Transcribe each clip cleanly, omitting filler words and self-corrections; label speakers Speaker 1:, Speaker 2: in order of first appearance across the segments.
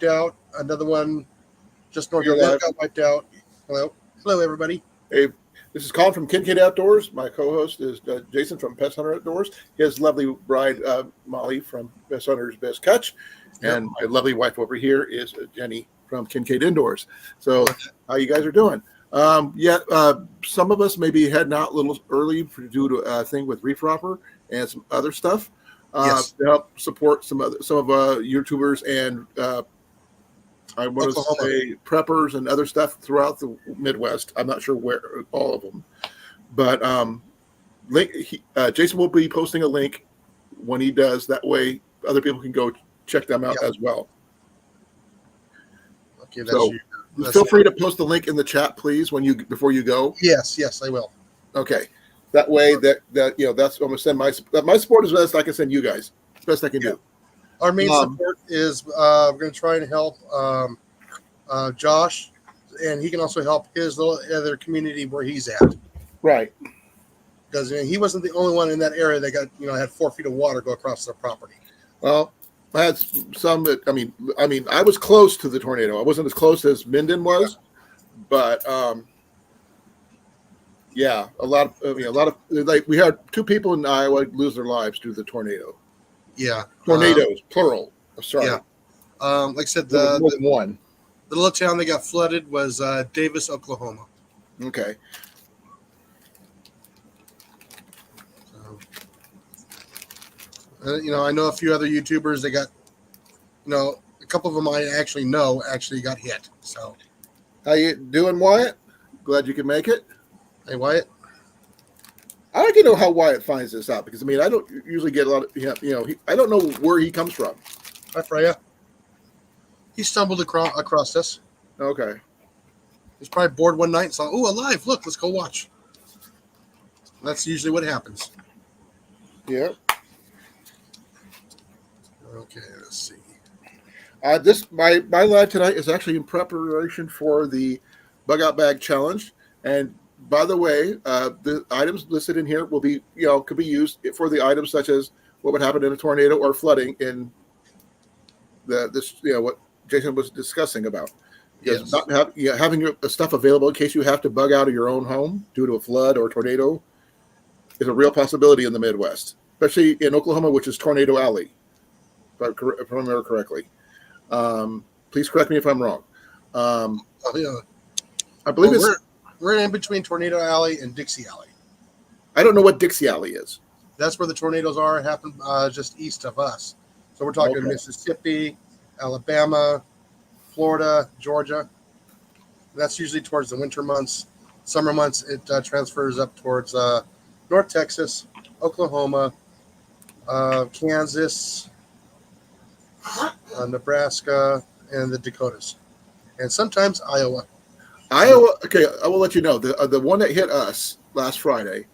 Speaker 1: wiped out. Another one just north
Speaker 2: You're
Speaker 1: of that
Speaker 2: live.
Speaker 1: got wiped out. Hello, everybody.
Speaker 2: Hey, this is Colin from Kincaid Outdoors. My co-host is Jason from Pest Hunter Outdoors. His lovely bride, Molly from Pest Hunter's Best Catch. And my lovely wife over here is Jenny from Kincaid Indoors. So how you guys are doing? Some of us maybe heading out a little early due to a thing with Reef Robber and some other stuff to help support some of YouTubers and I want to say preppers and other stuff throughout the Midwest. I'm not sure where all of them, but Jason will be posting a link when he does. That way, other people can go check them out as well.
Speaker 1: Okay,
Speaker 2: so feel free to post the link in the chat, please, before you go.
Speaker 1: Yes, I will.
Speaker 2: Okay, that way that's I'm gonna send my support as best I can send you guys. It's best I can do.
Speaker 1: Our main support is we're going to try and help Josh, and he can also help his little other community where he's at.
Speaker 2: Right.
Speaker 1: Because he wasn't the only one in that area that got had 4 feet of water go across their property.
Speaker 2: Well, I had some that I was close to the tornado. I wasn't as close as Minden was, but a lot of like we had 2 people in Iowa lose their lives due to the tornado.
Speaker 1: Yeah,
Speaker 2: tornadoes, plural. Sorry.
Speaker 1: Yeah, like I said,
Speaker 2: the
Speaker 1: little town that got flooded was Davis, Oklahoma.
Speaker 2: Okay.
Speaker 1: I know a few other YouTubers that got, a couple of them I actually got hit. So,
Speaker 2: how you doing, Wyatt? Glad you can make it.
Speaker 1: Hey, Wyatt.
Speaker 2: I'd like to know how Wyatt finds this out because I don't usually get a lot of I don't know where he comes from.
Speaker 1: Hi, Freya. He stumbled across this.
Speaker 2: Okay.
Speaker 1: He's probably bored one night and saw, "Oh, alive! Look, let's go watch." That's usually what happens.
Speaker 2: Yeah.
Speaker 1: Okay, let's see.
Speaker 2: My live tonight is actually in preparation for the Bug Out Bag Challenge, and by the way, the items listed in here will be, could be used for the items such as what would happen in a tornado or flooding in what Jason was discussing about. Because having your stuff available in case you have to bug out of your own home due to a flood or tornado is a real possibility in the Midwest, especially in Oklahoma, which is Tornado Alley, if I remember correctly. Please correct me if I'm wrong. I believe
Speaker 1: we're in between Tornado Alley and Dixie Alley.
Speaker 2: I don't know what Dixie Alley is.
Speaker 1: That's where the tornadoes happen just east of us. So we're talking Mississippi, Alabama, Florida, Georgia. That's usually towards the winter months. Summer months, it transfers up towards North Texas, Oklahoma, Kansas, Nebraska, and the Dakotas, and sometimes Iowa.
Speaker 2: Okay, I will let you know. The one that hit us last Friday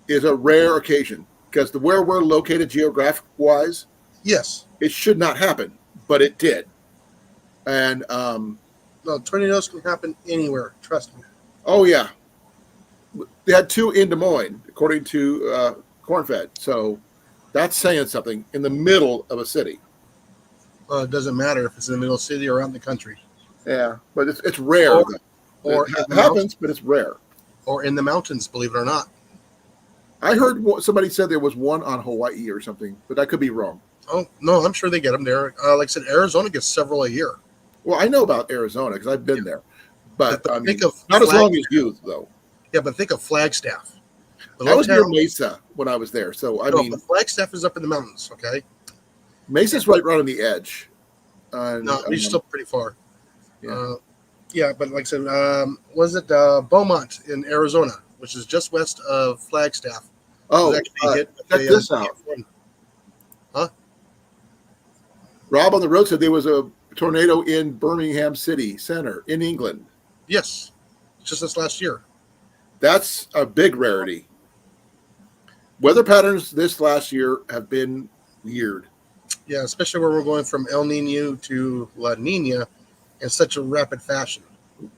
Speaker 2: is a rare occasion because where we're located geographic-wise,
Speaker 1: yes,
Speaker 2: it should not happen, but it did. And
Speaker 1: no, tornadoes can happen anywhere. Trust me.
Speaker 2: Oh yeah, they had 2 in Des Moines, according to Cornfed. So that's saying something in the middle of a city.
Speaker 1: It doesn't matter if it's in the middle of the city or out in the country.
Speaker 2: Yeah, but it's rare.
Speaker 1: Or
Speaker 2: it happens, but it's rare.
Speaker 1: Or in the mountains, believe it or not.
Speaker 2: I heard somebody said there was one on Hawaii or something, but I could be wrong.
Speaker 1: Oh, no, I'm sure they get them there. Like I said, Arizona gets several a year.
Speaker 2: Well, I know about Arizona because I've been there. But
Speaker 1: think of
Speaker 2: not as long as you, though.
Speaker 1: Yeah, but think of Flagstaff.
Speaker 2: I was near Mesa when I was there. So,
Speaker 1: but Flagstaff is up in the mountains, okay?
Speaker 2: Mesa's right on the edge.
Speaker 1: No, you're still pretty far. Yeah. But like I said, was it Beaumont in Arizona, which is just west of Flagstaff?
Speaker 2: Oh, check this out.
Speaker 1: Huh?
Speaker 2: Rob on the road said there was a tornado in Birmingham City Center in England.
Speaker 1: Yes, just this last year.
Speaker 2: That's a big rarity. Weather patterns this last year have been weird.
Speaker 1: Yeah, especially where we're going from El Nino to La Nina in such a rapid fashion.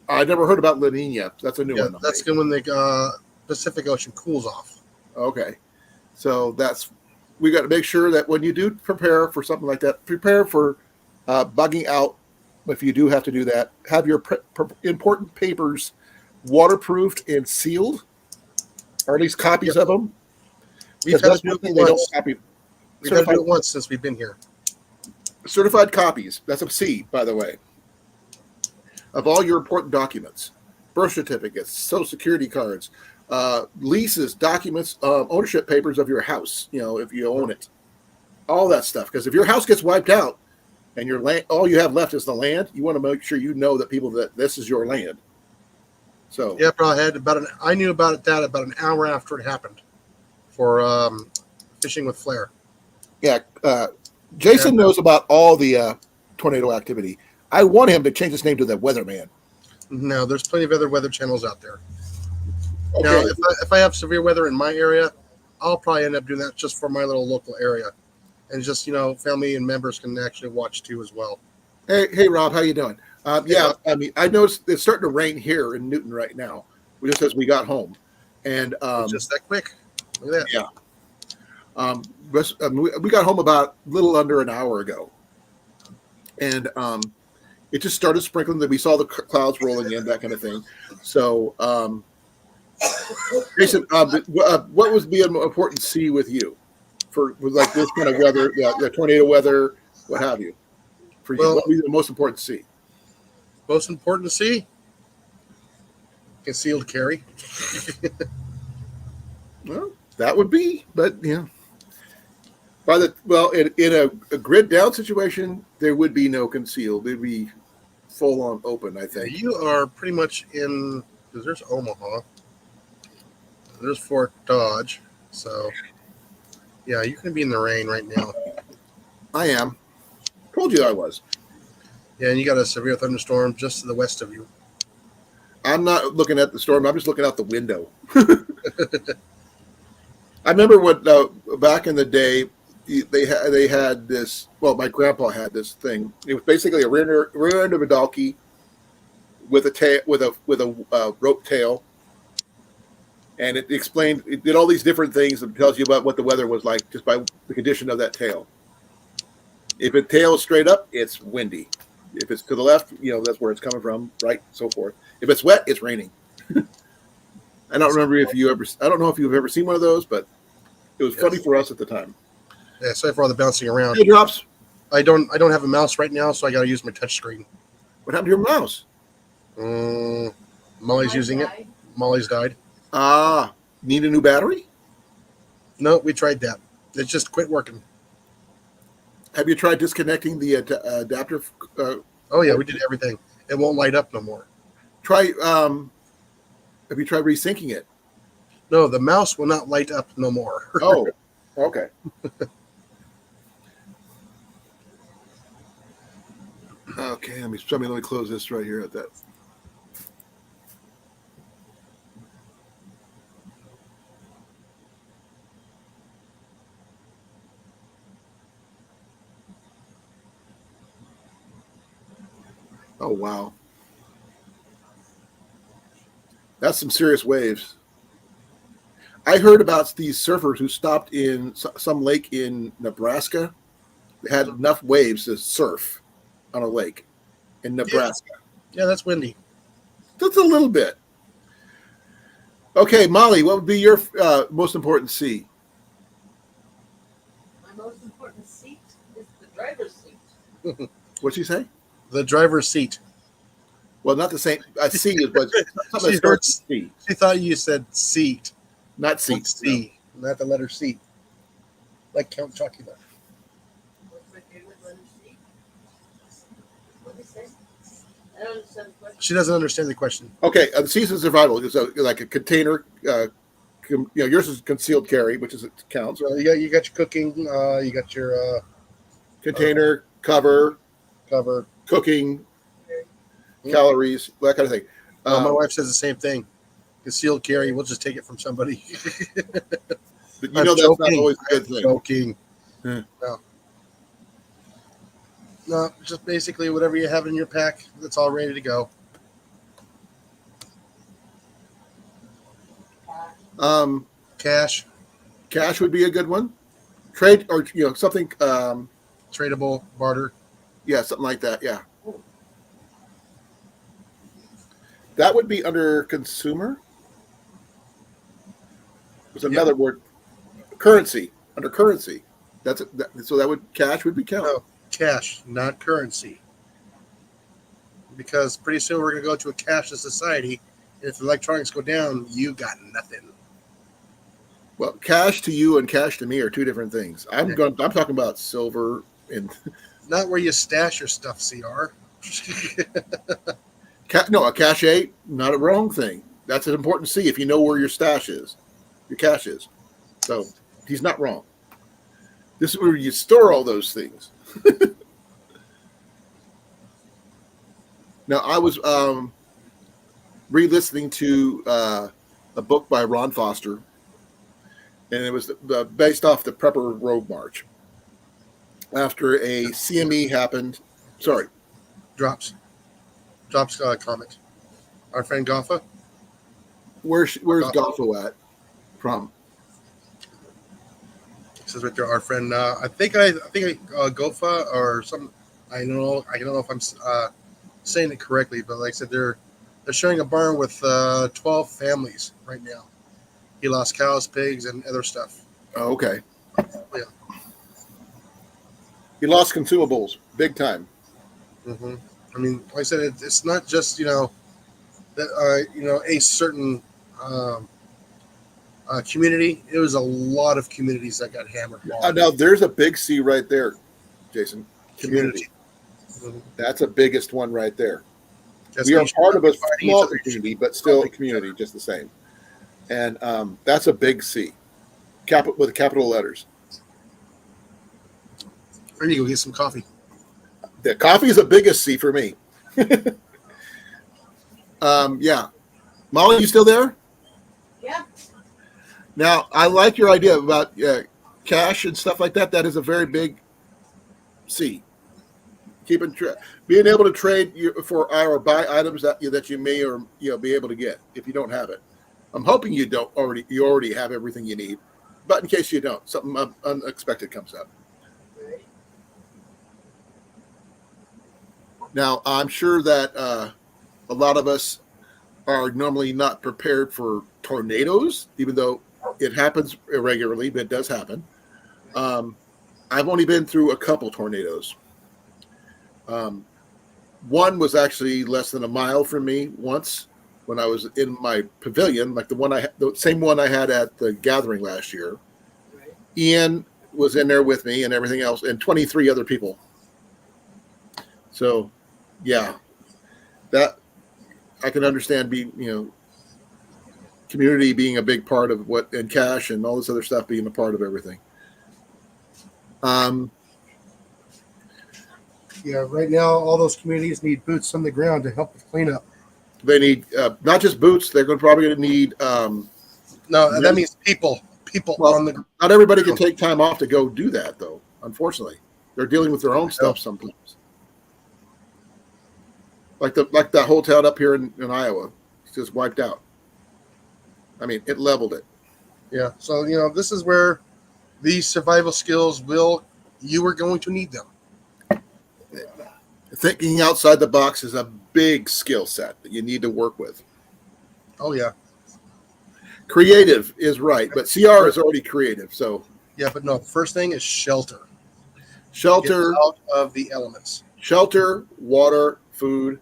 Speaker 2: I never heard about La Nina. That's a new one.
Speaker 1: That's when the Pacific Ocean cools off.
Speaker 2: Okay. So we got to make sure that when you do prepare for something like that, prepare for bugging out. If you do have to do that, have your important papers waterproofed and sealed, or at least copies of them.
Speaker 1: We've had to do it
Speaker 2: They don't
Speaker 1: once.
Speaker 2: copy.
Speaker 1: We've had to do it once since we've been here.
Speaker 2: Certified copies. That's a C, by the way, of all your important documents, birth certificates, social security cards, leases, documents, ownership papers of your house. If you own it, all that stuff. Because if your house gets wiped out and your land, all you have left is the land, you want to make sure that people that this is your land. So
Speaker 1: yeah, probably had I knew about that about an hour after it happened for fishing with flare.
Speaker 2: Yeah, Jason knows about all the tornado activity. I want him to change his name to the Weatherman.
Speaker 1: No, there's plenty of other weather channels out there.
Speaker 2: Okay.
Speaker 1: Now, if I have severe weather in my area, I'll probably end up doing that just for my little local area, and just family and members can actually watch too as well.
Speaker 2: Hey, Rob, how you doing? Yeah, I mean, I noticed it's starting to rain here in Newton right now, just as we got home, and
Speaker 1: just that quick. Look at that.
Speaker 2: Yeah. We got home about a little under an hour ago, and it just started sprinkling. That we saw the clouds rolling in, that kind of thing. So, Jason, what was being important to see with you with like this kind of weather, the tornado weather, what have you? For you, what would be the most important to see?
Speaker 1: Most important to see? Concealed carry.
Speaker 2: Well, that would be, but yeah. In a grid down situation, there would be no concealed. It'd be full on open, I think.
Speaker 1: You are pretty much in, because there's Omaha, there's Fort Dodge, so yeah, you can be in the rain right now.
Speaker 2: I am. Told you I was.
Speaker 1: Yeah, and you got a severe thunderstorm just to the west of you.
Speaker 2: I'm not looking at the storm. I'm just looking out the window. I remember when back in the day, they had this. Well, my grandpa had this thing. It was basically a rear end of a donkey with a tail, with a rope tail, and it did all these different things and tells you about what the weather was like just by the condition of that tail. If the tail is straight up, it's windy. If it's to the left, that's where it's coming from, right? So forth. If it's wet, it's raining. I don't know if you've ever seen one of those, but it was funny for us at the time.
Speaker 1: Yeah, sorry for all the bouncing around.
Speaker 2: Hey, drops.
Speaker 1: I don't have a mouse right now, so I got to use my touch screen.
Speaker 2: What happened to your mouse?
Speaker 1: Molly's using it. Molly's died.
Speaker 2: Need a new battery?
Speaker 1: No, we tried that. It just quit working.
Speaker 2: Have you tried disconnecting the adapter?
Speaker 1: Oh yeah, we did everything. It won't light up no more.
Speaker 2: Have you tried resyncing it?
Speaker 1: No, the mouse will not light up no more.
Speaker 2: Oh, okay. Okay, let me close this right here at that. Oh, wow. That's some serious waves. I heard about these surfers who stopped in some lake in Nebraska. They had enough waves to surf on a lake in Nebraska.
Speaker 1: Yeah, that's windy.
Speaker 2: Just a little bit. Okay, Molly, what would be your most important C?
Speaker 3: My most important seat is the driver's seat.
Speaker 2: What'd she say?
Speaker 1: The driver's seat.
Speaker 2: Well, not the same. C is what something
Speaker 1: She
Speaker 2: starts with C.
Speaker 1: She thought you said seat.
Speaker 2: Not seat.
Speaker 1: C, not the letter C. Like Count Chocula.
Speaker 3: What's my favorite letter C? What did you say? I don't understand the question.
Speaker 1: She doesn't understand the question.
Speaker 2: Okay, the C's of survival is like a container. Yours is concealed carry, which is it counts.
Speaker 1: So you got your cooking. You got your
Speaker 2: Container, cover, cooking, calories, that kind of thing.
Speaker 1: my wife says the same thing. Concealed carry. We'll just take it from somebody.
Speaker 2: But that's not always a good thing.
Speaker 1: Joking.
Speaker 2: Yeah.
Speaker 1: No, just basically whatever you have in your pack, that's all ready to go. Cash,
Speaker 2: Cash would be a good one. Trade or something.
Speaker 1: tradable, barter.
Speaker 2: Yeah, something like that. Yeah. That would be under consumer. There's another word, currency. Under currency. So that would cash would be count.
Speaker 1: No, cash, not currency. Because pretty soon we're going to go to a cashless society. And if electronics go down, you got nothing.
Speaker 2: Well, cash to you and cash to me are two different things. I'm talking about silver and
Speaker 1: Not where you stash your stuff, CR.
Speaker 2: no, a cache, not a wrong thing. That's an important C if you know where your stash is, your cash is. So he's not wrong. This is where you store all those things. Now, I was re-listening to a book by Ron Foster, and it was based off the Prepper Road March. After a CME happened,
Speaker 1: Drops comment. Our friend Goffa.
Speaker 2: Where's Goffo at from?
Speaker 1: It says right there, our friend. I think Gofa or some. I don't know. I don't know if I'm saying it correctly, but like I said, they're sharing a barn with 12 families right now. He lost cows, pigs, and other stuff.
Speaker 2: Oh, okay.
Speaker 1: Yeah.
Speaker 2: He lost consumables big time.
Speaker 1: Mm-hmm. I mean, like I said, it's not just that a certain community. It was a lot of communities that got hammered.
Speaker 2: Now there's a big C right there, Jason. Community.
Speaker 1: Mm-hmm.
Speaker 2: That's the biggest one right there.
Speaker 1: That's
Speaker 2: we are part of a small community, but still a community, just the same. And that's a big C, with capital letters.
Speaker 1: I need to go get some coffee.
Speaker 2: The coffee is the biggest C for me. Yeah. Molly, you still there?
Speaker 3: Yeah.
Speaker 2: Now, I like your idea about cash and stuff like that. That is a very big C. Being able to trade for or buy items that you may or be able to get if you don't have it. I'm hoping you already have everything you need, but in case you don't, something unexpected comes up. Now, I'm sure that a lot of us are normally not prepared for tornadoes, even though it happens irregularly, but it does happen. I've only been through a couple tornadoes. One was actually less than a mile from me once when I was in my pavilion, like the same one I had at the gathering last year.
Speaker 3: Right.
Speaker 2: Ian was in there with me and everything else, and 23 other people. So, yeah, that I can understand community being a big part of and cash and all this other stuff being a part of everything.
Speaker 1: Yeah, right now all those communities need boots on the ground to help with cleanup.
Speaker 2: They need not just boots; they're probably going to need.
Speaker 1: No, that means people on the.
Speaker 2: Not everybody can take time off to go do that, though. Unfortunately, they're dealing with their own stuff sometimes. Like that whole town up here in Iowa, it's just wiped out. I mean, it leveled it.
Speaker 1: Yeah, so this is where these survival skills you are going to need them.
Speaker 2: Thinking outside the box is a big skill set that you need to work with.
Speaker 1: Oh yeah.
Speaker 2: Creative is right, but CR is already creative. So
Speaker 1: yeah, but no. First thing is shelter.
Speaker 2: Shelter.
Speaker 1: Get out of the elements.
Speaker 2: Shelter, water, food,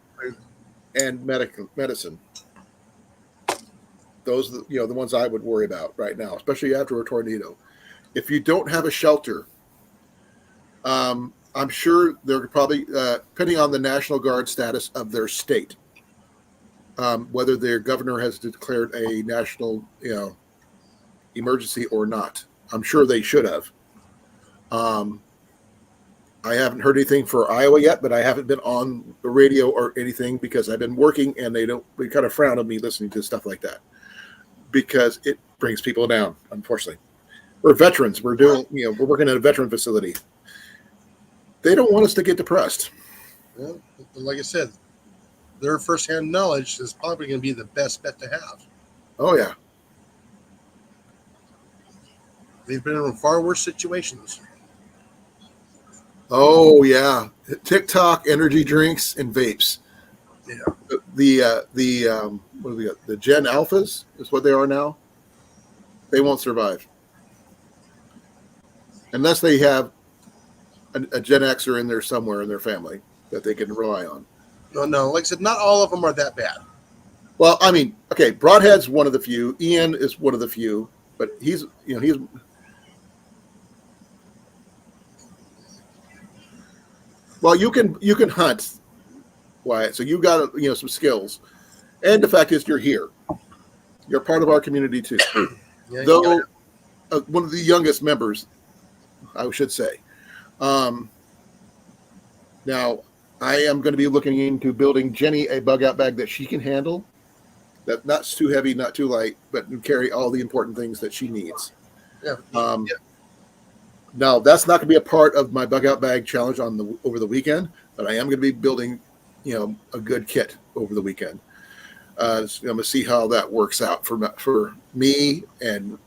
Speaker 2: and medicine. Those are the ones I would worry about right now, especially after a tornado. If you don't have a shelter, I'm sure they're probably, depending on the National Guard status of their state, whether their governor has declared a national, emergency or not. I'm sure they should have. I haven't heard anything for Iowa yet, but I haven't been on the radio or anything because I've been working, and they kind of frown on me listening to stuff like that because it brings people down. Unfortunately, we're veterans. We're working at a veteran facility. They don't want us to get depressed.
Speaker 1: Well, like I said, their firsthand knowledge is probably going to be the best bet to have.
Speaker 2: Oh, yeah.
Speaker 1: They've been in far worse situations.
Speaker 2: Oh yeah, TikTok, energy drinks, and vapes.
Speaker 1: Yeah.
Speaker 2: The what do we got? The Gen Alphas is what they are now. They won't survive unless they have a Gen Xer in there somewhere in their family that they can rely on.
Speaker 1: No, like I said, not all of them are that bad.
Speaker 2: Well, I mean, okay, Broadhead's one of the few. Ian is one of the few, but he's well, you can hunt, Wyatt. So you got some skills, and the fact is you're here. You're part of our community too.
Speaker 1: Yeah,
Speaker 2: Though one of the youngest members, I should say. Now, I am going to be looking into building Jenny a bug out bag that she can handle. That not too heavy, not too light, but can carry all the important things that she needs.
Speaker 1: yeah.
Speaker 2: Now, that's not going to be a part of my bug out bag challenge over the weekend, but I am going to be building, a good kit over the weekend. I'm going to see how that works out for me and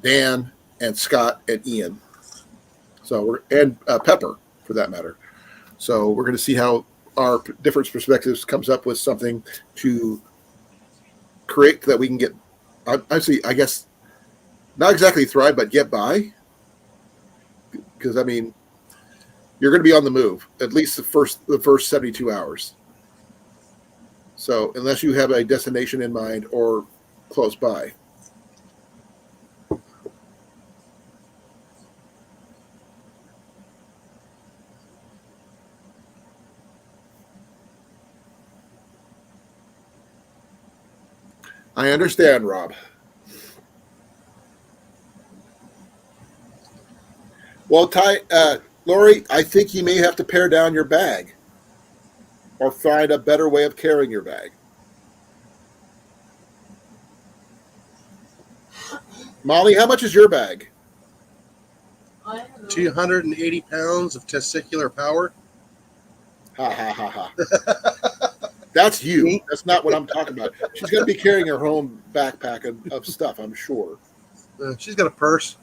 Speaker 2: Dan and Scott and Ian. So and Pepper for that matter. So we're going to see how our different perspectives comes up with something to create that we can get. I guess not exactly thrive, but get by. Because I mean, you're going to be on the move at least the first 72 hours. So unless you have a destination in mind or close by. I understand, Rob. Well, Lori, I think you may have to pare down your bag or find a better way of carrying your bag. Molly, how much is your bag?
Speaker 3: I don't know.
Speaker 1: 280 pounds of testicular power.
Speaker 2: Ha ha ha ha. That's you. That's not what I'm talking about. She's going to be carrying her own backpack of stuff, I'm sure.
Speaker 1: She's got a purse.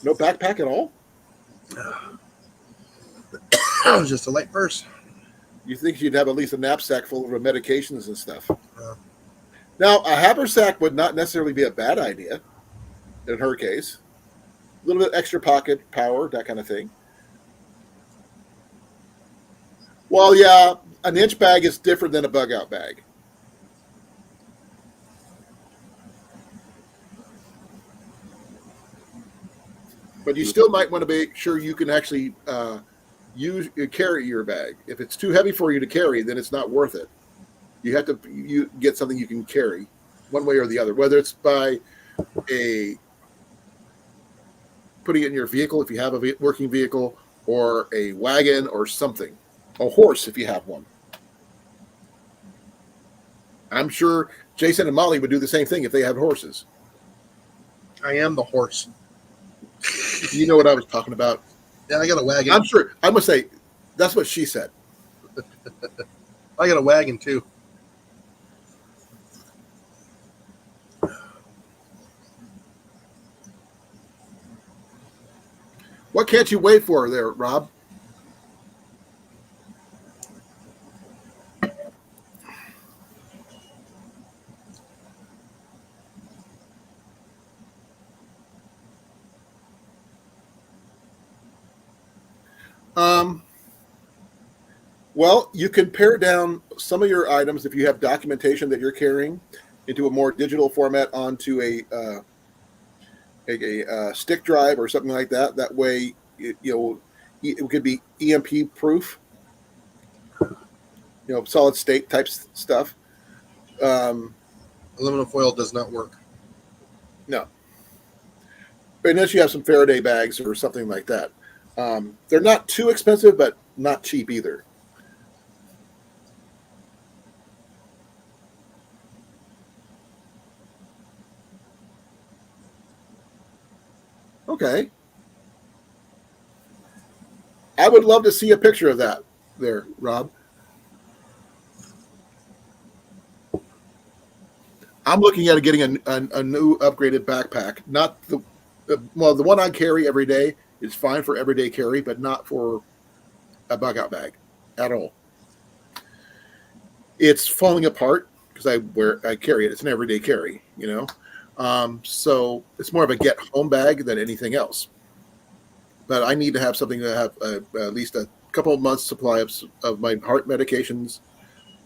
Speaker 2: No backpack at all?
Speaker 1: Just a light purse.
Speaker 2: You think she'd have at least a knapsack full of medications and stuff. Now, a haversack would not necessarily be a bad idea in her case. A little bit extra pocket power, that kind of thing. Well, yeah, an inch bag is different than a bug out bag. But you still might want to make sure you can actually carry your bag. If it's too heavy for you to carry, then it's not worth it. You have to get something you can carry one way or the other, whether it's by putting it in your vehicle if you have a working vehicle, or a wagon or something. A horse if you have one. I'm sure Jason and Molly would do the same thing if they had horses.
Speaker 1: I am the horse.
Speaker 2: You know what I was talking about.
Speaker 1: Yeah, I got a wagon.
Speaker 2: I'm sure. I must say, that's what she said.
Speaker 1: I got a wagon too.
Speaker 2: What can't you wait for there, Rob? Well, you can pare down some of your items if you have documentation that you're carrying into a more digital format onto a stick drive or something like that. That way, it could be EMP proof, solid state type stuff.
Speaker 1: Aluminum foil does not work.
Speaker 2: No, unless you have some Faraday bags or something like that. They're not too expensive, but not cheap either. Okay. I would love to see a picture of that there, Rob. I'm looking at getting a new upgraded backpack. Not the one I carry every day It's fine for everyday carry, but not for a bug out bag at all. It's falling apart because I carry it. It's an everyday carry, so it's more of a get home bag than anything else. But I need to have something to have at least a couple of months supply of my heart medications.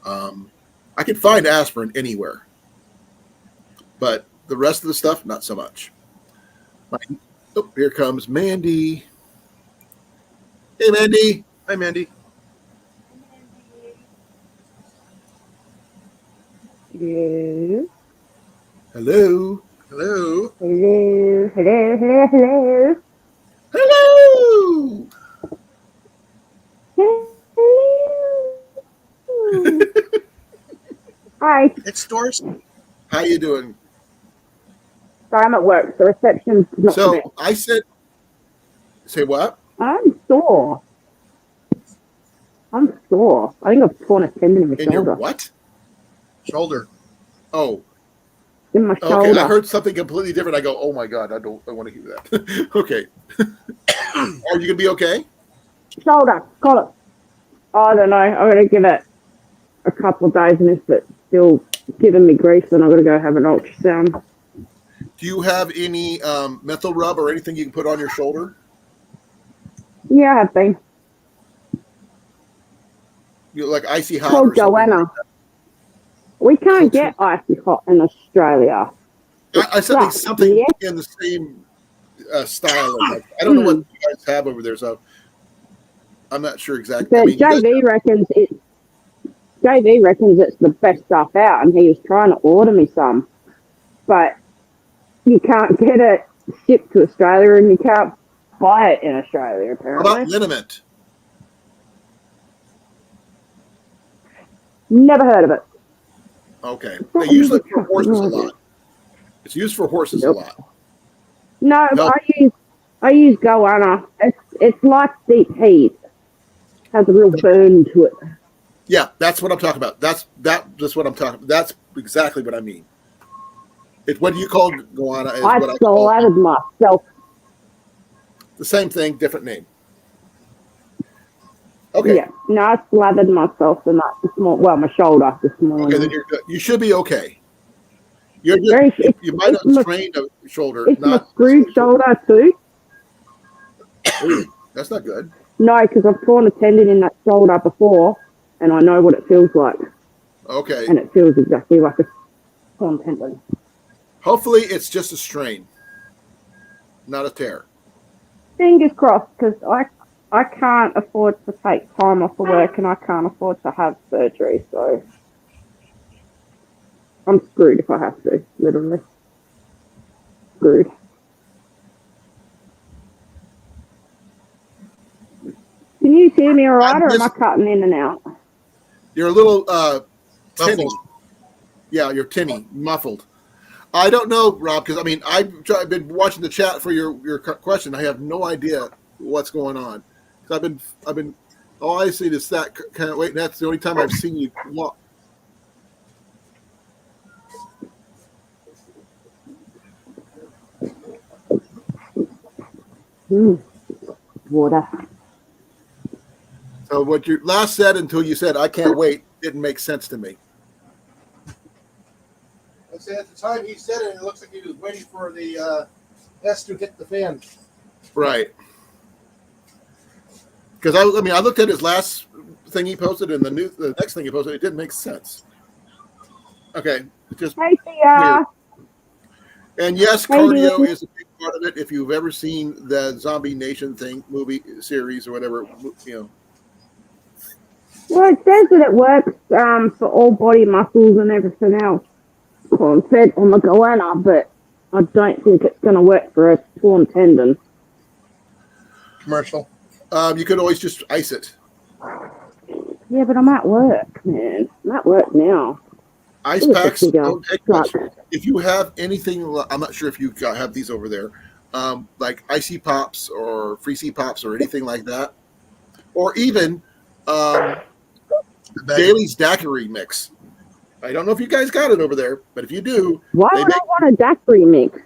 Speaker 2: I can find aspirin anywhere, but the rest of the stuff, not so much. Here comes Mandy. Hey, Mandy.
Speaker 1: Hi, Mandy.
Speaker 4: Hello.
Speaker 2: Hello.
Speaker 1: Hello.
Speaker 4: Hello. Hello. Hello.
Speaker 2: Hello.
Speaker 4: Hello. Hi.
Speaker 1: It's Doris.
Speaker 2: How you doing?
Speaker 4: Sorry, I'm at work. The reception's not
Speaker 2: So
Speaker 4: the best.
Speaker 2: I said, say what?
Speaker 4: I'm sore. I think I've torn a tendon in my
Speaker 2: In your
Speaker 4: shoulder.
Speaker 2: what?
Speaker 1: Shoulder.
Speaker 2: Oh,
Speaker 4: In my
Speaker 2: okay.
Speaker 4: shoulder.
Speaker 2: I heard something completely different. I go, oh my God, I want to hear that. Okay. Are you gonna be okay?
Speaker 4: Shoulder. Got it. I don't know. I'm going to give it a couple of days, and if it's still giving me grief, then I'm going to go have an ultrasound.
Speaker 2: Do you have any methyl rub or anything you can put on your shoulder?
Speaker 4: Yeah, I have been.
Speaker 2: You like icy hot
Speaker 4: Called
Speaker 2: or something?
Speaker 4: Joanna. We can't get icy hot in Australia.
Speaker 2: I said something
Speaker 4: Yeah.
Speaker 2: in the same style. Of, I don't know what you guys have over there, so I'm not sure exactly.
Speaker 4: But
Speaker 2: I mean,
Speaker 4: JV reckons it's the best stuff out, and he was trying to order me some, but you can't get it shipped to Australia, and you can't buy it in Australia
Speaker 2: how
Speaker 4: apparently.
Speaker 2: about liniment?
Speaker 4: Never heard of it.
Speaker 2: Okay, they use it for horses a lot. It's used for horses a lot.
Speaker 4: No,
Speaker 2: Nope.
Speaker 4: I use goanna. It's like deep heat. Has a real burn to it.
Speaker 2: Yeah, that's what I'm talking about. That's what I'm talking about. That's exactly what I mean. It's what you call guana is
Speaker 4: I
Speaker 2: what I call
Speaker 4: slathered myself.
Speaker 2: the same thing, different name. Okay.
Speaker 4: Yeah, no, I slathered myself in that this morning. Well, my shoulder this morning.
Speaker 2: Okay, then you're good. You should be okay. You're
Speaker 4: Very-
Speaker 2: just, you might have
Speaker 4: it's my-
Speaker 2: strained a shoulder,
Speaker 4: It's my
Speaker 2: not
Speaker 4: screwed shoulder too.
Speaker 2: That's not good.
Speaker 4: No, because I've torn a tendon in that shoulder before, and I know what it feels like.
Speaker 2: Okay.
Speaker 4: And it feels exactly like a torn tendon.
Speaker 2: Hopefully, it's just a strain, not a tear.
Speaker 4: Fingers crossed, because I can't afford to take time off of work, and I can't afford to have surgery, so I'm screwed if I have to, literally. Screwed. Can you hear me all right, or am I cutting in and out?
Speaker 2: You're a little tinny.
Speaker 1: Muffled.
Speaker 2: Yeah, you're tinny, muffled. I don't know, Rob, because I mean, I've been watching the chat for your question. I have no idea what's going on. 'Cause I've been. All I see is that kind of wait. And that's the only time I've seen you walk.
Speaker 4: Water.
Speaker 2: So what you last said until you said I can't wait didn't make sense to me.
Speaker 1: I said at the time he said it, it looks like he was waiting for the S to hit the fan.
Speaker 2: Right. Because I looked at his last thing he posted and the next thing he posted. It didn't make sense. Okay, it just
Speaker 4: Hey, Thea.
Speaker 2: and yes,
Speaker 4: How you
Speaker 2: cardio
Speaker 4: doing?
Speaker 2: is a big part of it. If you've ever seen the Zombie Nation movie series or whatever,
Speaker 4: Well, it says that it works for all body muscles and everything else. Well, it said on the goanna, but I don't think it's going to work for a torn tendon.
Speaker 1: Commercial.
Speaker 2: you could always just ice it.
Speaker 4: Yeah, but I'm at work, man. I'm at work now.
Speaker 2: Ice
Speaker 4: Look at
Speaker 2: packs
Speaker 4: this big
Speaker 2: don't take much.
Speaker 4: truck.
Speaker 2: If you have anything, I'm not sure if you have these over there, like icy pops or freezy pops or anything like that, or even Daly's daiquiri mix. I don't know if you guys got it over there, but if you do,
Speaker 4: Why
Speaker 2: they
Speaker 4: would I want a daiquiri mix?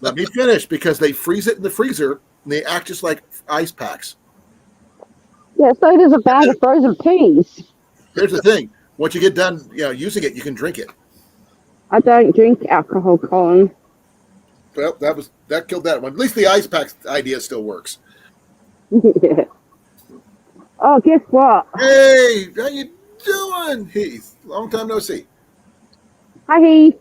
Speaker 2: let me finish because they freeze it in the freezer And they act just like ice packs.
Speaker 4: Yeah, so does a bag of frozen peas.
Speaker 2: Here's the thing: once you get done, using it, you can drink it.
Speaker 4: I don't drink alcohol, Colin.
Speaker 2: Well, that killed that one. At least the ice packs idea still works.
Speaker 4: Yeah. Oh, guess what?
Speaker 2: Hey, how you doing, Heath? Long time no see.
Speaker 4: Hi, Heath.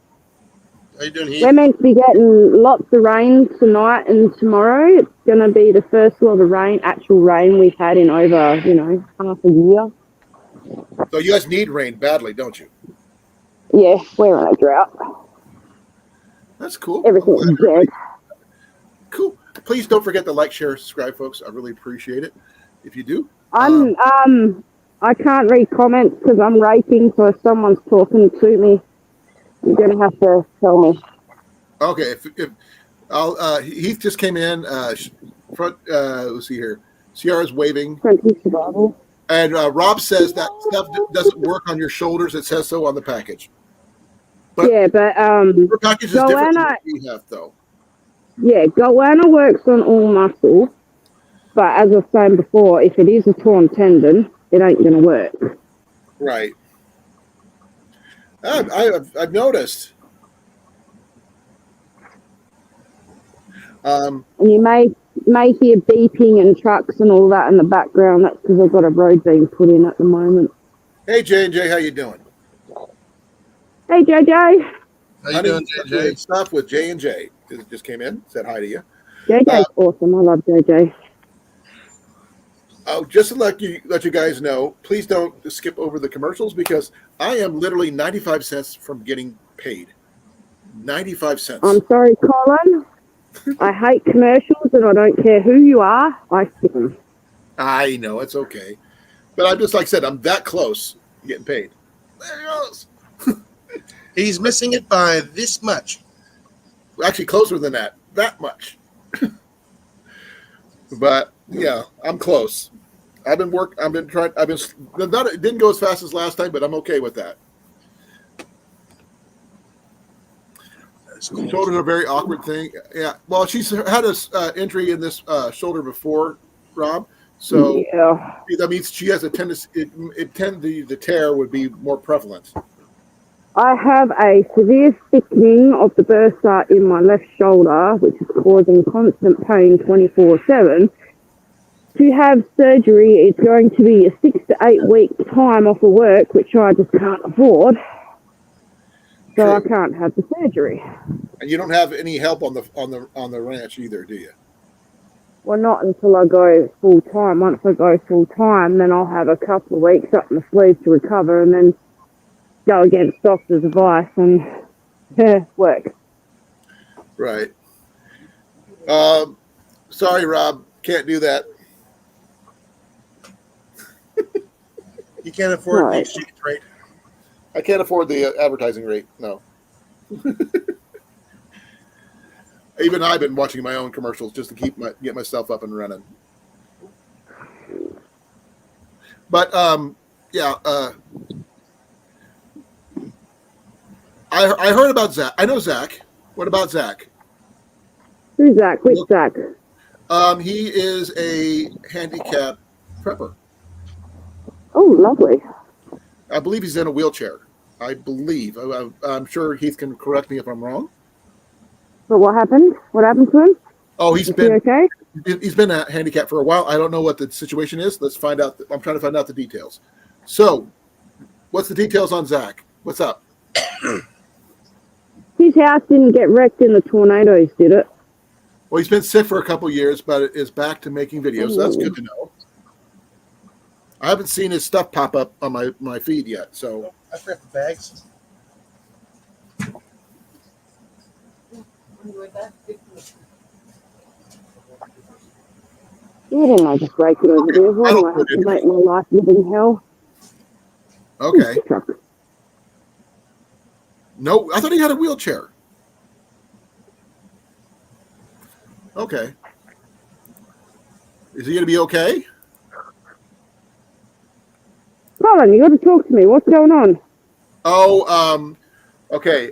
Speaker 1: How you doing, Heath?
Speaker 4: We're meant to be getting lots of rain tonight and tomorrow. It's going to be the first lot of actual rain we've had in over, half a year.
Speaker 2: So you guys need rain badly, don't you?
Speaker 4: Yeah, we're in a drought.
Speaker 2: That's cool.
Speaker 4: Everything's dead.
Speaker 2: Cool. Please don't forget to like, share, subscribe, folks. I really appreciate it. If you do.
Speaker 4: I can't read comments because I'm raping, so if someone's talking to me, you're going to have to tell me.
Speaker 2: Okay. If Heath just came in. Let's see here. Ciara's waving.
Speaker 4: Survival.
Speaker 2: And Rob says that stuff doesn't work on your shoulders. It says so on the package. But
Speaker 4: yeah, but
Speaker 2: your package is different than what we have, though.
Speaker 4: Yeah, Goanna works on all muscle, but as I was saying before, if it is a torn tendon, it ain't going to work.
Speaker 2: Right. I've noticed.
Speaker 4: And you may hear beeping and trucks and all that in the background. That's because I've got a road being put in at the moment.
Speaker 2: Hey, J&J, how you doing?
Speaker 4: Hey, JJ.
Speaker 1: How you doing, JJ?
Speaker 2: Stuff with J&J. Just came in, said hi to you.
Speaker 4: JJ's awesome. I love JJ.
Speaker 2: Oh, just to let you guys know, please don't skip over the commercials because I am literally 95 cents from getting paid. 95 cents.
Speaker 4: I'm sorry, Colin. I hate commercials and I don't care who you are. I skip them.
Speaker 2: I know, it's okay. But I'm just like I said, I'm that close to getting paid. There he goes.
Speaker 1: He's missing it by this much.
Speaker 2: Actually, closer than that. That much. But yeah, I'm close. It didn't go as fast as last time, but I'm okay with that. Shoulders are a very awkward thing. Yeah. Well, she's had an injury in this shoulder before, Rob. So
Speaker 4: yeah.
Speaker 2: That means she has a tendency. The tear would be more prevalent.
Speaker 4: I have a severe thickening of the bursa in my left shoulder, which is causing constant pain 24/7. To have surgery, it's going to be a 6 to 8 week time off of work, which I just can't afford. So I can't have the surgery.
Speaker 2: And you don't have any help on the ranch either, do you?
Speaker 4: Well, not until I go full time. Once I go full time, then I'll have a couple of weeks up my sleeve to recover, and then go against doctor's advice and work.
Speaker 2: Right. Sorry, Rob. Can't do that.
Speaker 1: You can't afford the exchange rate.
Speaker 2: I can't afford the advertising rate. No. Even I've been watching my own commercials just to get myself up and running. But yeah. I heard about Zach. I know Zach. What about Zach?
Speaker 4: Who's Zach? Which Zach?
Speaker 2: He is a handicap prepper.
Speaker 4: Oh, lovely.
Speaker 2: I believe he's in a wheelchair. I believe. I'm sure Heath can correct me if I'm wrong.
Speaker 4: But what happened? What happened to him?
Speaker 2: Oh,
Speaker 4: Is he okay?
Speaker 2: He's been a handicap for a while. I don't know what the situation is. Let's find out. I'm trying to find out the details. So, what's the details on Zach? What's up?
Speaker 4: His house didn't get wrecked in the tornadoes, did it?
Speaker 2: Well, he's been sick for a couple years, but is back to making videos. So that's good to know. I haven't seen his stuff pop up on my feed yet. So
Speaker 1: I forgot the bags.
Speaker 4: Yeah, didn't I just break it over there? Why do I have to make my life living hell?
Speaker 2: okay. No, I thought he had a wheelchair. Okay. Is he going to be okay?
Speaker 4: Colin, you got to talk to me. What's going on?
Speaker 2: Oh, okay.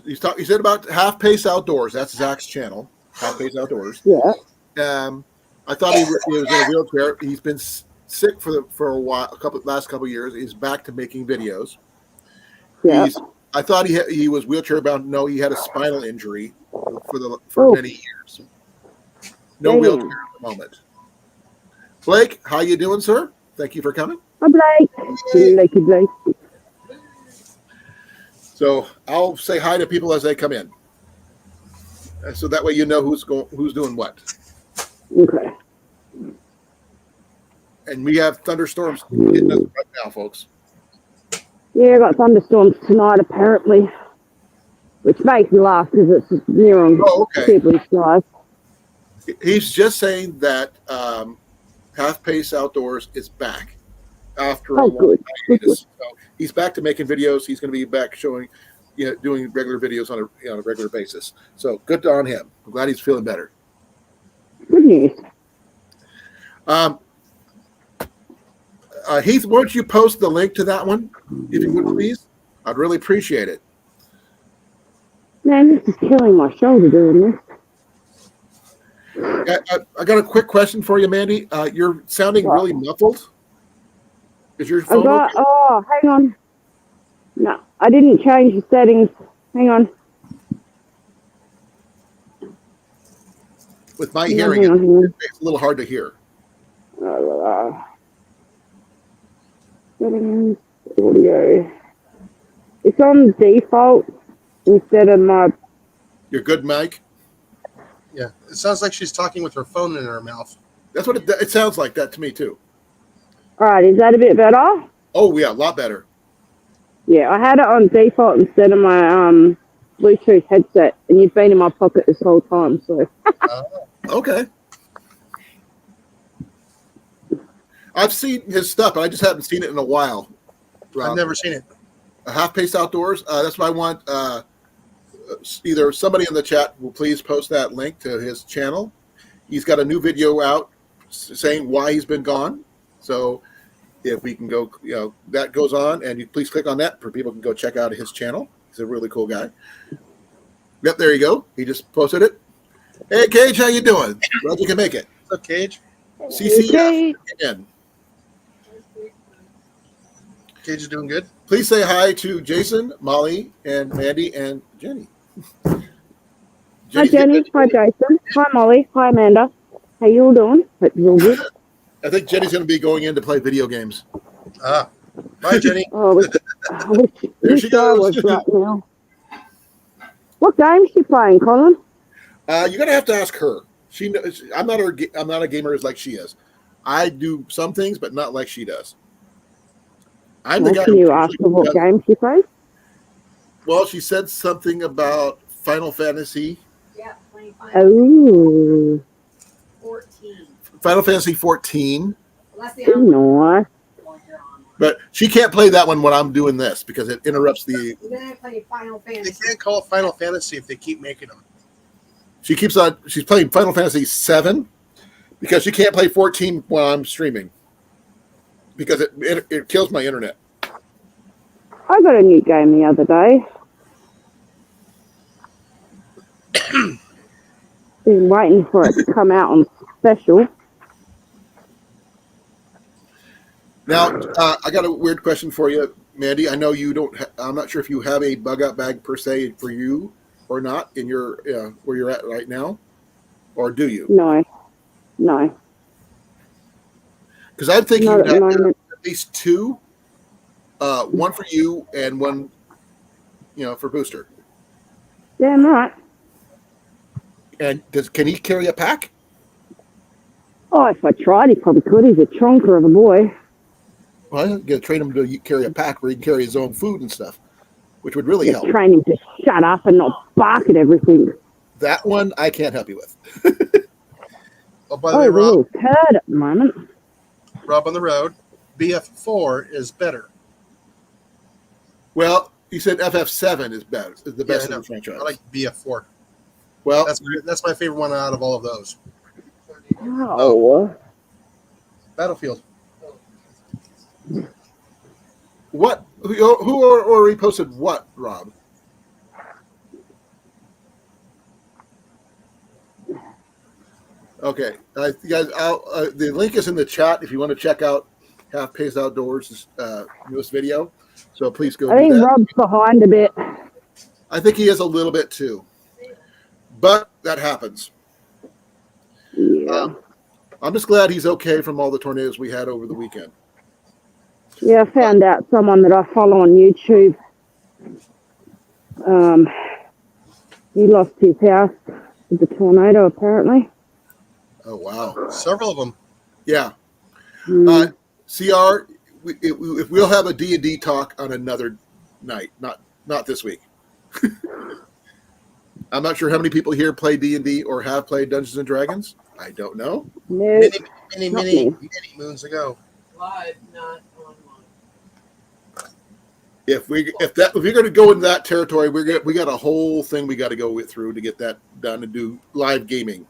Speaker 2: He said about Half Pace Outdoors. That's Zach's channel. Half Pace Outdoors.
Speaker 4: Yeah.
Speaker 2: I thought he was in a wheelchair. He's been sick for a while, last couple of years. He's back to making videos.
Speaker 4: Yeah.
Speaker 2: I thought he was wheelchair bound. No, he had a spinal injury for
Speaker 4: Oh.
Speaker 2: many years. No
Speaker 4: Damn.
Speaker 2: wheelchair at the moment. Blake, how you doing, sir? Thank you for coming.
Speaker 4: Hi, Blake. Blakey Blake.
Speaker 2: So I'll say hi to people as they come in, so that way you know who's doing what.
Speaker 4: Okay.
Speaker 2: And we have thunderstorms hitting us right now, folks.
Speaker 4: Yeah, I got thunderstorms tonight apparently, which makes me laugh because it's near on Sibley skies.
Speaker 2: He's just saying that Half Pace Outdoors is back after a long hiatus. So he's back to making videos. He's going to be back showing, doing regular videos on a regular basis. So good on him. I'm glad he's feeling better.
Speaker 4: Good news.
Speaker 2: Heath, why don't you post the link to that one, if you would, please? I'd really appreciate it.
Speaker 4: Man, this is killing my shoulder doing this.
Speaker 2: I got a quick question for you, Mandy. You're sounding really muffled. Is your phone okay?
Speaker 4: Oh, hang on. No, I didn't change the settings. Hang on.
Speaker 2: With my hearing, it's a little hard to hear.
Speaker 4: Settings, audio. It's on default instead of my...
Speaker 2: Your good mic?
Speaker 1: Yeah, it sounds like she's talking with her phone in her mouth.
Speaker 2: That's what it sounds like that to me, too.
Speaker 4: All right, is that a bit better?
Speaker 2: Oh, yeah, a lot better.
Speaker 4: Yeah, I had it on default instead of my Bluetooth headset, and you've been in my pocket this whole time, so...
Speaker 2: Okay. I've seen his stuff, but I just haven't seen it in a while.
Speaker 1: I've never seen it.
Speaker 2: Half Pace Outdoors. That's what I want. Either somebody in the chat will please post that link to his channel. He's got a new video out saying why he's been gone. So if we can go, that goes on, and you please click on that for people can go check out his channel. He's a really cool guy. Yep, there you go. He just posted it. Hey, Cage, how you doing? Glad you can make it.
Speaker 1: What's up, Cage?
Speaker 2: CCF again.
Speaker 1: Cage is doing good.
Speaker 2: Please say hi to Jason, Molly, and Mandy, and Jenny.
Speaker 4: Hi, Jenny. Hi, Jason. Hi, Molly. Hi, Amanda. How you all doing? Hope you're all good.
Speaker 2: I think Jenny's going to be going in to play video games.
Speaker 1: Bye, Jenny.
Speaker 4: Oh, I wish I was right now. What game is she playing, Colin?
Speaker 2: You're going to have to ask her. She knows. I'm not a gamer like she is. I do some things, but not like she does. I'm the guy.
Speaker 4: Can you ask her what game she plays?
Speaker 2: Well, she said something about Final Fantasy.
Speaker 3: Yeah, 25.
Speaker 4: Oh.
Speaker 3: 14.
Speaker 2: Final Fantasy 14.
Speaker 3: Well, that's the
Speaker 4: Nice.
Speaker 2: But she can't play that one when I'm doing this because it interrupts the.
Speaker 3: We're gonna play Final Fantasy.
Speaker 1: They can't call it Final Fantasy if they keep making them.
Speaker 2: She keeps on. She's playing Final Fantasy 7 because she can't play 14 while I'm streaming because it kills my internet.
Speaker 4: I got a new game the other day. Been waiting for it to come out on special.
Speaker 2: Now, I got a weird question for you, Mandy. I know you don't. I'm not sure if you have a bug out bag per se for you or not in your where you're at right now, or do you?
Speaker 4: No.
Speaker 2: Because I'm thinking
Speaker 4: Not at the
Speaker 2: at
Speaker 4: moment.
Speaker 2: least two, one for you and one, for Booster.
Speaker 4: Damn right.
Speaker 2: And can he carry a pack?
Speaker 4: Oh, if I tried, he probably could. He's a tronker of a boy.
Speaker 2: Well, you got to train him to carry a pack where he can carry his own food and stuff, which would really help.
Speaker 4: Train him to shut up and not bark at everything.
Speaker 2: That one I can't help you with.
Speaker 1: Oh, by the way,
Speaker 4: Rob, a little turd at the moment.
Speaker 1: Rob on the road, BF4 is better.
Speaker 2: Well, you said FF7 is better. Is the best in the franchise.
Speaker 1: I like BF4.
Speaker 2: Well,
Speaker 1: that's my favorite one out of all of those.
Speaker 4: Oh.
Speaker 1: Battlefield.
Speaker 2: What? Who already posted what, Rob? Okay, you guys, the link is in the chat if you want to check out Half Pace Outdoors' newest video. So please go
Speaker 4: I
Speaker 2: do
Speaker 4: think
Speaker 2: that.
Speaker 4: Rob's behind a bit.
Speaker 2: I think he is a little bit too, but that happens.
Speaker 4: Yeah.
Speaker 2: I'm just glad he's okay from all the tornadoes we had over the weekend.
Speaker 4: Yeah, I found out someone that I follow on YouTube. He lost his house with the tornado, apparently.
Speaker 2: Oh wow!
Speaker 1: Several of them.
Speaker 2: Yeah,
Speaker 4: Mm.
Speaker 2: CR. If we'll have a D&D talk on another night, not this week. I'm not sure how many people here play D&D or have played Dungeons and Dragons. I don't know.
Speaker 4: No,
Speaker 1: Many moons ago.
Speaker 3: Live, not online.
Speaker 2: If we're going to go into that territory, we got a whole thing we got to go through to get that done and do live stream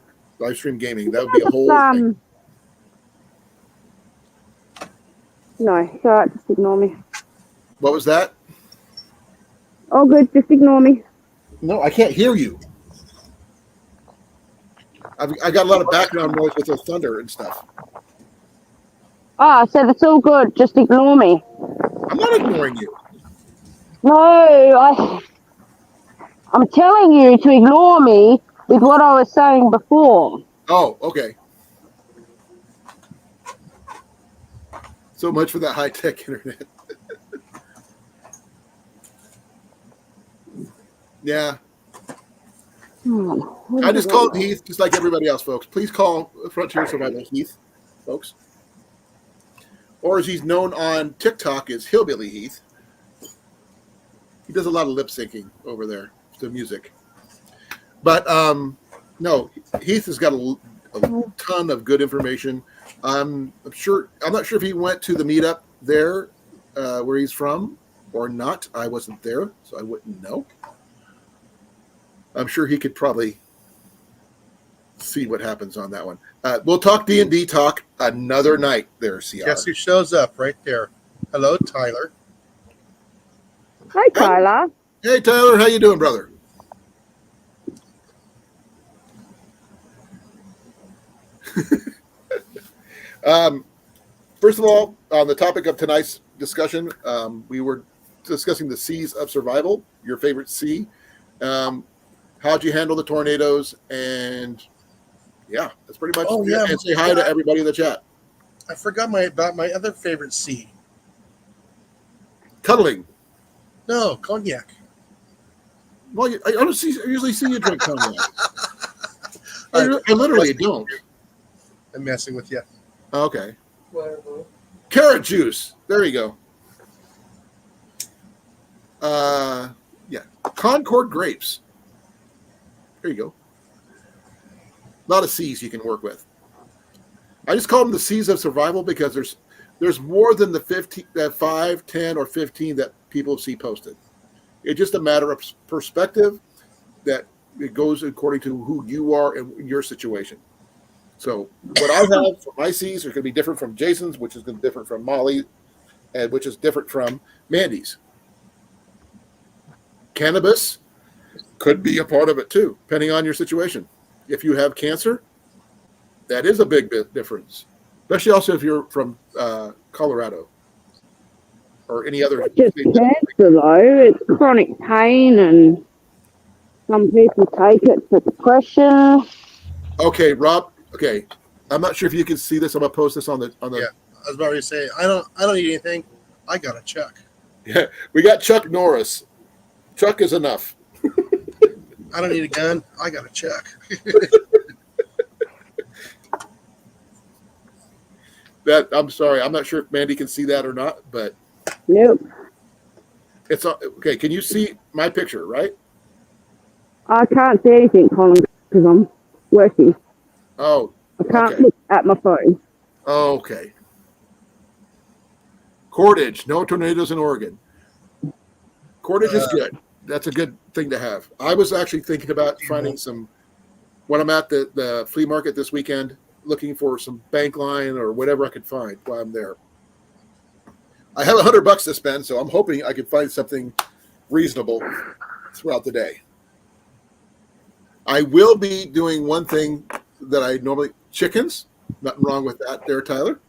Speaker 2: gaming. That would be a whole thing.
Speaker 4: No, it's all right, just ignore me.
Speaker 2: What was that?
Speaker 4: Oh, good, just ignore me.
Speaker 2: No, I can't hear you. I got a lot of background noise with the thunder and stuff.
Speaker 4: Ah, I said it's all good, just ignore me.
Speaker 2: I'm not ignoring you.
Speaker 4: No, I'm telling you to ignore me with what I was saying before.
Speaker 2: Oh, okay. So much for that high-tech internet. Yeah. I just called Heath, just like everybody else, folks. Please call Frontier Survival Heath, folks. Or as he's known on TikTok as Hillbilly Heath. He does a lot of lip syncing over there to music. But no, Heath has got a ton of good information. I'm not sure if he went to the meetup there where he's from or not. I wasn't there, so I wouldn't know. I'm sure he could probably see what happens on that one. We'll talk D&D talk another night there, CR.
Speaker 1: Guess who shows up right there? Hello, Tyler.
Speaker 4: Hi, Tyler.
Speaker 2: Hey, Tyler. How you doing, brother? First of all, on the topic of tonight's discussion, we were discussing the C's of survival, your favorite C. How'd you handle the tornadoes? And yeah, that's pretty much it. And say hi to everybody in the chat.
Speaker 1: I forgot about my other favorite C.
Speaker 2: Cuddling.
Speaker 1: No, cognac.
Speaker 2: Well, I usually see you drink cognac. I literally don't.
Speaker 1: I'm messing with you.
Speaker 2: Okay.
Speaker 3: Whatever.
Speaker 2: Carrot juice. There you go. Yeah. Concord grapes. There you go. A lot of C's you can work with. I just call them the C's of survival because there's more than the 5, 10, or 15 that people see posted. It's just a matter of perspective that it goes according to who you are and your situation. So what I have for my C's are going to be different from Jason's, which is going to be different from Molly, and which is different from Mandy's. Cannabis could be a part of it too, depending on your situation. If you have cancer, that is a big difference, especially also if you're from Colorado or any other.
Speaker 4: Not just cancer, though. It's chronic pain, and some people take it for depression.
Speaker 2: Okay, Rob. Okay, I'm not sure if you can see this. I'm gonna post this on the.
Speaker 1: Yeah, I was about to say I don't need anything. I got a check.
Speaker 2: Yeah, we got Chuck Norris. Chuck is enough.
Speaker 1: I don't need a gun. I got a check.
Speaker 2: I'm sorry. I'm not sure if Mandy can see that or not, but
Speaker 4: Nope.
Speaker 2: it's okay. Can you see my picture? Right?
Speaker 4: I can't see anything, Colin, because I'm working.
Speaker 2: Oh,
Speaker 4: I can't
Speaker 2: okay.
Speaker 4: look at my phone.
Speaker 2: Okay. Cordage. No tornadoes in Oregon. Cordage is good. That's a good thing to have. I was actually thinking about finding some, when I'm at the flea market this weekend, looking for some bank line or whatever I could find while I'm there. I have $100 to spend, so I'm hoping I can find something reasonable throughout the day. I will be doing one thing that I normally chickens. Nothing wrong with that there, Tyler.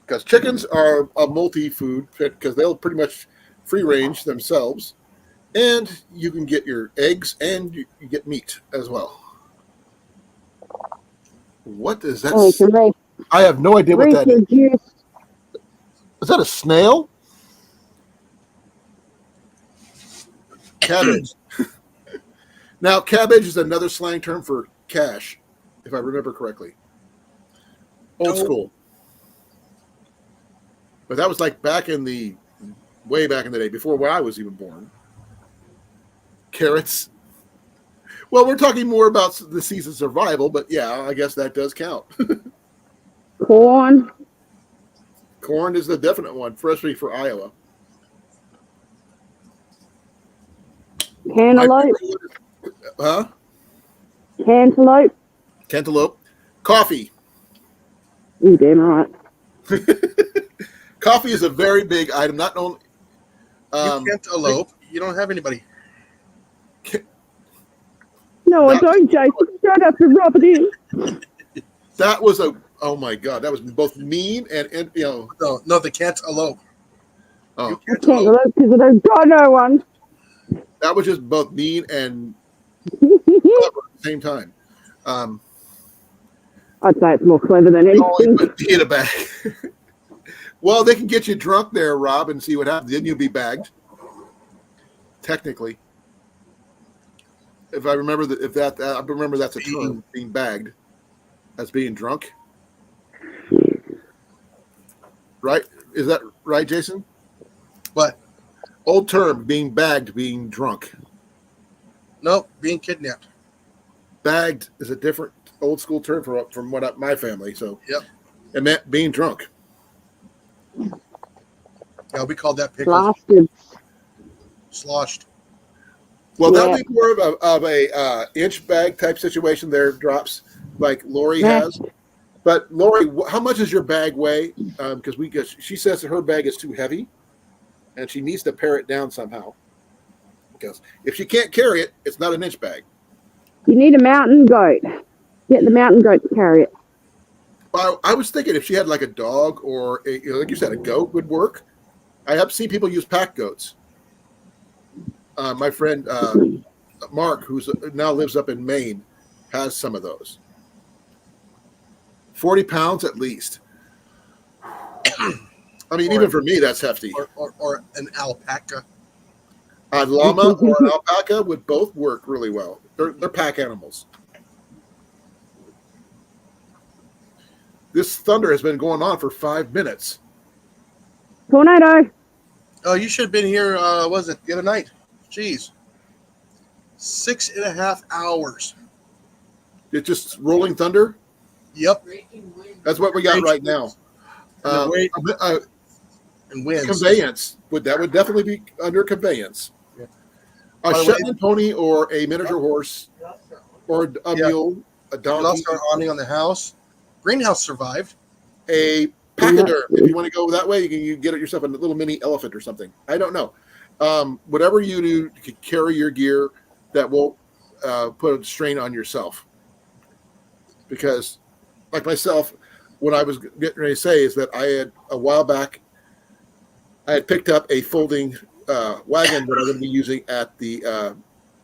Speaker 2: Because chickens are a multi-food because they'll pretty much free range themselves. And you can get your eggs and you get meat as well. What is that?
Speaker 4: Oh, can they
Speaker 2: I have no idea what that is.
Speaker 4: reproduce?
Speaker 2: Is that a snail? Cabbage. Now, cabbage is another slang term for cash, if I remember correctly. Old school. But that was like way back in the day, before when I was even born. Carrots. Well, we're talking more about the season survival, but yeah, I guess that does count.
Speaker 4: Corn.
Speaker 2: Corn is the definite one, especially for Iowa.
Speaker 4: Cantaloupe.
Speaker 2: Huh?
Speaker 4: Cantaloupe.
Speaker 2: Cantaloupe. Coffee.
Speaker 4: You damn right.
Speaker 2: Coffee is a very big item. Not only
Speaker 1: You can't elope. You don't have anybody.
Speaker 4: No, I don't, Jason. Shut up and rub it in.
Speaker 2: That was oh my God, that was both mean and
Speaker 1: No, they can't elope.
Speaker 2: Oh.
Speaker 1: You
Speaker 4: I
Speaker 1: can't
Speaker 4: can't
Speaker 1: elope.
Speaker 4: look because I don't got no one.
Speaker 2: That was just both mean and clever at the same time.
Speaker 4: I'd say it's more clever than anything.
Speaker 2: In a bag. Well, they can get you drunk there, Rob, and see what happens. Then you'll be bagged. Technically, if I remember I remember that's a term, being bagged, as being drunk. Right? Is that right, Jason?
Speaker 1: What?
Speaker 2: Old term, being bagged, being drunk.
Speaker 1: Nope, being kidnapped.
Speaker 2: Bagged is a different old school term from my family. So
Speaker 1: Yep.
Speaker 2: It meant being drunk.
Speaker 1: Yeah, we called that pickles.
Speaker 4: Blasted.
Speaker 1: Sloshed.
Speaker 2: Well,
Speaker 4: Yeah.
Speaker 2: that'll be more of a inch bag type situation there, drops like Lori has. But Lori, how much does your bag weigh? Because she says that her bag is too heavy, and she needs to pare it down somehow. Because if she can't carry it, it's not an inch bag.
Speaker 4: You need a mountain goat. Get the mountain goat to carry it.
Speaker 2: I was thinking if she had like a dog or like you said, a goat would work. I have seen people use pack goats. My friend Mark, who now lives up in Maine, has some of those. 40 pounds at least. I mean, even for me, that's hefty.
Speaker 1: Or an alpaca.
Speaker 2: A llama or an alpaca would both work really well. They're pack animals. This thunder has been going on for 5 minutes.
Speaker 4: Tornado.
Speaker 1: Oh, you should have been here, was it the other night? Jeez. 6.5 hours.
Speaker 2: It's just rolling thunder.
Speaker 1: Yep.
Speaker 2: That's what we got right now.
Speaker 1: And winds.
Speaker 2: Conveyance. That would definitely be under conveyance.
Speaker 1: Yeah.
Speaker 2: A
Speaker 1: By the way-
Speaker 2: Shetland pony or a miniature horse or a mule, a
Speaker 1: We
Speaker 2: donkey,
Speaker 1: lost our awning on the house. Greenhouse survived.
Speaker 2: a pachyderm. If you want to go that way, you can get yourself a little mini elephant or something. I don't know. Whatever you do to carry your gear that won't put a strain on yourself. Because, like myself, what I was getting ready to say is that I had a while back, I had picked up a folding wagon that I'm going to be using at the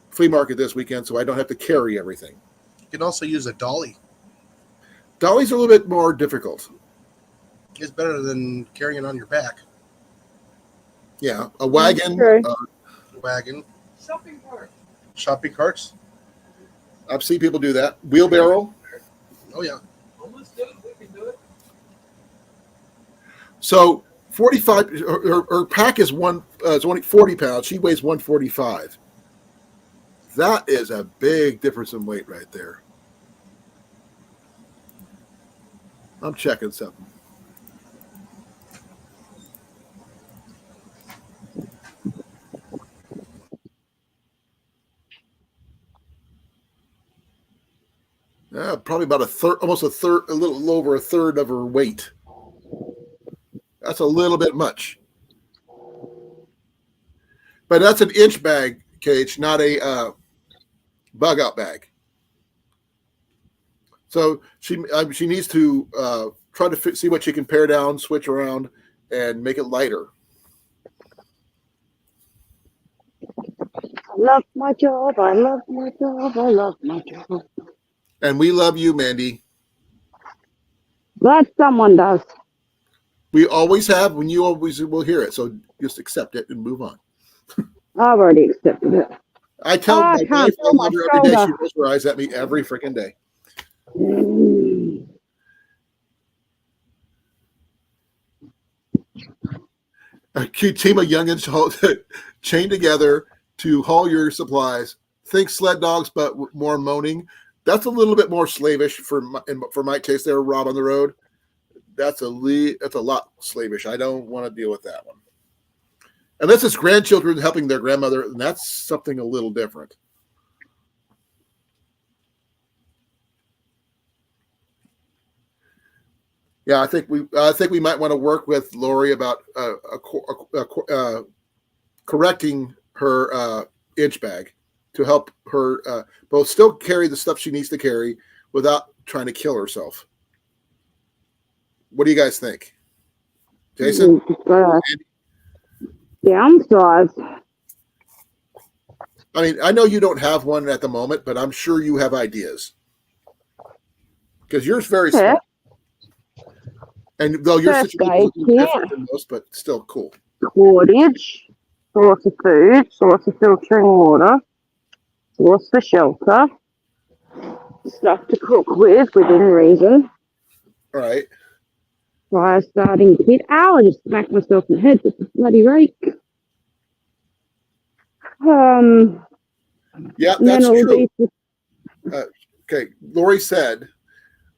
Speaker 2: flea market this weekend, so I don't have to carry everything.
Speaker 1: You can also use a dolly.
Speaker 2: Dollies are a little bit more difficult.
Speaker 1: It's better than carrying it on your back.
Speaker 2: Yeah, a wagon.
Speaker 4: True.
Speaker 1: Wagon.
Speaker 3: Shopping cart.
Speaker 1: Shopping carts.
Speaker 2: I've seen people do that. Wheelbarrow.
Speaker 1: Oh, yeah.
Speaker 3: Almost do it. We can do it.
Speaker 2: So 45. Her pack is it's only 40 pounds. She weighs 145. That is a big difference in weight right there. I'm checking something. Probably about a third, almost a third, a little over a third of her weight. That's a little bit much. But that's an inch bag, Cage, not a bug out bag. So she needs to try to see what she can pare down, switch around, and make it lighter.
Speaker 4: I love my job. I love my job. I love my job.
Speaker 2: And we love you, Mandy.
Speaker 4: Glad someone does.
Speaker 2: We always have, when you always will hear it. So just accept it and move on.
Speaker 4: I've already accepted it.
Speaker 2: I tell my
Speaker 4: I
Speaker 2: wife
Speaker 4: can't
Speaker 2: I
Speaker 4: feel my
Speaker 2: love her every day. She
Speaker 4: shoulder.
Speaker 2: rolls her eyes at me every freaking day. A cute team of youngins chained together to haul your supplies. Think sled dogs, but more moaning. That's a little bit more slavish for my taste there, Rob, on the road. That's a lot slavish. I don't want to deal with that one. Unless it's grandchildren helping their grandmother, and that's something a little different. Yeah, I think we might want to work with Lori about correcting her inch bag to help her both still carry the stuff she needs to carry without trying to kill herself. What do you guys think, Jason?
Speaker 4: Downsized.
Speaker 2: I mean, I know you don't have one at the moment, but I'm sure you have ideas because yours very small. And though your situation is different than most, but still cool.
Speaker 4: Cordage, source of food, source of filtering water, source for shelter, stuff to cook with within reason.
Speaker 2: All right.
Speaker 4: Fire starting kit. Ow, I just smacked myself in the head with the bloody rake.
Speaker 2: Yeah, that's true. Okay, Lori said,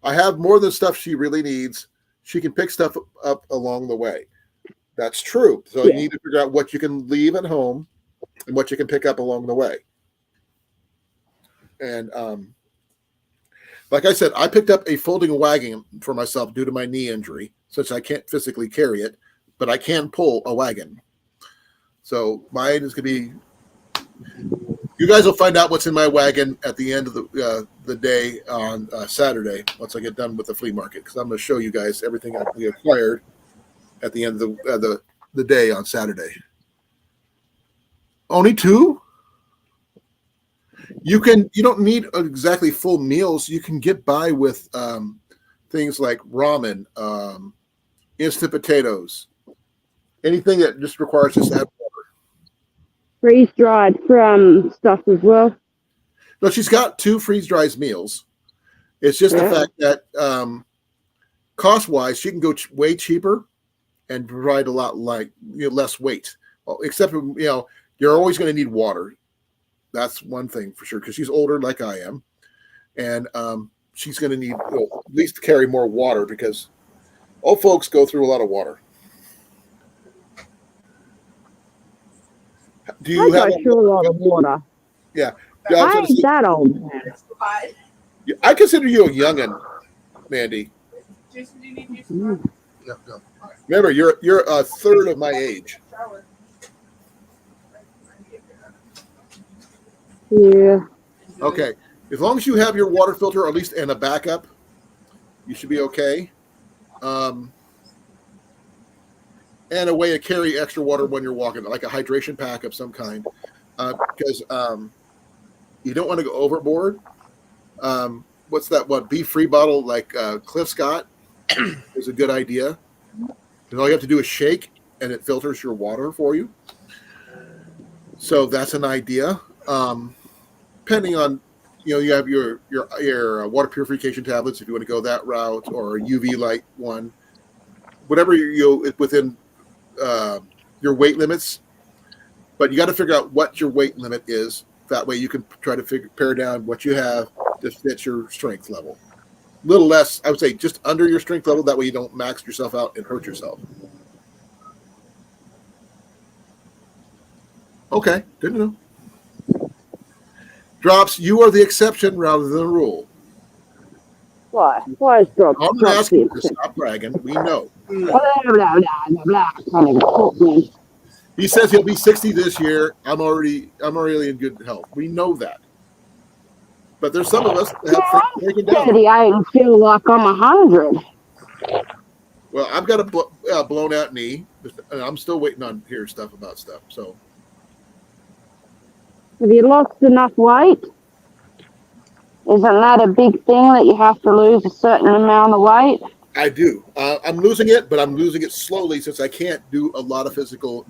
Speaker 2: I have more than stuff she really needs. She can pick stuff up along the way. That's true. So you need to figure out what you can leave at home and what you can pick up along the way. And like I said, I picked up a folding wagon for myself due to my knee injury, since I can't physically carry it, but I can pull a wagon. So mine is going to be. You guys will find out what's in my wagon at the end of the day on Saturday once I get done with the flea market, because I'm going to show you guys everything we acquired at the end of the day on Saturday. Only 2? You don't need exactly full meals. You can get by with things like ramen, instant potatoes, anything that just requires just add water.
Speaker 4: Freeze-dried from stuff as well.
Speaker 2: No, she's got 2 freeze-dried meals. It's just the fact that cost-wise, she can go way cheaper and provide a lot less weight. Well, except you're always going to need water. That's one thing for sure, because she's older like I am, and she's going to need at least to carry more water because old folks go through a lot of water. Do you have
Speaker 4: a lot of water?
Speaker 2: Yeah.
Speaker 4: I ain't that old, man.
Speaker 2: I consider you a youngin', Mandy.
Speaker 3: Jason, do you need to
Speaker 1: No.
Speaker 2: Remember, you're a third of my age.
Speaker 4: Yeah.
Speaker 2: Okay. As long as you have your water filter, or at least and a backup, you should be okay. And a way to carry extra water when you're walking, like a hydration pack of some kind, because you don't want to go overboard. What's that one? Be free bottle like Cliff Scott is a good idea. Because all you have to do is shake, and it filters your water for you. So that's an idea. Depending on, you have your water purification tablets if you want to go that route, or a UV light one, whatever within your weight limits, but you got to figure out what your weight limit is. That way you can try to pare down what you have to fit your strength level. A little less, I would say, just under your strength level. That way you don't max yourself out and hurt yourself. Okay, good to know. Drops, you are the exception rather than the rule.
Speaker 4: Why? Why is Drops?
Speaker 2: I'm not asking you to stop bragging. We know. He says he'll be 60 this year. I'm already in good health. We know that. But there's some of us that have freaking breaking down.
Speaker 4: 38 and feel like I'm 100.
Speaker 2: Well, I've got a blown out knee, and I'm still waiting on hear stuff about stuff. So,
Speaker 4: Have you lost enough weight? Isn't that a big thing that you have to lose a certain amount of weight?
Speaker 2: I do. I'm losing it, but I'm losing it slowly since I can't do a lot of physical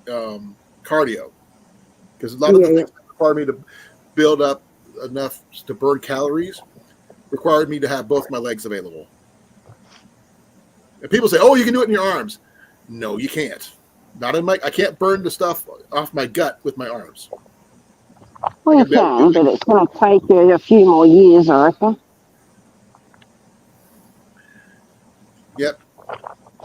Speaker 2: cardio. Because a lot of the things that require me to build up enough to burn calories required me to have both my legs available. And people say, "Oh, you can do it in your arms." No, you can't. Not in my. I can't burn the stuff off my gut with my arms.
Speaker 4: Well, you can, but it's going to take you a few more years, I reckon.
Speaker 2: Yep.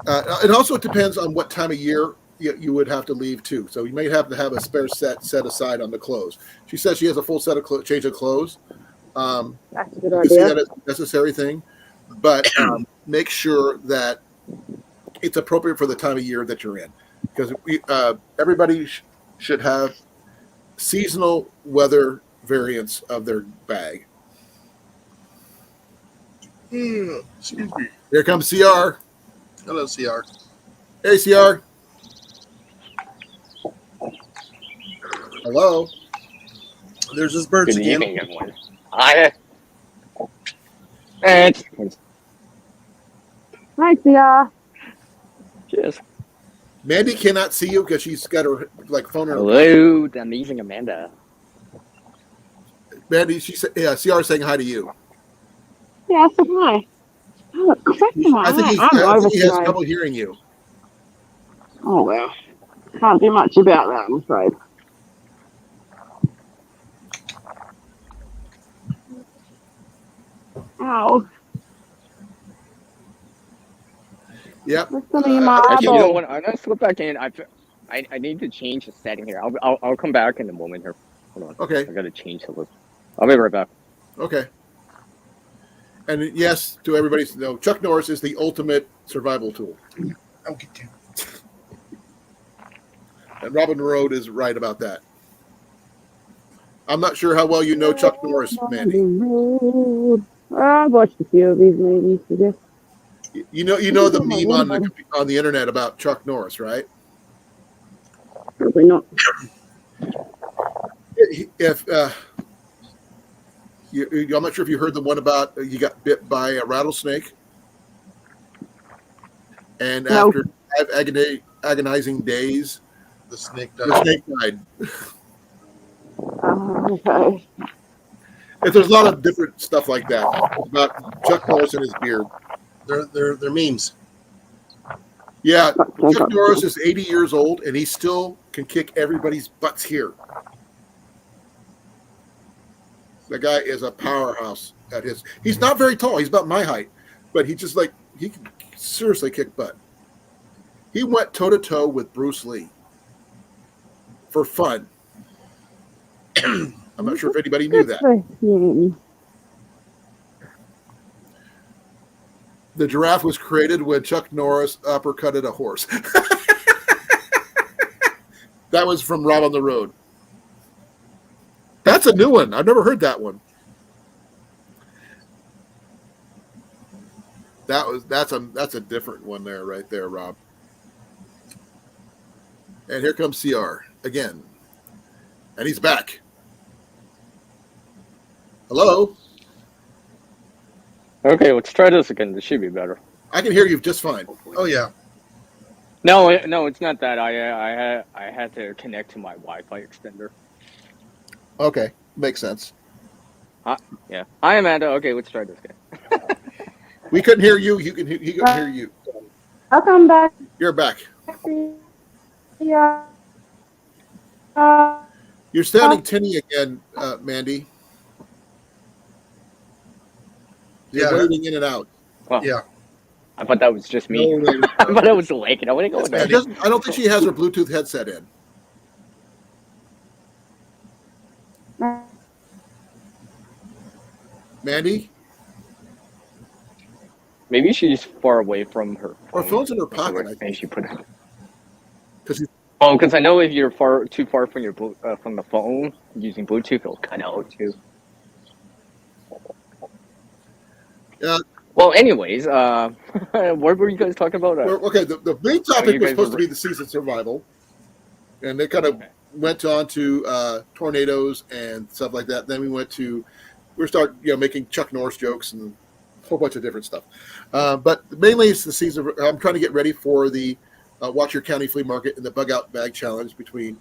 Speaker 2: And also, it depends on what time of year you would have to leave too. So you may have to have a spare set aside on the clothes. She says she has a full set of change of clothes.
Speaker 4: That's a good
Speaker 2: You see
Speaker 4: idea.
Speaker 2: that as a necessary thing, but make sure that it's appropriate for the time of year that you're in, because everybody should have seasonal weather variants of their bag.
Speaker 1: Excuse me.
Speaker 2: Here comes CR.
Speaker 1: Hello, CR.
Speaker 2: Hey, CR. Hello.
Speaker 1: There's this birds
Speaker 5: Good
Speaker 1: again.
Speaker 5: evening, everyone. Hi. And
Speaker 4: Hi, CR.
Speaker 5: cheers.
Speaker 2: Mandy cannot see you because she's got her phone in her.
Speaker 5: Hello, the amazing Amanda.
Speaker 2: Mandy, she said, "Yeah, CR saying hi to you."
Speaker 4: Yeah, I said hi. Oh, crap in my
Speaker 2: I think
Speaker 4: eye. I'm
Speaker 2: he has
Speaker 4: oversnowed.
Speaker 2: trouble hearing you.
Speaker 4: Oh, well. Can't do much about that, I'm afraid. Ow.
Speaker 2: Yep.
Speaker 4: What's something in my
Speaker 5: Actually, you know
Speaker 4: eyeball?
Speaker 5: what? I'm gonna slip back in. I need to change the setting here. I'll come back in a moment here. Hold on.
Speaker 2: Okay.
Speaker 5: I gotta change the list. I'll be right back.
Speaker 2: Okay. And yes, to everybody, no, Chuck Norris is the ultimate survival tool.
Speaker 1: I'll get you.
Speaker 2: And Robin Road is right about that. I'm not sure how well you know Chuck Norris, Mandy.
Speaker 4: I've watched a few of his movies, I guess.
Speaker 2: You know the meme on the internet about Chuck Norris, right?
Speaker 4: Probably not.
Speaker 2: If I'm not sure if you heard the one about you got bit by a rattlesnake, and
Speaker 4: No.
Speaker 2: after agonizing days,
Speaker 1: The snake
Speaker 2: the
Speaker 1: does.
Speaker 2: snake died.
Speaker 4: Okay.
Speaker 2: There's a lot of different stuff like that about Chuck Norris and his beard.
Speaker 1: They're memes.
Speaker 2: Yeah, Chuck Norris is 80 years old, and he still can kick everybody's butts here. The guy is a powerhouse at his. He's not very tall. He's about my height, but he can seriously kick butt. He went toe to toe with Bruce Lee for fun. I'm not sure if anybody knew that. The giraffe was created when Chuck Norris uppercutted a horse. That was from Rob on the Road. That's a new one. I've never heard that one. That's a different one there, right there, Rob. And here comes CR again. And he's back. Hello?
Speaker 5: Okay, let's try this again. This should be better.
Speaker 2: I can hear you just fine.
Speaker 1: Oh yeah.
Speaker 5: No, it's not that. I had to connect to my Wi-Fi extender.
Speaker 2: Okay, makes sense.
Speaker 5: Yeah. Hi, Amanda. Okay, let's try this again.
Speaker 2: We couldn't hear you. He couldn't hear you.
Speaker 4: I'll come back.
Speaker 2: You're back.
Speaker 4: Yeah.
Speaker 2: You're sounding tinny again, Mandy. You're
Speaker 1: Yeah.
Speaker 2: waving in and out.
Speaker 5: Well,
Speaker 1: Yeah.
Speaker 5: I thought that was just me. I thought that was the lake, and I want to go with
Speaker 2: I
Speaker 5: that.
Speaker 2: don't think she has her Bluetooth headset in. Mandy?
Speaker 5: Maybe she's far away from her.
Speaker 2: Her phone's in her pocket, I
Speaker 5: Maybe
Speaker 2: think.
Speaker 5: she put it.
Speaker 2: Because
Speaker 5: I know if you're too far from your from the phone using Bluetooth, it'll cut out too. Well, anyways, what were you guys talking about?
Speaker 2: Okay, the main
Speaker 5: you
Speaker 2: topic was
Speaker 5: guys
Speaker 2: supposed
Speaker 5: were-
Speaker 2: to be the season survival, and they kind of
Speaker 5: Okay.
Speaker 2: went on to tornadoes and stuff like that. Then we start making Chuck Norris jokes and a whole bunch of different stuff. But mainly it's the season. I'm trying to get ready for the Watch Your County Flea Market and the Bug Out Bag Challenge between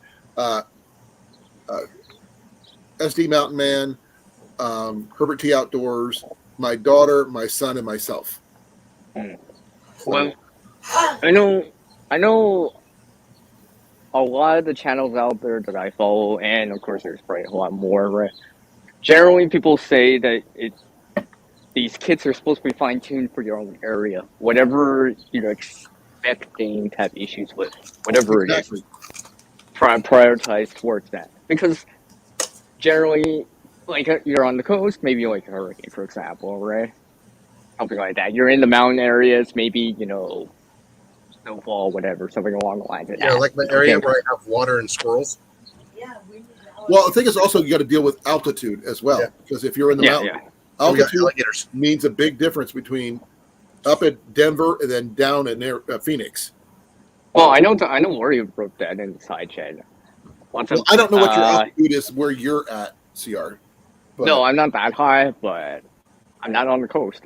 Speaker 2: SD Mountain Man, Herbert T Outdoors, my daughter, my son, and myself.
Speaker 5: Well, I know a lot of the channels out there that I follow, and of course, there's probably a lot more. Right? Generally, people say that these kits are supposed to be fine tuned for your own area. Whatever you're expecting to have issues with, whatever
Speaker 2: Exactly.
Speaker 5: it is, prioritize towards that. Because generally, like you're on the coast, maybe like a hurricane, for example, right? Something like that. You're in the mountain areas, maybe snowfall, whatever, something along the lines of
Speaker 1: Yeah,
Speaker 5: that.
Speaker 1: like the area where I have water and squirrels.
Speaker 3: Yeah, we need to.
Speaker 2: Well, the thing is also you got to deal with altitude as well,
Speaker 1: Yeah.
Speaker 2: because if you're in the
Speaker 5: Yeah,
Speaker 2: mountain,
Speaker 5: yeah.
Speaker 1: So we got
Speaker 2: altitude
Speaker 1: alligators.
Speaker 2: means a big difference between up at Denver and then down in Phoenix.
Speaker 5: Well, I know Mario wrote that in the side chat. Lots
Speaker 2: Well,
Speaker 5: of
Speaker 2: I don't know what your altitude is where you're at, CR. But
Speaker 5: no, I'm not that high, but I'm not on the coast.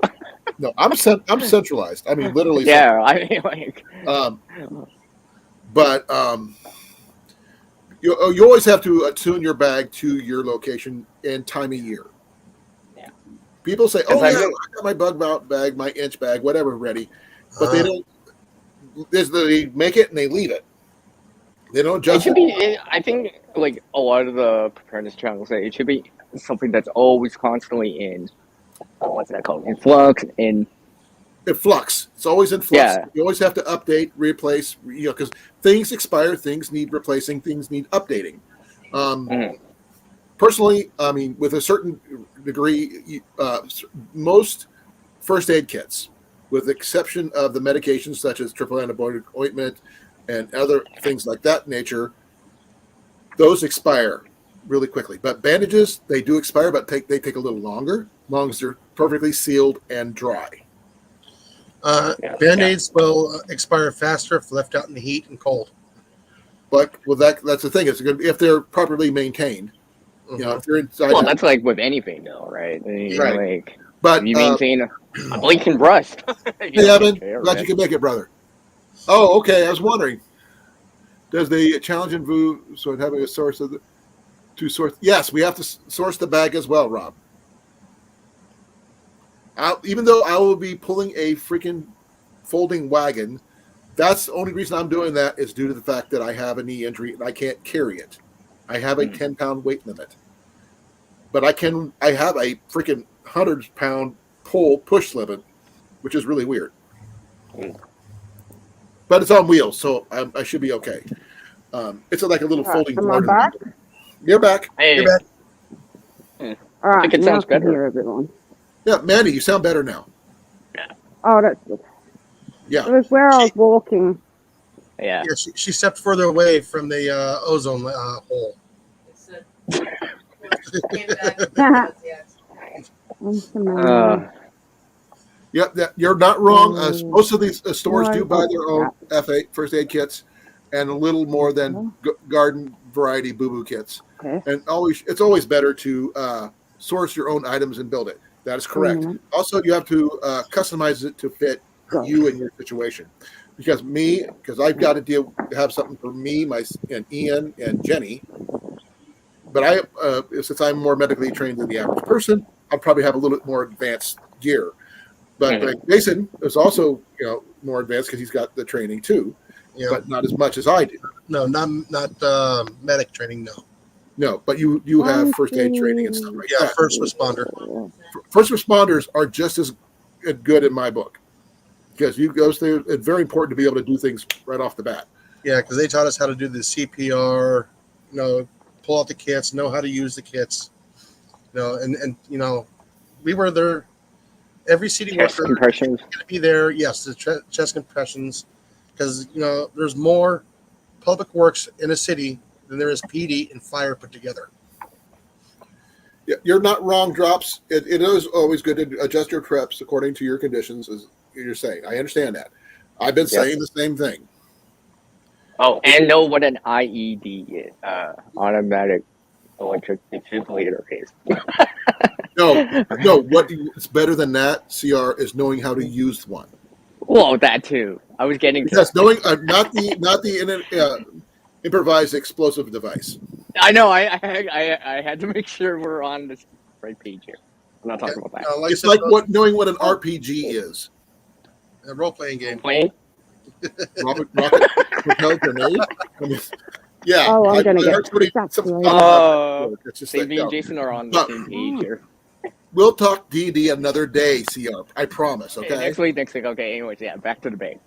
Speaker 2: no, I'm centralized. I mean, literally.
Speaker 5: Yeah, I mean, like,
Speaker 2: But you always have to attune your bag to your location and time of year.
Speaker 5: Yeah.
Speaker 2: People say,
Speaker 5: Because
Speaker 2: "Oh
Speaker 5: I
Speaker 2: yeah,
Speaker 5: know-
Speaker 2: I got my bug out bag, my inch bag, whatever, ready," but they
Speaker 1: Uh,
Speaker 2: don't. They make it and they leave it. They don't
Speaker 5: it
Speaker 2: just.
Speaker 5: should be. I think like a lot of the preparedness channels say it should be something that's always constantly in what's that called? In flux. In
Speaker 2: It flux. It's always in flux.
Speaker 5: Yeah.
Speaker 2: You always have to update, replace, because things expire, things need replacing, things need updating.
Speaker 5: Mhm.
Speaker 2: Personally, I mean, with a certain degree, most first aid kits, with the exception of the medications such as triple antibiotic ointment and other things like that nature, those expire really quickly. But bandages, they do expire, but they take a little longer, as long as they're perfectly sealed and dry.
Speaker 5: Yeah.
Speaker 1: Band-Aids will expire faster if left out in the heat and cold.
Speaker 2: But that's the thing. It's going to be if they're properly maintained.
Speaker 1: Mhm.
Speaker 2: If they're inside.
Speaker 5: Well, that's like with anything, though, right? I mean,
Speaker 2: Right.
Speaker 5: Like,
Speaker 2: But
Speaker 5: if you maintain a blinking rust.
Speaker 2: hey, Evan, glad you can make it, brother. Oh, okay. I was wondering, does the challenge in VU sort of having a source of to source? Yes, we have to source the bag as well, Rob. Even though I will be pulling a freaking folding wagon, that's the only reason I'm doing that is due to the fact that I have a knee injury and I can't carry it. I have a 10-pound weight limit, but I have a freaking 100-pound push limit, which is really weird. But it's on wheels, so I should be okay. It's like a little folding
Speaker 4: Am I
Speaker 2: board.
Speaker 4: back?
Speaker 2: You're back.
Speaker 5: Hey,
Speaker 1: You're back.
Speaker 4: All right,
Speaker 5: think it
Speaker 4: now
Speaker 5: sounds
Speaker 4: I can
Speaker 5: better.
Speaker 4: hear everyone.
Speaker 2: Yeah, Mandy, you sound better now.
Speaker 4: Oh, that's good.
Speaker 2: Yeah.
Speaker 4: It was where I was walking.
Speaker 5: yeah.
Speaker 1: Yeah, she stepped further away from the ozone hole.
Speaker 3: It's came back.
Speaker 2: Yeah, you're not wrong. Most of these stores
Speaker 4: No,
Speaker 2: do buy their own
Speaker 4: yeah.
Speaker 2: F8 first aid kits and a little more than garden variety boo-boo kits.
Speaker 4: Okay.
Speaker 2: And it's always better to source your own items and build it. That is correct. Also, you have to customize it to fit you and your situation. Because I've got to have something for me, and Ian and Jenny. But since I'm more medically trained than the average person, I'll probably have a little bit more advanced gear. But Jason is also more advanced because he's got the training too, but not as much as I do.
Speaker 1: No, not medic training. No.
Speaker 2: No, but you have first aid training and stuff like
Speaker 1: Yeah,
Speaker 2: that.
Speaker 1: first responder.
Speaker 2: First responders are just as good in my book because it's very important to be able to do things right off the bat.
Speaker 1: Yeah, because they taught us how to do the CPR. Pull out the kits, know how to use the kits. And we were there. Every city
Speaker 5: Chest
Speaker 1: worker
Speaker 5: compressions.
Speaker 1: going to be there. Yes, the chest compressions, because there's more public works in a city than there is PD and fire put together.
Speaker 2: Yeah, you're not wrong, Drops. It is always good to adjust your preps according to your conditions, as you're saying. I understand that. I've been saying the same thing.
Speaker 5: Oh, and know what an IED is, automatic electric defibrillator is.
Speaker 2: No. It's better than that. CR is knowing how to use one.
Speaker 5: Well, that too. I was getting to.
Speaker 2: Yes, knowing not the improvised explosive device.
Speaker 5: I know. I had to make sure we're on the right page here. I'm not talking about that.
Speaker 1: Like
Speaker 2: It's
Speaker 1: I
Speaker 2: like
Speaker 1: said,
Speaker 2: knowing what an RPG is.
Speaker 1: a role playing game.
Speaker 5: Playing?
Speaker 2: Rocket propelled grenade. I mean, yeah.
Speaker 4: Oh, I'm gonna
Speaker 2: I
Speaker 4: get
Speaker 2: heard somebody-
Speaker 4: sacked
Speaker 2: some-
Speaker 4: later.
Speaker 2: it's just
Speaker 5: See,
Speaker 2: like,
Speaker 5: me and
Speaker 2: no.
Speaker 5: Jason are on the
Speaker 2: But-
Speaker 5: same page here.
Speaker 2: We'll talk D&D another day, CR. I promise. Okay.
Speaker 5: Next week. Okay. Anyways, yeah. Back to the bag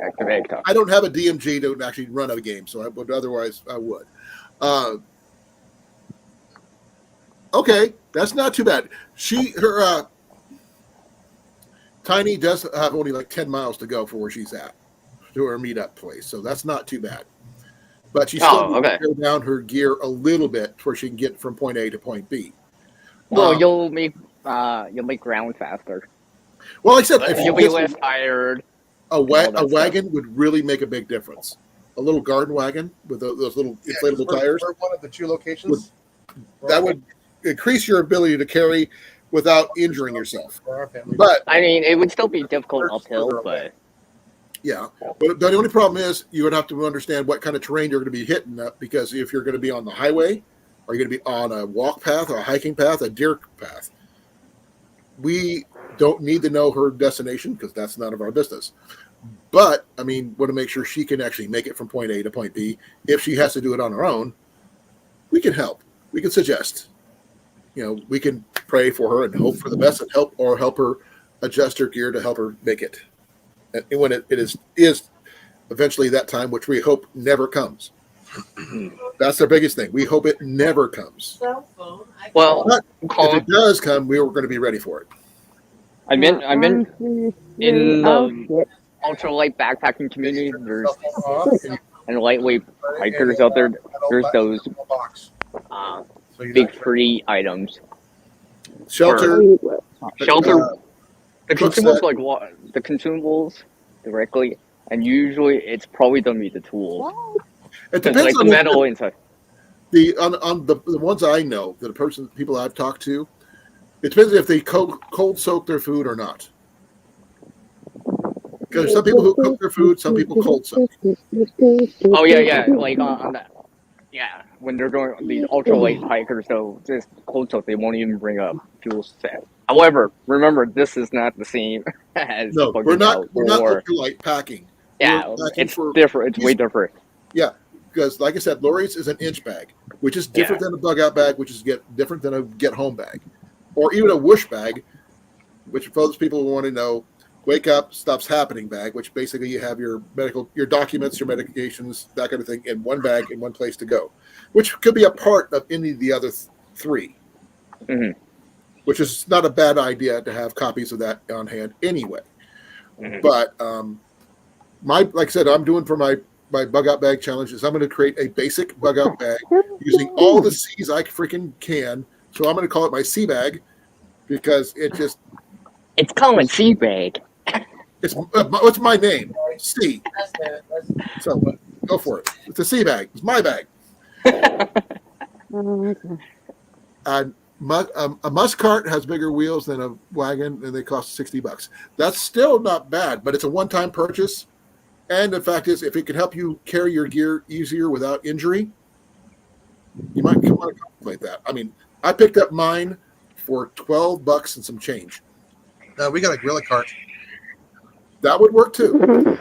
Speaker 5: talk.
Speaker 2: I don't have a DMG to actually run a game, so I would otherwise I would. Okay, that's not too bad. Her Tiny does have only like 10 miles to go for where she's at to her meetup place, so that's not too bad. But she still needs to go down her gear a little bit before she can get from point A to point B.
Speaker 5: Well, you'll make ground faster.
Speaker 2: Well, like I said, if
Speaker 5: You'll
Speaker 2: you
Speaker 5: be less tired.
Speaker 2: a wagon would really make a big difference. A little garden wagon with those little inflatable tires.
Speaker 1: We're one of the 2 locations.
Speaker 2: That would increase your ability to carry without injuring yourself.
Speaker 1: For our family.
Speaker 2: But
Speaker 5: I mean, it would still be difficult uphill, but
Speaker 2: yeah, but the only problem is you would have to understand what kind of terrain you're going to be hitting up, because if you're going to be on the highway, or you're going to be on a walk path, a hiking path, a deer path, we don't need to know her destination because that's none of our business. But I mean, want to make sure she can actually make it from point A to point B. If she has to do it on her own, we can help. We can suggest. We can pray for her and hope for the best, and help her adjust her gear to help her make it. And when it is eventually that time, which we hope never comes. That's the biggest thing. We hope it never comes.
Speaker 3: Cell phone.
Speaker 5: well,
Speaker 2: But if it does come, we were going to be ready for it.
Speaker 5: I've been in
Speaker 4: Oh,
Speaker 5: the
Speaker 4: shit.
Speaker 5: ultralight backpacking community. There's
Speaker 1: Cell phone off, and
Speaker 5: and lightweight hikers out there. There's those
Speaker 1: box.
Speaker 5: uh,
Speaker 1: So you're
Speaker 5: big
Speaker 1: not-
Speaker 5: free items.
Speaker 2: Shelter,
Speaker 5: Shelter. The
Speaker 2: cook
Speaker 5: consumables
Speaker 2: set.
Speaker 5: like what? The consumables directly, and usually it's probably gonna be the tools.
Speaker 2: it
Speaker 5: 'Cause,
Speaker 2: depends
Speaker 5: like the
Speaker 2: on
Speaker 5: metal inside.
Speaker 2: on the ones I know, people I've talked to. It depends if they cold soak their food or not. Because some people who cook their food, some people cold soak.
Speaker 5: Oh yeah, like on that. Yeah, when they're going these ultralight hikers, though, just cold soak, they won't even bring up fuel set. However, remember this is not the same as
Speaker 2: No,
Speaker 5: bugging
Speaker 2: we're not
Speaker 5: out
Speaker 2: ultralight packing.
Speaker 5: yeah,
Speaker 2: we're packing
Speaker 5: it's
Speaker 2: for-
Speaker 5: different. It's way different.
Speaker 2: Yeah, because like I said, Lori's is an inch bag, which is different than a bug out bag, which is different than a get home bag, or even a whoosh bag, which for those people who want to know, wake up, stops happening bag, which basically you have your documents, your medications, that kind of thing in one bag in one place to go, which could be a part of any of the other 3, which is not a bad idea to have copies of that on hand anyway. But like I said, I'm doing for my bug out bag challenges. I'm going to create a basic bug out bag using all the C's I freaking can. So I'm going to call it my C bag because it's
Speaker 5: called sea bag.
Speaker 2: What's my name? C.
Speaker 3: That's there.
Speaker 2: So go for it. It's a C bag. It's my bag. A musk cart has bigger wheels than a wagon, and they cost $60. That's still not bad, but it's a one-time purchase. And the fact is, if it can help you carry your gear easier without injury, you might want to contemplate that. I mean, I picked up mine for $12 and some change.
Speaker 1: We got a gorilla cart.
Speaker 2: That would work too.
Speaker 1: Big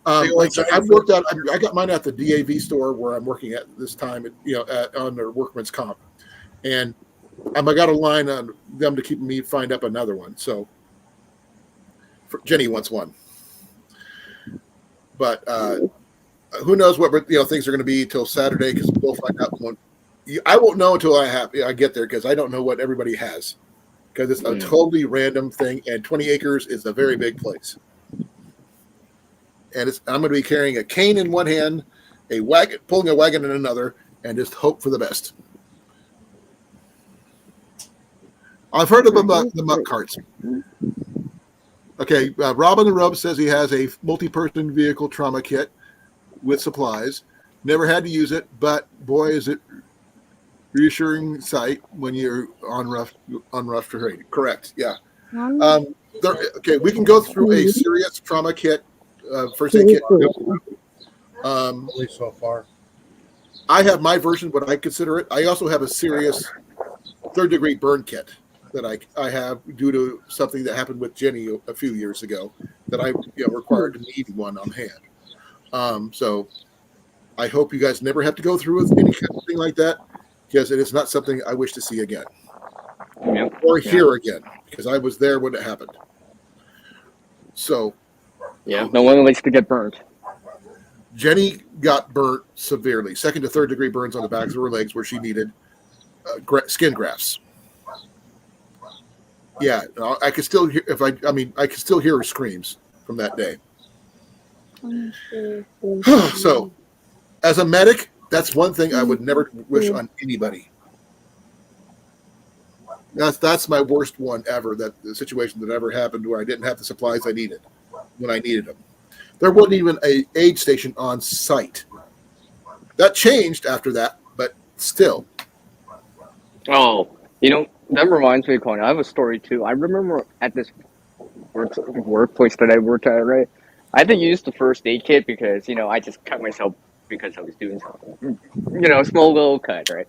Speaker 1: old
Speaker 2: Like I said,
Speaker 1: giant
Speaker 2: I've worked out. I got mine at the DAV store where I'm working at this time. On their workman's comp, and I got a line on them to keep me find up another one. So Jenny wants one, but who knows what things are going to be till Saturday, because we'll find out one. I won't know until I get there, because I don't know what everybody has, because it's a totally random thing, and 20 acres is a very big place. And I'm going to be carrying a cane in one hand, pulling a wagon in another, and just hope for the best. I've heard of the muck carts. Okay, Robin the Rub says he has a multi-person vehicle trauma kit with supplies. Never had to use it, but boy, is it reassuring sight when you're on rough terrain. Correct. Yeah. Okay, we can go through a serious trauma kit, first aid kit.
Speaker 1: Only so far.
Speaker 2: I have my version, but I consider it. I also have a serious third-degree burn kit that I have due to something that happened with Jenny a few years ago that I required to need one on hand. So I hope you guys never have to go through with any kind of thing like that, because it is not something I wish to see again or hear again, because I was there when it happened. So
Speaker 5: Yeah, no one likes to get burnt.
Speaker 2: Jenny got burnt severely, 2nd to 3rd degree burns on the backs of her legs where she needed skin grafts. Yeah, I could still hear I could still hear her screams from that day. So, as a medic, that's one thing I would never wish on anybody. That's my worst one ever. That the situation that ever happened where I didn't have the supplies I needed when I needed them. There wasn't even an aid station on site. That changed after that, but still.
Speaker 5: Oh, that reminds me, Colan. I have a story too. I remember at this workplace that I worked at, right? I had to use the first aid kit because, I just cut myself because I was doing something. Small little cut, right?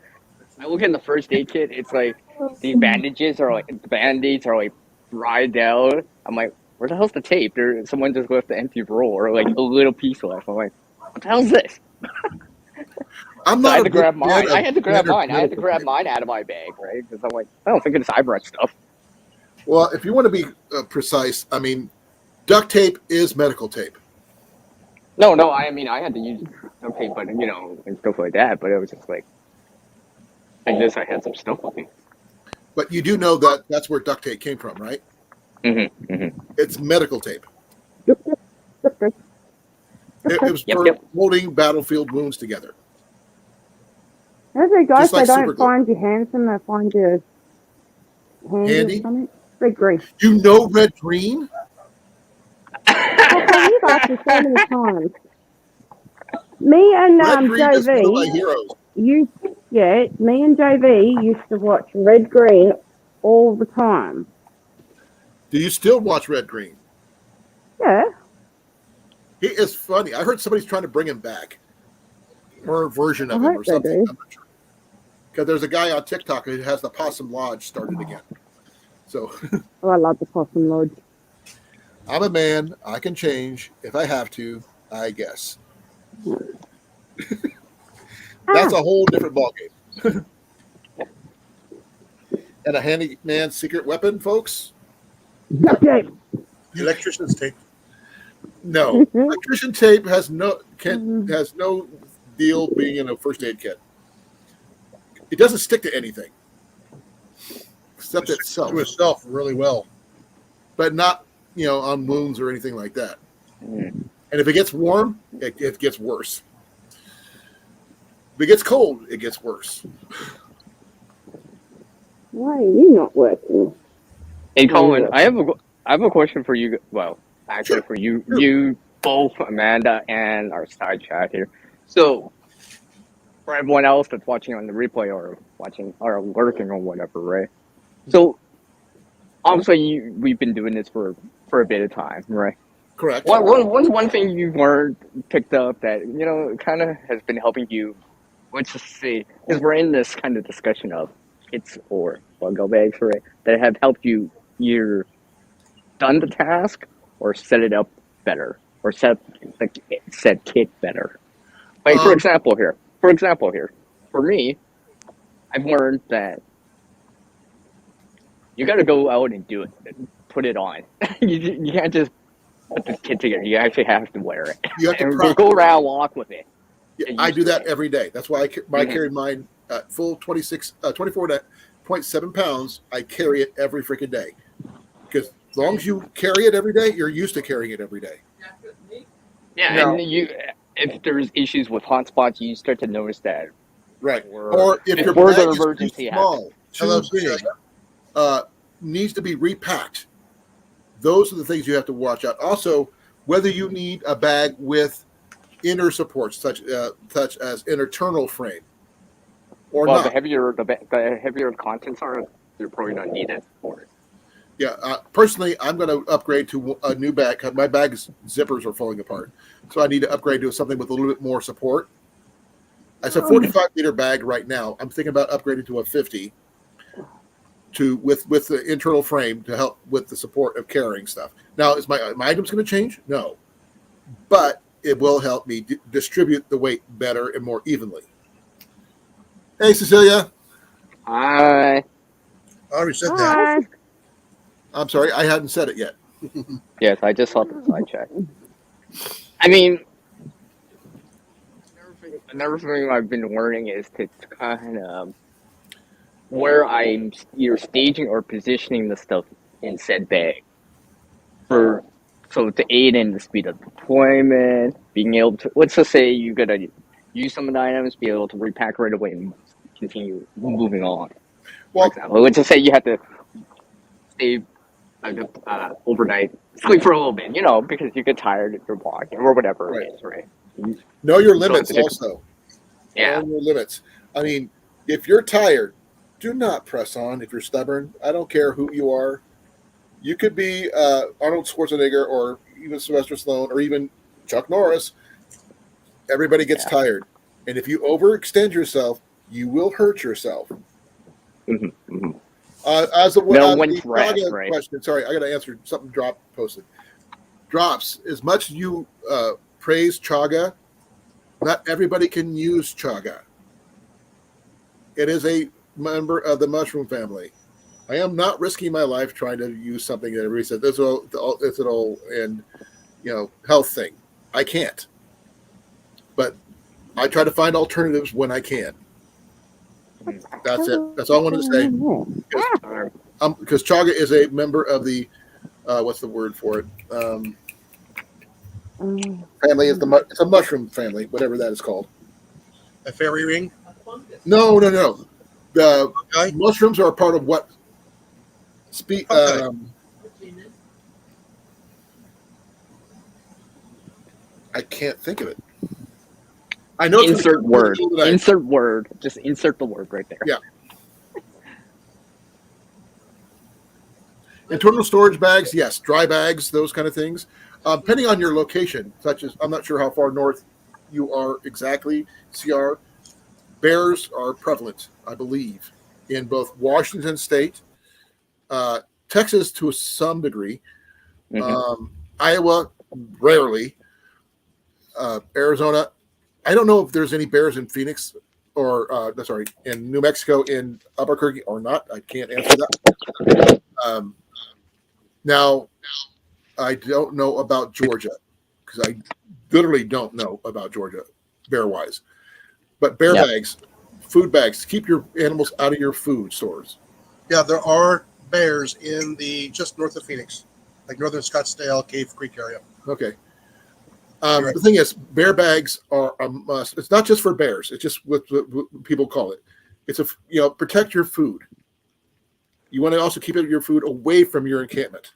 Speaker 5: I look in the first aid kit, it's like the bandages are like, the band-aids are like dried out. I'm like, where the hell's the tape? Someone just left the empty roll or like a little piece left. I'm like, what the hell's this?
Speaker 2: I'm
Speaker 5: So I
Speaker 2: not
Speaker 5: had to
Speaker 2: a
Speaker 5: grab
Speaker 2: big
Speaker 5: mine.
Speaker 2: fan
Speaker 5: I had to
Speaker 2: of
Speaker 5: grab
Speaker 2: standard
Speaker 5: mine. I had to
Speaker 2: medical
Speaker 5: grab
Speaker 2: tape.
Speaker 5: mine out of my bag, right? Because I'm like, I don't think it's eyebrow stuff.
Speaker 2: Well, if you want to be precise, duct tape is medical tape.
Speaker 5: No, I mean, I had to use duct tape, but, and stuff like that. But it was just like, I guess I had some stuff with me.
Speaker 2: But you do know that that's where duct tape came from, right?
Speaker 5: Mm-hmm, mm-hmm.
Speaker 2: It's medical tape.
Speaker 4: Yep.
Speaker 2: It was
Speaker 5: Yep,
Speaker 2: for
Speaker 5: yep.
Speaker 2: holding battlefield wounds together.
Speaker 4: As they go,
Speaker 2: Just like
Speaker 4: they
Speaker 2: super
Speaker 4: don't
Speaker 2: glue.
Speaker 4: find you handsome, they find you handy
Speaker 2: Handy?
Speaker 4: or something. Red green.
Speaker 2: You know red green?
Speaker 4: Oh, you've asked me so many times. Me and
Speaker 2: Red green is one of my
Speaker 4: JV,
Speaker 2: heroes.
Speaker 4: me and JV used to watch Red Green all the time.
Speaker 2: Do you still watch red green?
Speaker 4: Yeah.
Speaker 2: He is funny. I heard somebody's trying to bring him back, or a version of
Speaker 4: I
Speaker 2: him,
Speaker 4: hope
Speaker 2: or
Speaker 4: they
Speaker 2: something.
Speaker 4: do.
Speaker 2: I'm not sure. Because there's a guy on TikTok who has the Possum Lodge started again. So
Speaker 4: Oh, I love the Possum Lodge.
Speaker 2: I'm a man. I can change if I have to, I guess. That's a whole different ballgame. And a handyman's secret weapon, folks?
Speaker 4: Duct tape.
Speaker 1: Electrician's tape.
Speaker 2: No. Electrician tape has no deal being in a first aid kit. It doesn't stick to anything except
Speaker 1: It sticks
Speaker 2: itself,
Speaker 1: to itself really well.
Speaker 2: but not on wounds or anything like that.
Speaker 5: Mm.
Speaker 2: And if it gets warm, it gets worse. If it gets cold, it gets worse.
Speaker 4: Why are you not working?
Speaker 5: Hey, Colan, I have a question for you. Well, actually,
Speaker 2: Sure.
Speaker 5: for you both, Amanda, and our side chat here. So, for everyone else that's watching on the replay or watching or lurking or whatever, right? So, obviously, we've been doing this for a bit of time, right?
Speaker 2: Correct.
Speaker 5: What's one thing you've learned, picked up that kind of has been helping you? Let's just say, because we're in this kind of discussion of kits or bug bags, right? That have helped you either done the task or set it up better or set kit better. Like for example here, for me, I've learned that you got to go out and do it, put it on. you can't just put this kit together. You actually have to wear it.
Speaker 2: You have to
Speaker 5: and
Speaker 2: practice.
Speaker 5: go around, walk with it.
Speaker 2: Yeah, I do that every day. That's why I carry mine at full 24.7 pounds. I carry it every freaking day. Because as long as you carry it every day, you're used to carrying it every day.
Speaker 5: Yeah,
Speaker 2: No.
Speaker 5: and if there's issues with hot spots, you start to notice that.
Speaker 2: Right.
Speaker 5: Or
Speaker 2: Or if your
Speaker 5: further
Speaker 2: bag is too
Speaker 5: emergency
Speaker 2: small, too
Speaker 1: Hello,
Speaker 2: big, needs to be repacked. Those are the things you have to watch out. Also, whether you need a bag with inner supports, such as internal frame, or
Speaker 5: Well,
Speaker 2: not.
Speaker 5: the heavier the contents are, you're probably not needed for it.
Speaker 2: Yeah, personally, I'm going to upgrade to a new bag. My bag's zippers are falling apart, so I need to upgrade to something with a little bit more support. It's a 45-liter bag right now. I'm thinking about upgrading to a 50 with the internal frame to help with the support of carrying stuff. Now, is my items going to change? No, but it will help me distribute the weight better and more evenly. Hey, Cecilia.
Speaker 5: I
Speaker 1: I already said that.
Speaker 4: Hi.
Speaker 2: I'm sorry, I hadn't said it yet.
Speaker 5: Yes, I just saw the side check. I mean, another thing I've been learning is to kind of where I'm either staging or positioning the stuff in said bag so to aid in the speed of deployment, being able to, let's just say you gotta use some of the items, be able to repack right away and continue moving on. For
Speaker 2: Well,
Speaker 5: example, let's just say you had to stay overnight, sleep for a little bit, because you get tired if you're walking or whatever
Speaker 2: Right.
Speaker 5: it is, right?
Speaker 2: know your
Speaker 5: So
Speaker 2: limits
Speaker 5: it's a-
Speaker 2: also.
Speaker 5: Yeah.
Speaker 2: Know your limits. I mean, if you're tired, do not press on. If you're stubborn, I don't care who you are. You could be Arnold Schwarzenegger or even Sylvester Stallone or even Chuck Norris. Everybody gets tired. And if you overextend yourself, you will hurt yourself.
Speaker 5: Mhm, mhm.
Speaker 2: As a
Speaker 5: No one's
Speaker 2: the
Speaker 5: rest,
Speaker 2: Chaga
Speaker 5: right?
Speaker 2: question, sorry, I got to answer something Drop posted. Drops, as much as you praise Chaga, not everybody can use Chaga. It is a member of the mushroom family. I am not risking my life trying to use something that everybody said it's an old and health thing. I can't, but I try to find alternatives when I can. That's it. That's all I wanted to say. Because Chaga is a member of the what's the word for it? Family is it's a mushroom family, whatever that is called.
Speaker 1: A fairy ring.
Speaker 2: No. The
Speaker 1: Okay.
Speaker 2: mushrooms are a part of what?
Speaker 1: Okay.
Speaker 2: I can't think of it. I know.
Speaker 5: Insert word.
Speaker 2: Tonight.
Speaker 5: Insert word. Just insert the word right there.
Speaker 2: Yeah. Internal storage bags, yes. Dry bags, those kind of things. Depending on your location, such as I'm not sure how far north you are exactly. CR bears are prevalent, I believe, in both Washington State, Texas to some degree, Iowa rarely, Arizona. I don't know if there's any bears in Phoenix or in New Mexico in Albuquerque or not. I can't answer that. Now, I don't know about Georgia because I literally don't know about Georgia bear-wise. But bear bags, food bags, keep your animals out of your food stores.
Speaker 1: Yeah, there are bears in just north of Phoenix, like northern Scottsdale, Cave Creek area.
Speaker 2: Okay.
Speaker 1: Right.
Speaker 2: The thing is, bear bags are a must. It's not just for bears. It's just what people call it. It's protect your food. You want to also keep your food away from your encampment.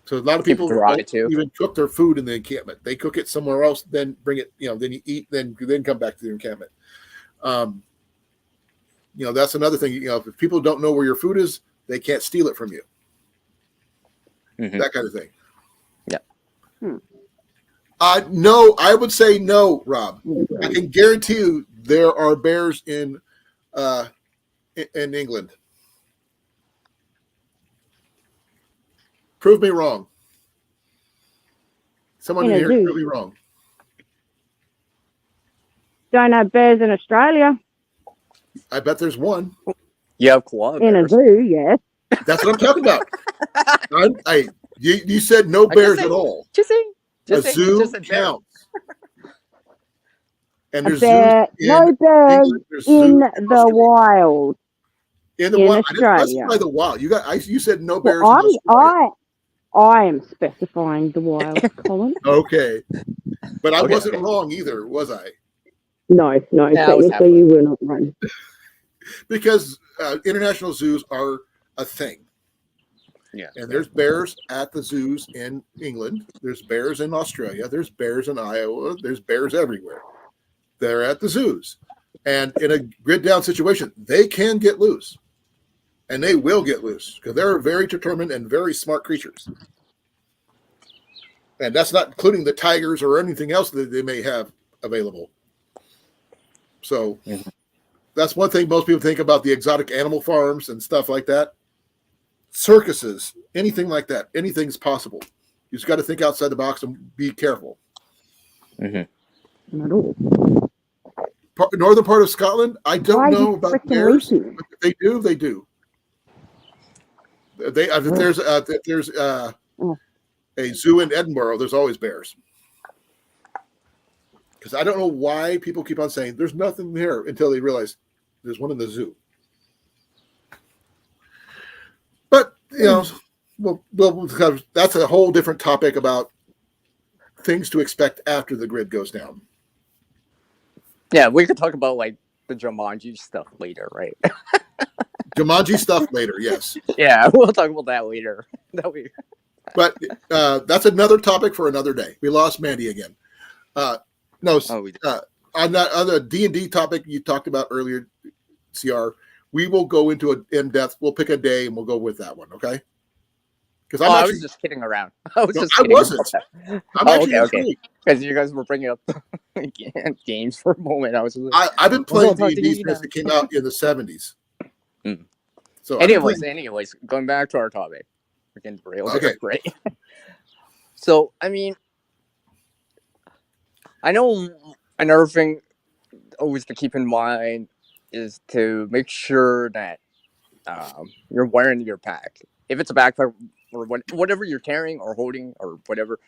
Speaker 2: So a lot of people don't even cook their food in the encampment. They cook it somewhere else, then bring it, then you eat, then come back to the encampment. That's another thing. If people don't know where your food is, they can't steal it from you. That kind of thing.
Speaker 5: Yeah.
Speaker 2: No, I would say no, Rob. I can guarantee you there are bears in England. Prove me wrong. Someone in here prove me wrong.
Speaker 4: Don't have bears in Australia.
Speaker 2: I bet there's one.
Speaker 5: You have koala
Speaker 4: In
Speaker 5: bears.
Speaker 4: a zoo, yes.
Speaker 2: That's what I'm talking about. You said no bears at all.
Speaker 5: Just saying.
Speaker 2: A zoo counts. And there's
Speaker 4: No bears in the wild.
Speaker 2: In the wild, I didn't specify the wild. You said no bears.
Speaker 4: I am specifying the wild, Colin.
Speaker 2: Okay, but I wasn't wrong either, was I?
Speaker 4: No, technically you were not wrong.
Speaker 2: Because international zoos are a thing.
Speaker 5: Yeah.
Speaker 2: And there's bears at the zoos in England. There's bears in Australia. There's bears in Iowa. There's bears everywhere. They're at the zoos. And in a grid down situation, they can get loose. And they will get loose because they're very determined and very smart creatures. And that's not including the tigers or anything else that they may have available. So that's one thing most people think about the exotic animal farms and stuff like that. Circuses, anything like that, anything's possible. You just got to think outside the box and be careful.
Speaker 4: Not all.
Speaker 2: Northern part of Scotland, I don't know about bears.
Speaker 4: Leaking?
Speaker 2: But if they do, they do. If there's a zoo in Edinburgh, there's always bears. Because I don't know why people keep on saying there's nothing there until they realize there's one in the zoo. But that's a whole different topic about things to expect after the grid goes down.
Speaker 5: Yeah, we could talk about like the Jumanji stuff later, right?
Speaker 2: Jumanji stuff later, yes.
Speaker 5: Yeah, we'll talk about that later.
Speaker 2: But that's another topic for another day. We lost Mandy again. On the D&D topic you talked about earlier, CR, we will go into an in-depth. We'll pick a day and we'll go with that one, okay? Because
Speaker 5: I was just kidding around. I
Speaker 2: wasn't. I'm actually
Speaker 5: okay. Because you guys were bringing up games for a moment.
Speaker 2: I've been playing D&D since it came out in the 70s. So
Speaker 5: anyways, going back to our topic. We're getting real. Okay, great. So, I mean, I know another thing always to keep in mind is to make sure that you're wearing your pack. If it's a backpack or whatever you're carrying or holding or whatever,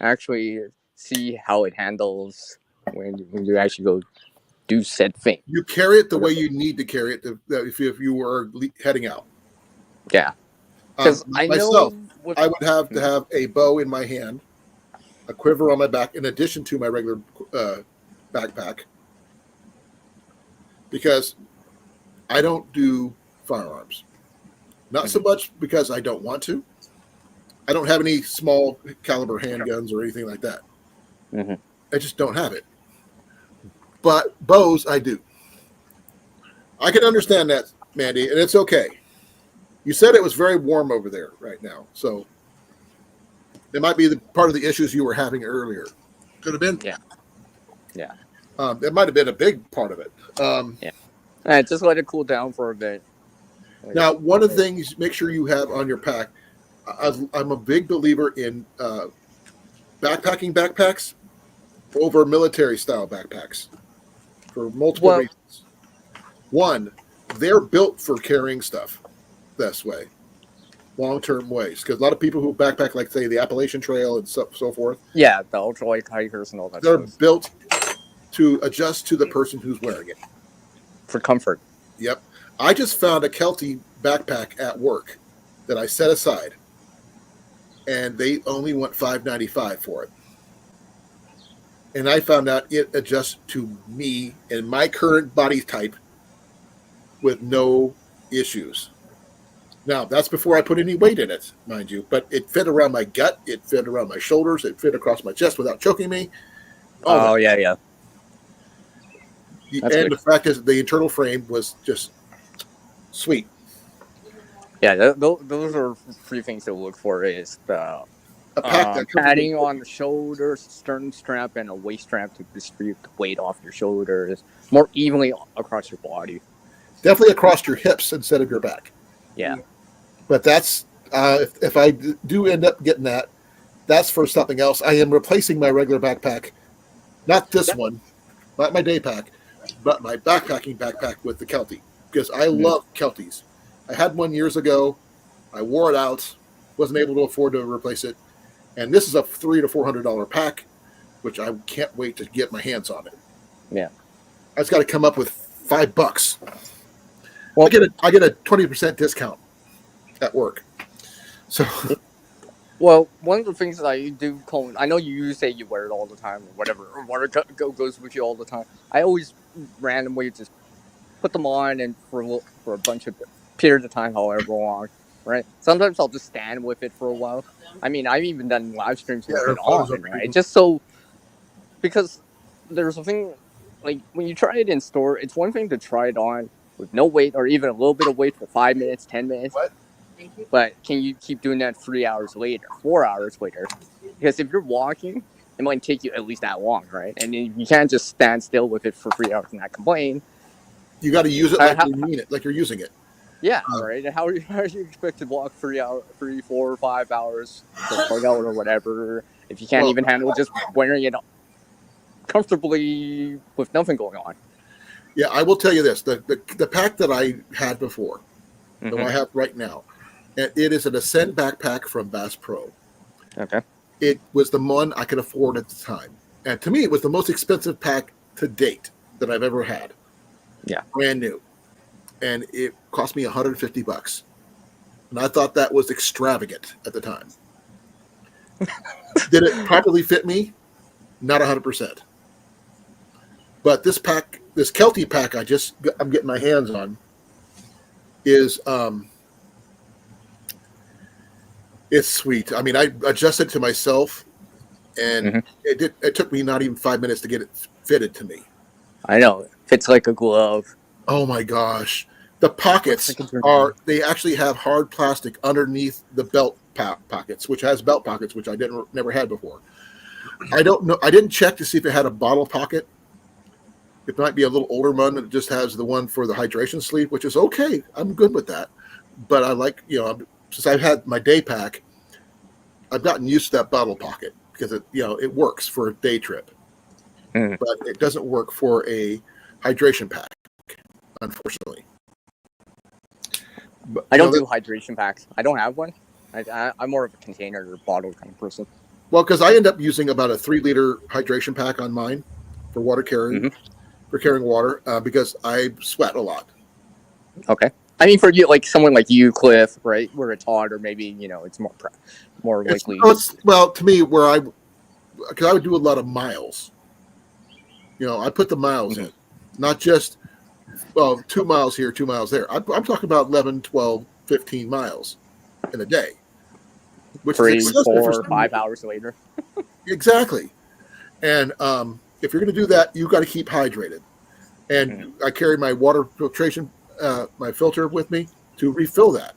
Speaker 5: actually see how it handles when you actually go do said thing.
Speaker 2: You carry it the way you need to carry it if you were heading out.
Speaker 5: Yeah. Because I would
Speaker 2: have to have a bow in my hand, a quiver on my back, in addition to my regular backpack, because I don't do firearms. Not so much because I don't want to. I don't have any small caliber handguns or anything like that. I just don't have it. But bows, I do. I can understand that, Mandy, and it's okay. You said it was very warm over there right now, so it might be part of the issues you were having earlier. Could have been.
Speaker 5: Yeah.
Speaker 2: It might have been a big part of it.
Speaker 5: Just let it cool down for a bit.
Speaker 2: Now, one of the things, make sure you have on your pack, I'm a big believer in backpacking backpacks over military-style backpacks for multiple reasons. One, they're built for carrying stuff this way, long-term ways, because a lot of people who backpack, like, say, the Appalachian Trail and so forth.
Speaker 5: Yeah, the ultralight hikers and all that
Speaker 2: They're built to adjust to the person who's wearing it.
Speaker 5: For comfort.
Speaker 2: Yep. I just found a Kelty backpack at work that I set aside, and they only want $5.95 for it. And I found out it adjusts to me and my current body type with no issues. Now, that's before I put any weight in it, mind you, but it fit around my gut, it fit around my shoulders, it fit across my chest without choking me.
Speaker 5: Yeah.
Speaker 2: And the fact is, the internal frame was just sweet.
Speaker 5: Yeah, those are three things to look for: is the padding on the shoulders, stern strap, and a waist strap to distribute the weight off your shoulders more evenly across your body.
Speaker 2: Definitely across your hips instead of your back.
Speaker 5: Yeah.
Speaker 2: But that's if I do end up getting that, that's for something else. I am replacing my regular backpack, not this one, not my day pack, but my backpacking backpack with the Kelty, because I love Kelties. I had one years ago. I wore it out, wasn't able to afford to replace it, and this is a $300 to $400 pack, which I can't wait to get my hands on it.
Speaker 5: Yeah,
Speaker 2: I just got to come up with $5. Well, I get a 20% discount at work. So,
Speaker 5: well, one of the things that I do, Colan, I know you say you wear it all the time or whatever, or whatever goes with you all the time. I always randomly just put them on and for a bunch of period of time, however long, right? Sometimes I'll just stand with it for a while. I mean, I've even done live streams with
Speaker 1: there are
Speaker 5: it
Speaker 1: photos
Speaker 5: on,
Speaker 1: of
Speaker 5: right?
Speaker 1: people.
Speaker 5: Just so because there's a thing like when you try it in store, it's one thing to try it on with no weight or even a little bit of weight for 5 minutes, 10 minutes.
Speaker 1: What?
Speaker 5: But can you keep doing that 3 hours later, 4 hours later? Because if you're walking, it might take you at least that long, right? And you can't just stand still with it for 3 hours and not complain.
Speaker 2: You got to use it like you mean it, like you're using it.
Speaker 5: Yeah, right. And how are you expect to walk 3, 4, 5 hours to work out or whatever if you can't even handle just wearing it comfortably with nothing going on?
Speaker 2: Yeah, I will tell you this: the pack that I had before,
Speaker 5: Mm-hmm.
Speaker 2: that I have right now, and it is an Ascend backpack from Bass Pro.
Speaker 5: Okay.
Speaker 2: It was the one I could afford at the time, and to me, it was the most expensive pack to date that I've ever had.
Speaker 5: Yeah,
Speaker 2: brand new, and it cost me $150, and I thought that was extravagant at the time. Did it properly fit me? Not 100%. But this pack, this Kelty pack, I'm getting my hands on, is it's sweet. I mean, I adjusted to myself, and it took me not even 5 minutes to get it fitted to me.
Speaker 5: I know. It fits like a glove.
Speaker 2: Oh my gosh. The pockets they actually have hard plastic underneath the belt pockets, which has belt pockets, which I never had before. I don't know. I didn't check to see if it had a bottle pocket. It might be a little older one that just has the one for the hydration sleeve, which is okay. I'm good with that. But I like, since I've had my day pack, I've gotten used to that bottle pocket because it works for a day trip, but it doesn't work for a hydration pack, unfortunately. But,
Speaker 5: I don't do hydration packs. I don't have one. I'm more of a container or bottle kind of person.
Speaker 2: Well, because I end up using about a 3-liter hydration pack on mine for water carrying, for carrying water, because I sweat a lot.
Speaker 5: Okay. I mean, for you, like someone like you, Cliff, right, where it's hot, or maybe it's more likely.
Speaker 2: Well, to me, because I would do a lot of miles. I put the miles in, not just 2 miles here, 2 miles there. I'm talking about 11, 12, 15 miles in a day, which
Speaker 5: 3,
Speaker 2: is excessive
Speaker 5: 4,
Speaker 2: for
Speaker 5: 5 hours later.
Speaker 2: Exactly. And if you're going to do that, you've got to keep hydrated. And I carry my water filtration, my filter with me to refill that,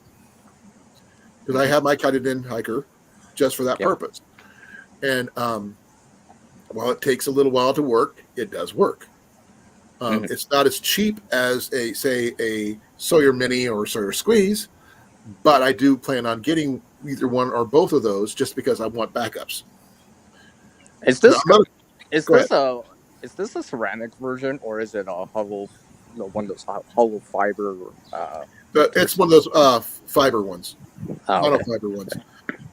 Speaker 2: because I have my Kitedin hiker just for that purpose. And while it takes a little while to work, it does work. It's not as cheap as a Sawyer Mini or Sawyer Squeeze, but I do plan on getting either one or both of those just because I want backups.
Speaker 5: Is this a ceramic version, or is it a hollow, one of those hollow fiber?
Speaker 2: It's one of those fiber ones, monofiber ones.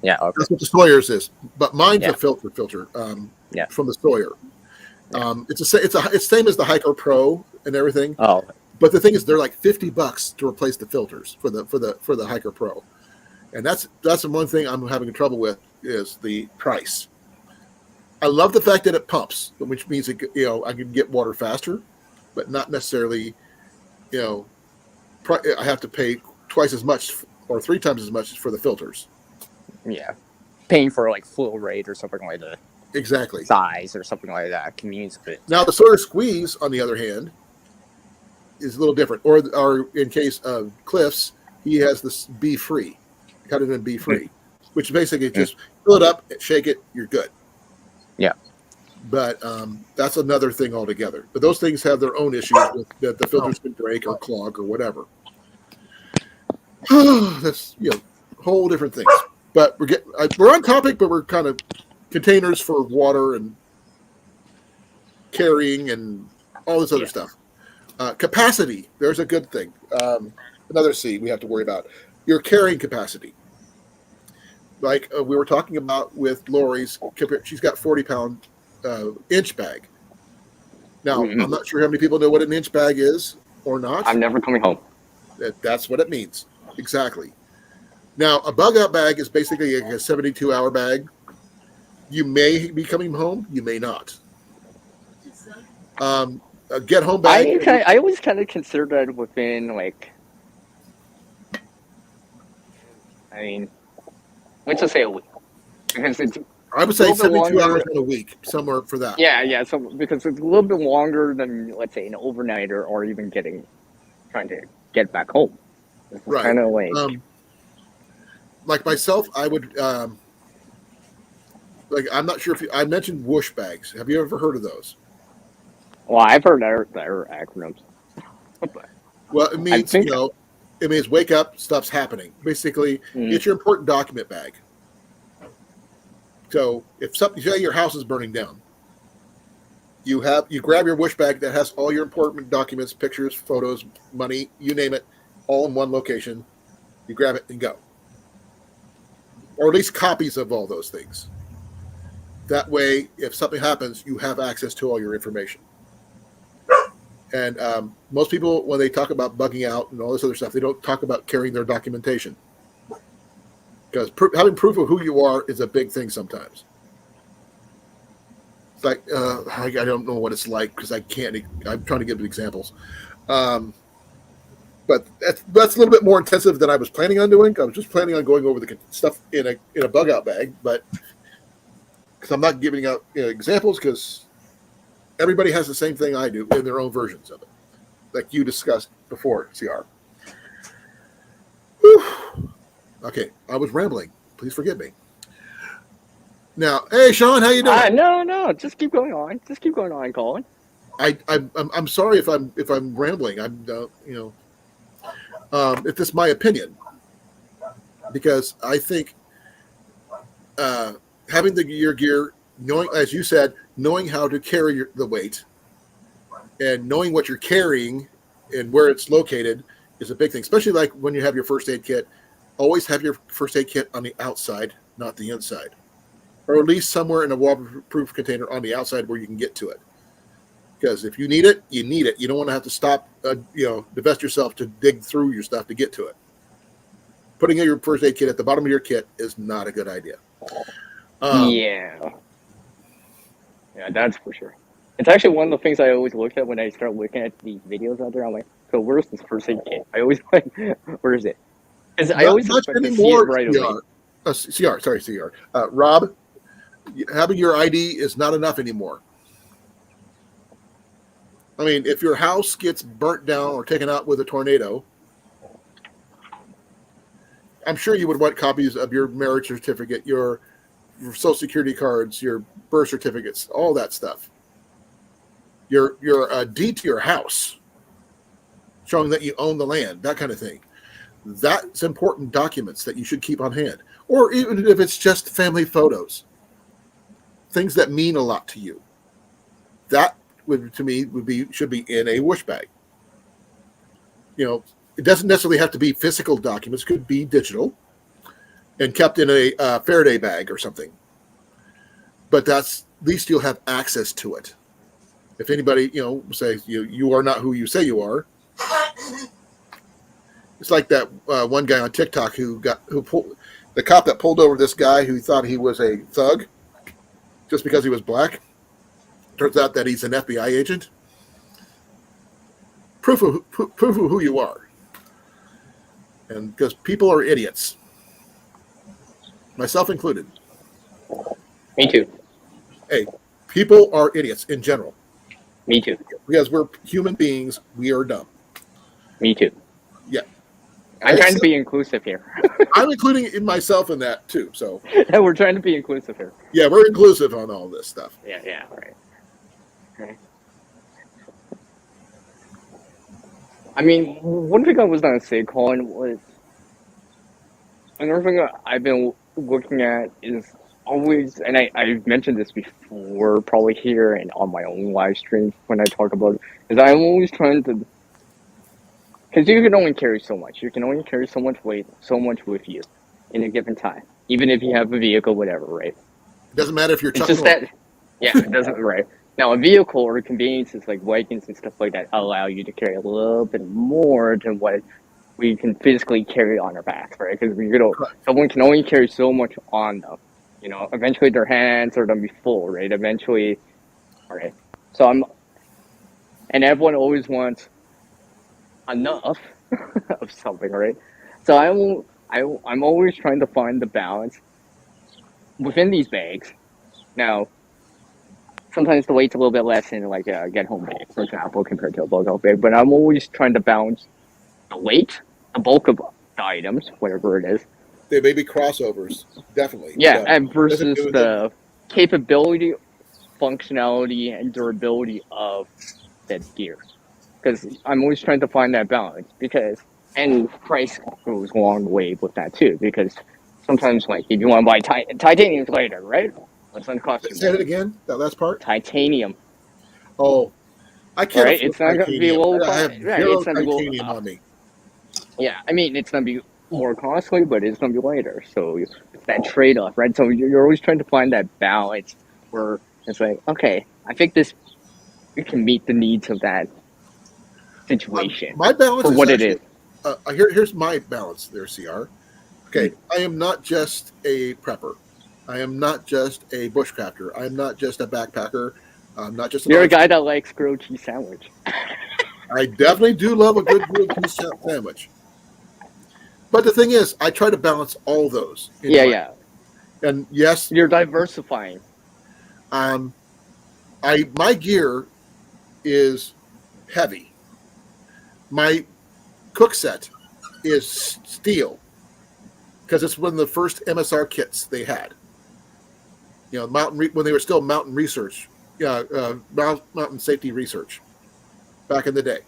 Speaker 5: Yeah, okay.
Speaker 2: That's what the Sawyer's is, but mine's a filter from the Sawyer. It's same as the Hiker Pro and everything.
Speaker 5: Oh,
Speaker 2: but the thing is, they're like $50 to replace the filters for the Hiker Pro, and that's the one thing I'm having trouble with is the price. I love the fact that it pumps, which means I can get water faster, but not necessarily, I have to pay twice as much or 3 times as much for the filters.
Speaker 5: Yeah, paying for like flow rate or something like that.
Speaker 2: Exactly.
Speaker 5: Size or something like that. Convenience of it.
Speaker 2: Now the Sawyer Squeeze, on the other hand, is a little different. Or in case of Cliff's, he has this Be Free, cut it in Be Free, which basically just fill it up, shake it, you're good.
Speaker 5: Yeah.
Speaker 2: But that's another thing altogether. But those things have their own issues that the filters can break or clog or whatever. That's whole different things. But we're on topic, but we're kind of containers for water and carrying and all this other stuff. Capacity, there's a good thing. Another C we have to worry about. Your carrying capacity. Like we were talking about with Lori's, she's got 40-pound inch bag. Now, I'm not sure how many people know what an inch bag is or not.
Speaker 5: I'm never coming home.
Speaker 2: That's what it means. Exactly. Now, a bug-out bag is basically a 72-hour bag. You may be coming home. You may not. A get-home bag.
Speaker 5: I always kind of consider that within like I mean, let's just say a week, because it's
Speaker 2: I would say
Speaker 5: little bit
Speaker 2: 72
Speaker 5: longer.
Speaker 2: hours in a week, somewhere for that.
Speaker 5: yeah. So because it's a little bit longer than, let's say, an overnighter or even trying to get back home. It's
Speaker 2: Right.
Speaker 5: kind of
Speaker 2: Like myself, I would like. I'm not sure if I mentioned whoosh bags. Have you ever heard of those?
Speaker 5: well, I've heard their acronyms.
Speaker 2: Well, it means
Speaker 5: think-
Speaker 2: it means wake up, stuff's happening. Basically, it's your important document bag. So if something, say your house is burning down, you grab your whoosh bag that has all your important documents, pictures, photos, money, you name it, all in one location. You grab it and go, or at least copies of all those things. That way, if something happens, you have access to all your information. And most people, when they talk about bugging out and all this other stuff, they don't talk about carrying their documentation. Because having proof of who you are is a big thing sometimes. It's like, I don't know what it's like because I can't, I'm trying to give examples. But that's a little bit more intensive than I was planning on doing. I was just planning on going over the stuff in a bug out bag, but because I'm not giving out examples because everybody has the same thing I do in their own versions of it, like you discussed before, CR. Whew. Okay, I was rambling. Please forgive me. Now, hey, Sean, how you doing?
Speaker 5: No, just keep going on. Just keep going on, Colin.
Speaker 2: I'm sorry if I'm rambling. I'm if this is my opinion, because I think having your gear, knowing, as you said, knowing how to carry the weight, and knowing what you're carrying and where it's located is a big thing. Especially like when you have your first aid kit. Always have your first aid kit on the outside, not the inside, or at least somewhere in a waterproof container on the outside where you can get to it. Because if you need it, you need it. You don't want to have to stop, divest yourself to dig through your stuff to get to it. Putting your first aid kit at the bottom of your kit is not a good idea.
Speaker 5: Yeah, that's for sure. It's actually one of the things I always look at when I start looking at these videos out there. I'm like, so where's this first aid kit? I always like, where is it? Because I always expect to see it right away.
Speaker 2: CR. Rob, having your ID is not enough anymore. I mean, if your house gets burnt down or taken out with a tornado, I'm sure you would want copies of your marriage certificate, your social security cards, your birth certificates, all that stuff. Your deed to your house, showing that you own the land, that kind of thing. That's important documents that you should keep on hand. Or even if it's just family photos, things that mean a lot to you. That should be in a whoosh bag. It doesn't necessarily have to be physical documents. It could be digital and kept in a Faraday bag or something. But at least you'll have access to it. If anybody, says you are not who you say you are. It's like that one guy on TikTok the cop that pulled over this guy who thought he was a thug just because he was black. Turns out that he's an FBI agent. Proof of who you are. And because people are idiots. Myself included.
Speaker 5: Me too.
Speaker 2: Hey, people are idiots in general.
Speaker 5: Me too.
Speaker 2: Because we're human beings, we are dumb.
Speaker 5: Me too.
Speaker 2: Yeah.
Speaker 5: I'm trying to be inclusive here.
Speaker 2: I'm including myself in that too. So
Speaker 5: we're trying to be inclusive here.
Speaker 2: Yeah, we're inclusive on all this stuff.
Speaker 5: Yeah, right. I mean, one thing I was gonna say, Colin, was another thing that I've been looking at is always, and I've mentioned this before, probably here and on my own live streams when I talk about it, is I'm always trying to, because you can only carry so much. You can only carry so much weight, so much with you in a given time, even if you have a vehicle, whatever, right?
Speaker 2: Doesn't matter if you're
Speaker 5: It's just that, it doesn't, right? Now, a vehicle or conveniences like wagons and stuff like that allow you to carry a little bit more than what we can physically carry on our backs, right? Because someone can only carry so much on them. Eventually their hands are going to be full, right? Eventually, right? So and everyone always wants enough of something, right? So I'm I'm always trying to find the balance within these bags. Now, sometimes the weight's a little bit less in like a get home bag, for example, compared to a bug out bag. But I'm always trying to balance the weight, the bulk of the items, whatever it is.
Speaker 2: They may be crossovers, definitely.
Speaker 5: Yeah,
Speaker 2: But
Speaker 5: and
Speaker 2: doesn't
Speaker 5: versus
Speaker 2: do anything.
Speaker 5: the capability, functionality, and durability of that gear. Because I'm always trying to find that balance. Because and price goes along the way with that too. Because sometimes, like, if you want to buy titanium's later, right? What's going to cost you
Speaker 2: Say it
Speaker 5: more?
Speaker 2: again. That last part.
Speaker 5: Titanium,
Speaker 2: Oh, I can't
Speaker 5: right?
Speaker 2: afford
Speaker 5: It's not going to be
Speaker 2: titanium.
Speaker 5: low
Speaker 2: I
Speaker 5: cost.
Speaker 2: have
Speaker 5: Right?
Speaker 2: zero
Speaker 5: It's going to be low.
Speaker 2: titanium on me.
Speaker 5: Yeah, I mean, it's going to be more costly, but it's going to be later. So it's that trade off, right? So you're always trying to find that balance where it's like, okay, I think this we can meet the needs of that situation
Speaker 2: My balance
Speaker 5: for
Speaker 2: is
Speaker 5: what it
Speaker 2: actually.
Speaker 5: is.
Speaker 2: Here's my balance there, CR. Okay, I am not just a prepper. I am not just a bushcrafter. I'm not just a backpacker. I'm not just an
Speaker 5: You're a
Speaker 2: archer.
Speaker 5: guy that likes grilled cheese sandwich.
Speaker 2: I definitely do love a good grilled cheese sandwich. But the thing is, I try to balance all those.
Speaker 5: Yeah, yeah.
Speaker 2: And yes,
Speaker 5: You're diversifying.
Speaker 2: my gear is heavy. My cook set is steel because it's one of the first MSR kits they had. You know, when they were still Mountain Research, Mountain Safety Research, back in the day.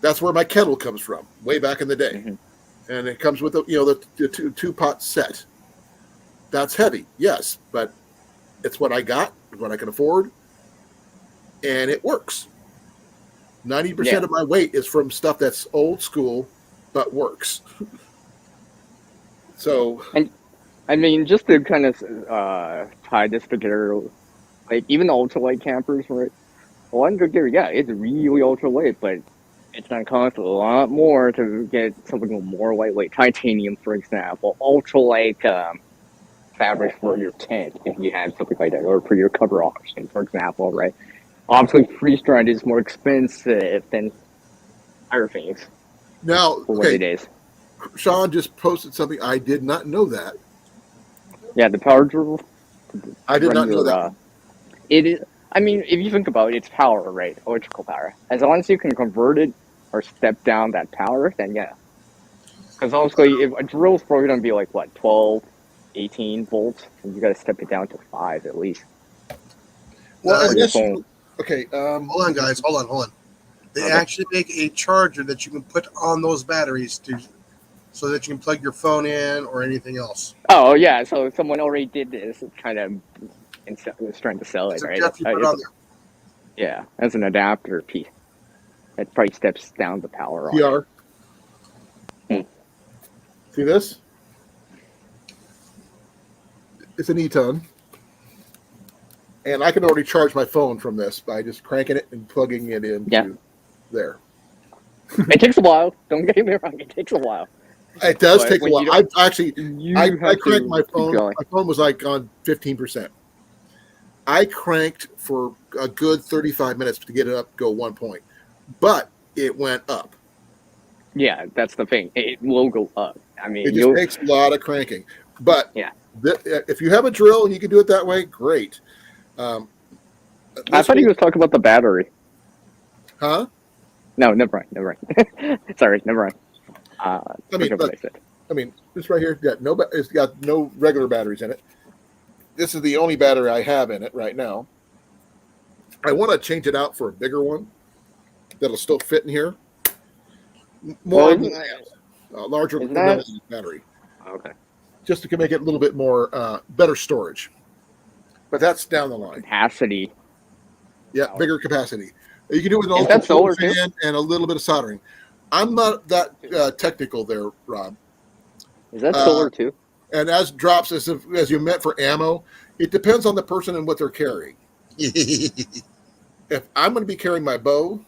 Speaker 2: That's where my kettle comes from, way back in the day, and it comes with the two pot set. That's heavy, yes, but it's what I got, what I can afford, and it works. 90% of my weight is from stuff that's old school, but works. So,
Speaker 5: And I mean, just to kind of tie this together, like even the ultralight campers, right? 100 gear, yeah, it's really ultralight, but it's going to cost a lot more to get something more lightweight. Titanium, for example, ultralight fabric for your tent, if you have something like that, or for your cover option, for example, right? Obviously, freeze-dried is more expensive than other things
Speaker 2: now,
Speaker 5: for what it is.
Speaker 2: Sean just posted something. I did not know that.
Speaker 5: Yeah, the power drill.
Speaker 2: I did not know that.
Speaker 5: It is. I mean, if you think about it, it's power, right? Electrical power. As long as you can convert it or step down that power, then yeah. Because obviously, if a drill is probably going to be like, what, 12, 18 volts, and you got to step it down to 5 at least.
Speaker 2: Well,
Speaker 1: okay. Hold on, guys. Hold on. They actually make a charger that you can put on those batteries so that you can plug your phone in or anything else.
Speaker 5: Oh, yeah. So someone already did this, kind of, and was trying to sell it, right?
Speaker 1: You put it on there.
Speaker 5: Yeah, as an adapter piece. That probably steps down the power
Speaker 2: on it. See this? It's an e-ton. And I can already charge my phone from this by just cranking it and plugging it into there.
Speaker 5: It takes a while. Don't get me wrong. It takes a while.
Speaker 2: It does take a while. I cranked my phone. My phone was like on 15%. I cranked for a good 35 minutes to get it up, go 1 point. But it went up.
Speaker 5: Yeah, that's the thing. It will go up. I mean,
Speaker 2: it just takes a lot of cranking. But if you have a drill and you can do it that way, great.
Speaker 5: I thought he was talking about the battery.
Speaker 2: Huh?
Speaker 5: No, never mind. Sorry, never mind.
Speaker 2: I mean, this right here, it's got no regular batteries in it. This is the only battery I have in it right now. I want to change it out for a bigger one that'll still fit in here. Larger battery.
Speaker 5: Okay.
Speaker 2: Just to make it a little bit more better storage. But that's down the line.
Speaker 5: Capacity.
Speaker 2: Yeah, bigger capacity. You can do it with
Speaker 5: an solar
Speaker 2: fan and a little bit of soldering. I'm not that technical there, Rob.
Speaker 5: Is that solar too?
Speaker 2: And as drops as you meant for ammo, it depends on the person and what they're carrying. If I'm going to be carrying my bow,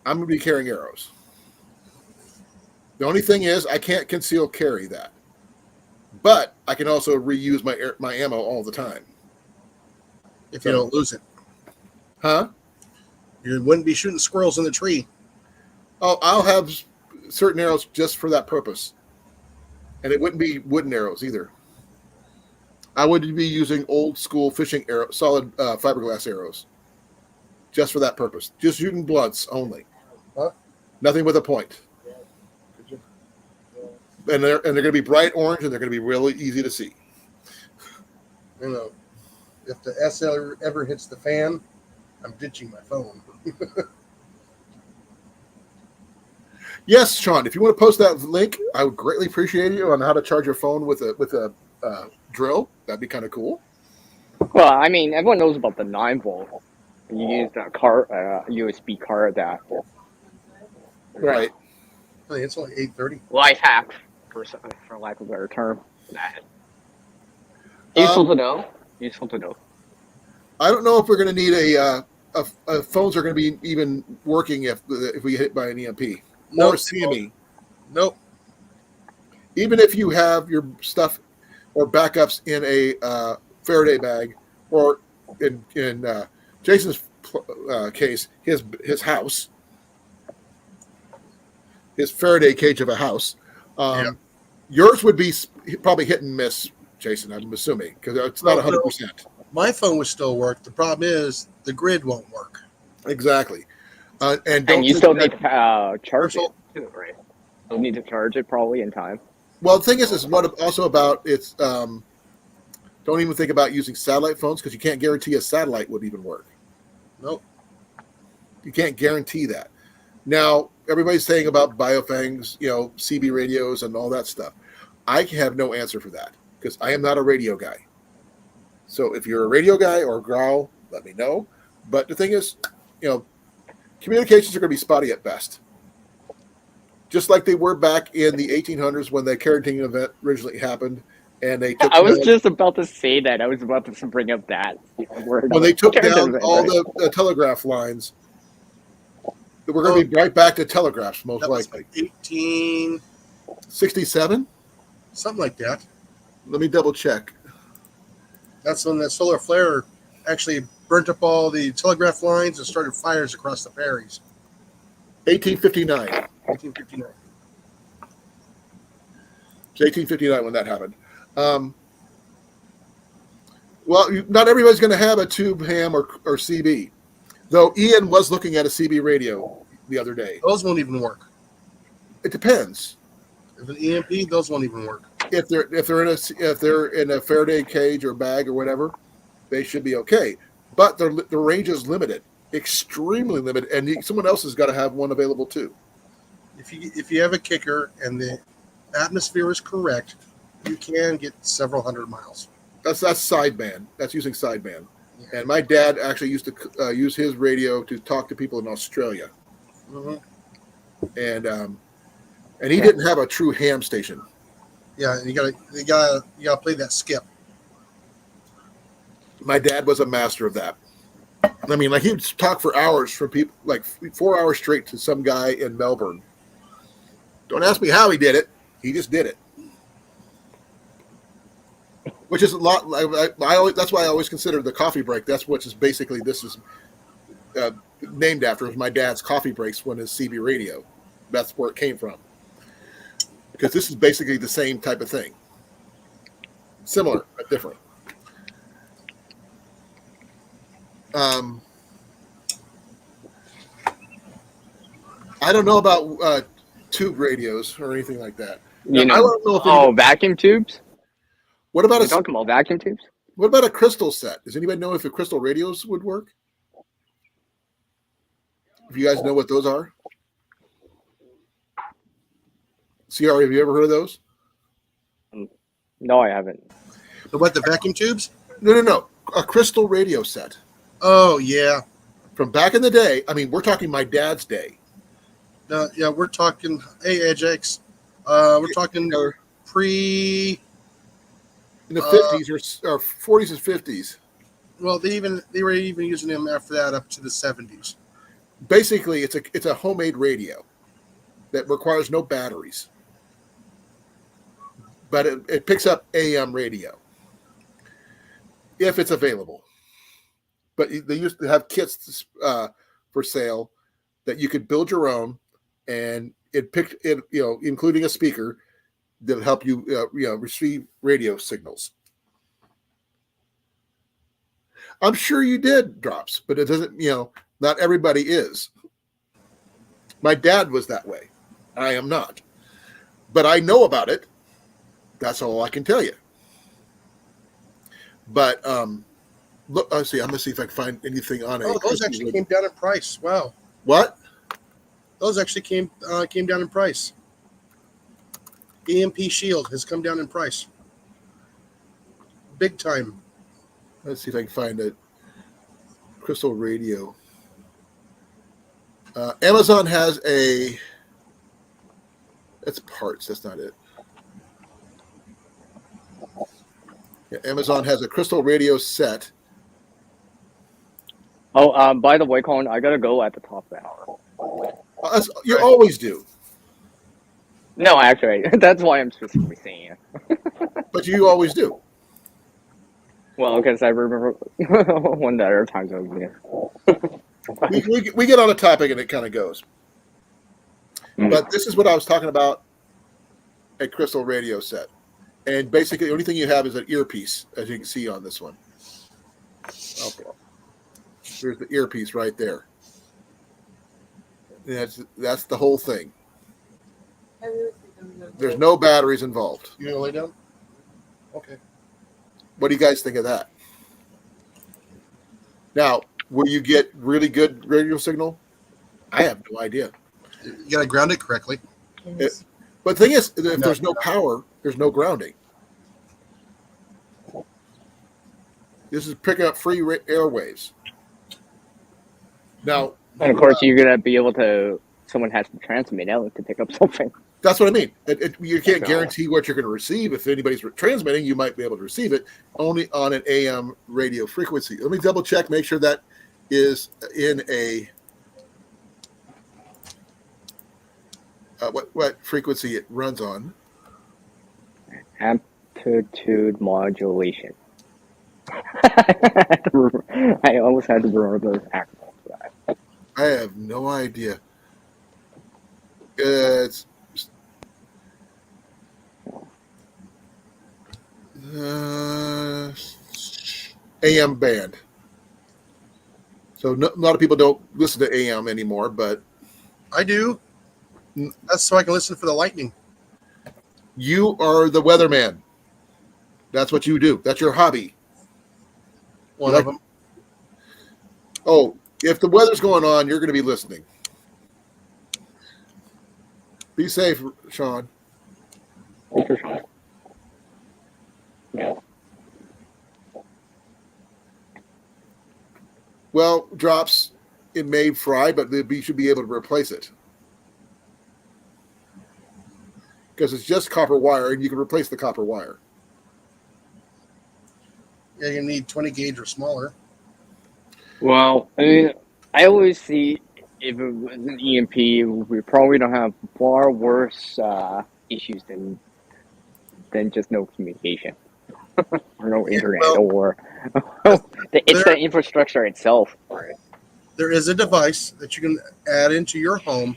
Speaker 2: I'm going to be carrying arrows. The only thing is I can't conceal carry that. But I can also reuse my ammo all the time.
Speaker 1: If you don't lose it.
Speaker 2: Huh?
Speaker 1: You wouldn't be shooting squirrels in the tree.
Speaker 2: Oh, I'll have certain arrows just for that purpose. And it wouldn't be wooden arrows either. I would be using old school fishing arrow, solid fiberglass arrows, just for that purpose. Just shooting blunts only.
Speaker 1: Huh?
Speaker 2: Nothing with a point. And they're going to be bright orange, and they're going to be really easy to see.
Speaker 1: You know, if the SL ever hits the fan, I'm ditching my phone.
Speaker 2: Yes, Sean. If you want to post that link, I would greatly appreciate it on how to charge your phone with a drill. That'd be kind of cool.
Speaker 5: Well, I mean, everyone knows about the 9-volt. You use that USB car adapter.
Speaker 2: Right.
Speaker 1: I mean, it's only 8:30.
Speaker 5: Life hack, for lack of a better term. Useful to know. Useful to know.
Speaker 2: I don't know if we're going to need phones are going to be even working if we get hit by an EMP or CME.
Speaker 1: Nope.
Speaker 2: Even if you have your stuff or backups in a Faraday bag, or in Jason's case, his house, his Faraday cage of a house. Yours would be probably hit and miss, Jason. I'm assuming because it's not 100%.
Speaker 1: My phone would still work. The problem is the grid won't work.
Speaker 2: Exactly. And
Speaker 5: you still need to charge it too, right? You'll need to charge it probably in time.
Speaker 2: Well, the thing is what also about it's. Don't even think about using satellite phones because you can't guarantee a satellite would even work.
Speaker 1: Nope.
Speaker 2: You can't guarantee that. Now, everybody's saying about biofangs, CB radios and all that stuff. I have no answer for that because I am not a radio guy. So if you're a radio guy or a growl, let me know. But the thing is, communications are going to be spotty at best. Just like they were back in the 1800s when the Carrington event originally happened. And they took
Speaker 5: I was just about to say that. I was about to bring up that word.
Speaker 2: When they took down all the telegraph lines, we're going to be right back to telegraphs, most likely.
Speaker 1: 1867? Something like that.
Speaker 2: Let me double check.
Speaker 1: That's when the solar flare actually burnt up all the telegraph lines and started fires across the prairies.
Speaker 2: 1859.
Speaker 1: 1859.
Speaker 2: It's 1859 when that happened. Well, not everybody's going to have a tube ham or CB, though Ian was looking at a CB radio the other day.
Speaker 1: Those won't even work.
Speaker 2: It depends.
Speaker 1: If an EMP, those won't even work.
Speaker 2: If they're in a Faraday cage or bag or whatever, they should be okay. But the range is limited, extremely limited, and someone else has got to have one available too.
Speaker 1: If you have a kicker and the atmosphere is correct, you can get several hundred miles.
Speaker 2: That's sideband. That's using sideband. Yeah. And my dad actually used to use his radio to talk to people in Australia.
Speaker 1: Mm-hmm.
Speaker 2: And he didn't have a true ham station.
Speaker 1: Yeah, you gotta play that skip.
Speaker 2: My dad was a master of that. I mean, he would talk for hours for people, 4 hours straight to some guy in Melbourne. Don't ask me how he did it. He just did it. Which is a lot. That's why I always consider the coffee break. That's what is basically this is named after. It was my dad's coffee breaks when his CB radio. That's where it came from. Because this is basically the same type of thing. Similar, but different. I don't know about tube radios or anything like that.
Speaker 5: I don't know if vacuum tubes?
Speaker 2: What about
Speaker 5: talking about vacuum tubes?
Speaker 2: What about a crystal set? Does anybody know if the crystal radios would work? If you guys know what those are? CR, have you ever heard of those?
Speaker 5: No, I haven't.
Speaker 1: What, the vacuum tubes?
Speaker 2: No. A crystal radio set.
Speaker 1: Oh, yeah.
Speaker 2: From back in the day. I mean, we're talking my dad's day.
Speaker 1: Yeah, we're talking, hey, Ajax. We're talking pre...
Speaker 2: In the 50s or 40s and 50s.
Speaker 1: Well, they were even using them after that up to the 70s.
Speaker 2: Basically, it's a homemade radio that requires no batteries. But it picks up AM radio if it's available. But they used to have kits for sale that you could build your own, and it picked it, including a speaker that'll help you, receive radio signals. I'm sure you did, Drops, but it doesn't, not everybody is. My dad was that way. I am not. But I know about it. That's all I can tell you. But look, let's see. I'm gonna see if I can find anything on it.
Speaker 1: Oh, those actually came down in price. Wow.
Speaker 2: What?
Speaker 1: Those actually came down in price. EMP Shield has come down in price. Big time.
Speaker 2: Let's see if I can find it. Crystal Radio. Amazon has a. That's parts. That's not it. Yeah, Amazon has a Crystal Radio set.
Speaker 5: Oh, by the way, Colin, I gotta go at the top of the hour.
Speaker 2: You always do,
Speaker 5: No, actually, that's why I'm specifically saying it.
Speaker 2: but you always do.
Speaker 5: Well, because I remember one of the other times I was there.
Speaker 2: We get on a topic and it kind of goes.
Speaker 5: Mm.
Speaker 2: But this is what I was talking about, a Crystal Radio set. And basically, the only thing you have is an earpiece, as you can see on this one. Okay. There's the earpiece right there. And that's the whole thing. There's no batteries involved.
Speaker 1: You gonna lay down? Okay.
Speaker 2: What do you guys think of that? Now, will you get really good radio signal? I have no idea.
Speaker 1: You gotta ground it correctly.
Speaker 2: But the thing is, if there's no power, there's no grounding. This is picking up free airwaves. Now,
Speaker 5: And of course, you're gonna be able to. Someone has to transmit out to pick up something.
Speaker 2: that's what I mean. You can't guarantee what you're going to receive. If anybody's transmitting, you might be able to receive it only on an AM radio frequency. Let me double check, make sure that is in a what frequency it runs on.
Speaker 5: Amplitude modulation. I almost had to remember those acronyms for that.
Speaker 2: I have no idea. It's AM band. So a lot of people don't listen to AM anymore, but
Speaker 1: I do. That's so I can listen for the lightning.
Speaker 2: you are the weatherman. That's what you do. That's your hobby.
Speaker 1: One of them.
Speaker 2: Oh, if the weather's going on, you're going to be listening. Be safe, Sean. Well, drops, it may fry, but you should be able to replace it. Because it's just copper wire, and you can replace the copper wire.
Speaker 1: Yeah, you need 20 gauge or smaller.
Speaker 5: Well, I mean, I always see if it was an EMP, we probably don't have far worse issues than just no communication or no internet or it's the infrastructure itself.
Speaker 1: There is a device that you can add into your home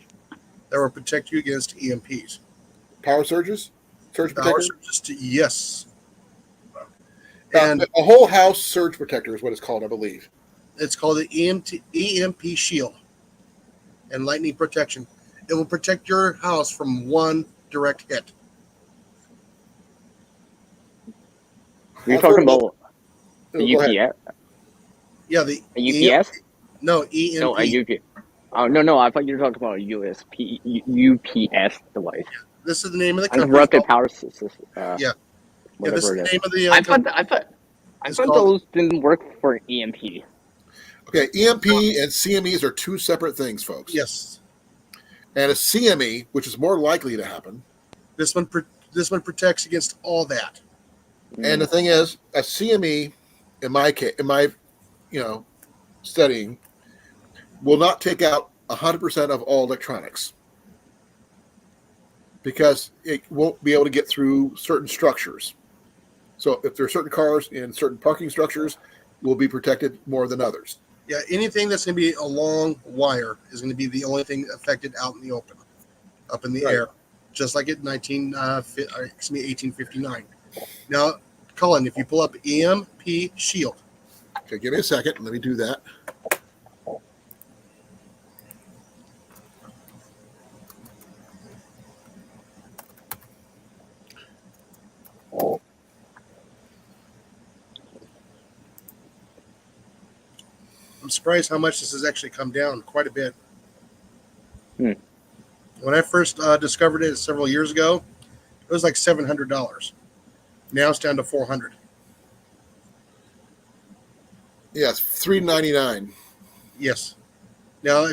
Speaker 1: that will protect you against EMPs.
Speaker 2: Power surges? Surge
Speaker 1: Power
Speaker 2: protector?
Speaker 1: surges, yes.
Speaker 2: And a whole house surge protector is what it's called, I believe.
Speaker 1: It's called the EMP Shield and lightning protection. It will protect your house from one direct hit.
Speaker 5: You're talking about the
Speaker 2: Go ahead.
Speaker 5: UPS?
Speaker 1: Yeah, the
Speaker 5: UPS?
Speaker 1: No, EMP.
Speaker 5: No, a UPS. Oh, no, I thought you were talking about a UPS device.
Speaker 1: This is the name of the company.
Speaker 5: Uninterrupted power system.
Speaker 1: Yeah, this is the name of the
Speaker 5: I
Speaker 1: company.
Speaker 5: thought those didn't work for EMP.
Speaker 2: Okay, EMP and CMEs are two separate things, folks.
Speaker 1: Yes.
Speaker 2: And a CME, which is more likely to happen.
Speaker 1: This one protects against all that.
Speaker 2: And the thing is, a CME, in my studying, will not take out 100% of all electronics because it won't be able to get through certain structures. So if there are certain cars in certain parking structures, will be protected more than others.
Speaker 1: Yeah, anything that's going to be a long wire is going to be the only thing affected out in the open. up in the
Speaker 2: Right.
Speaker 1: air, just like at 1859. Now, Cullen, if you pull up EMP shield,
Speaker 2: Okay, give me a second. Let me do that.
Speaker 1: I'm surprised how much this has actually come down, quite a bit.
Speaker 5: Hmm.
Speaker 1: When I first discovered it several years ago, it was like $700. Now it's down to $400.
Speaker 2: Yeah, it's $3.99.
Speaker 1: Yes. Now,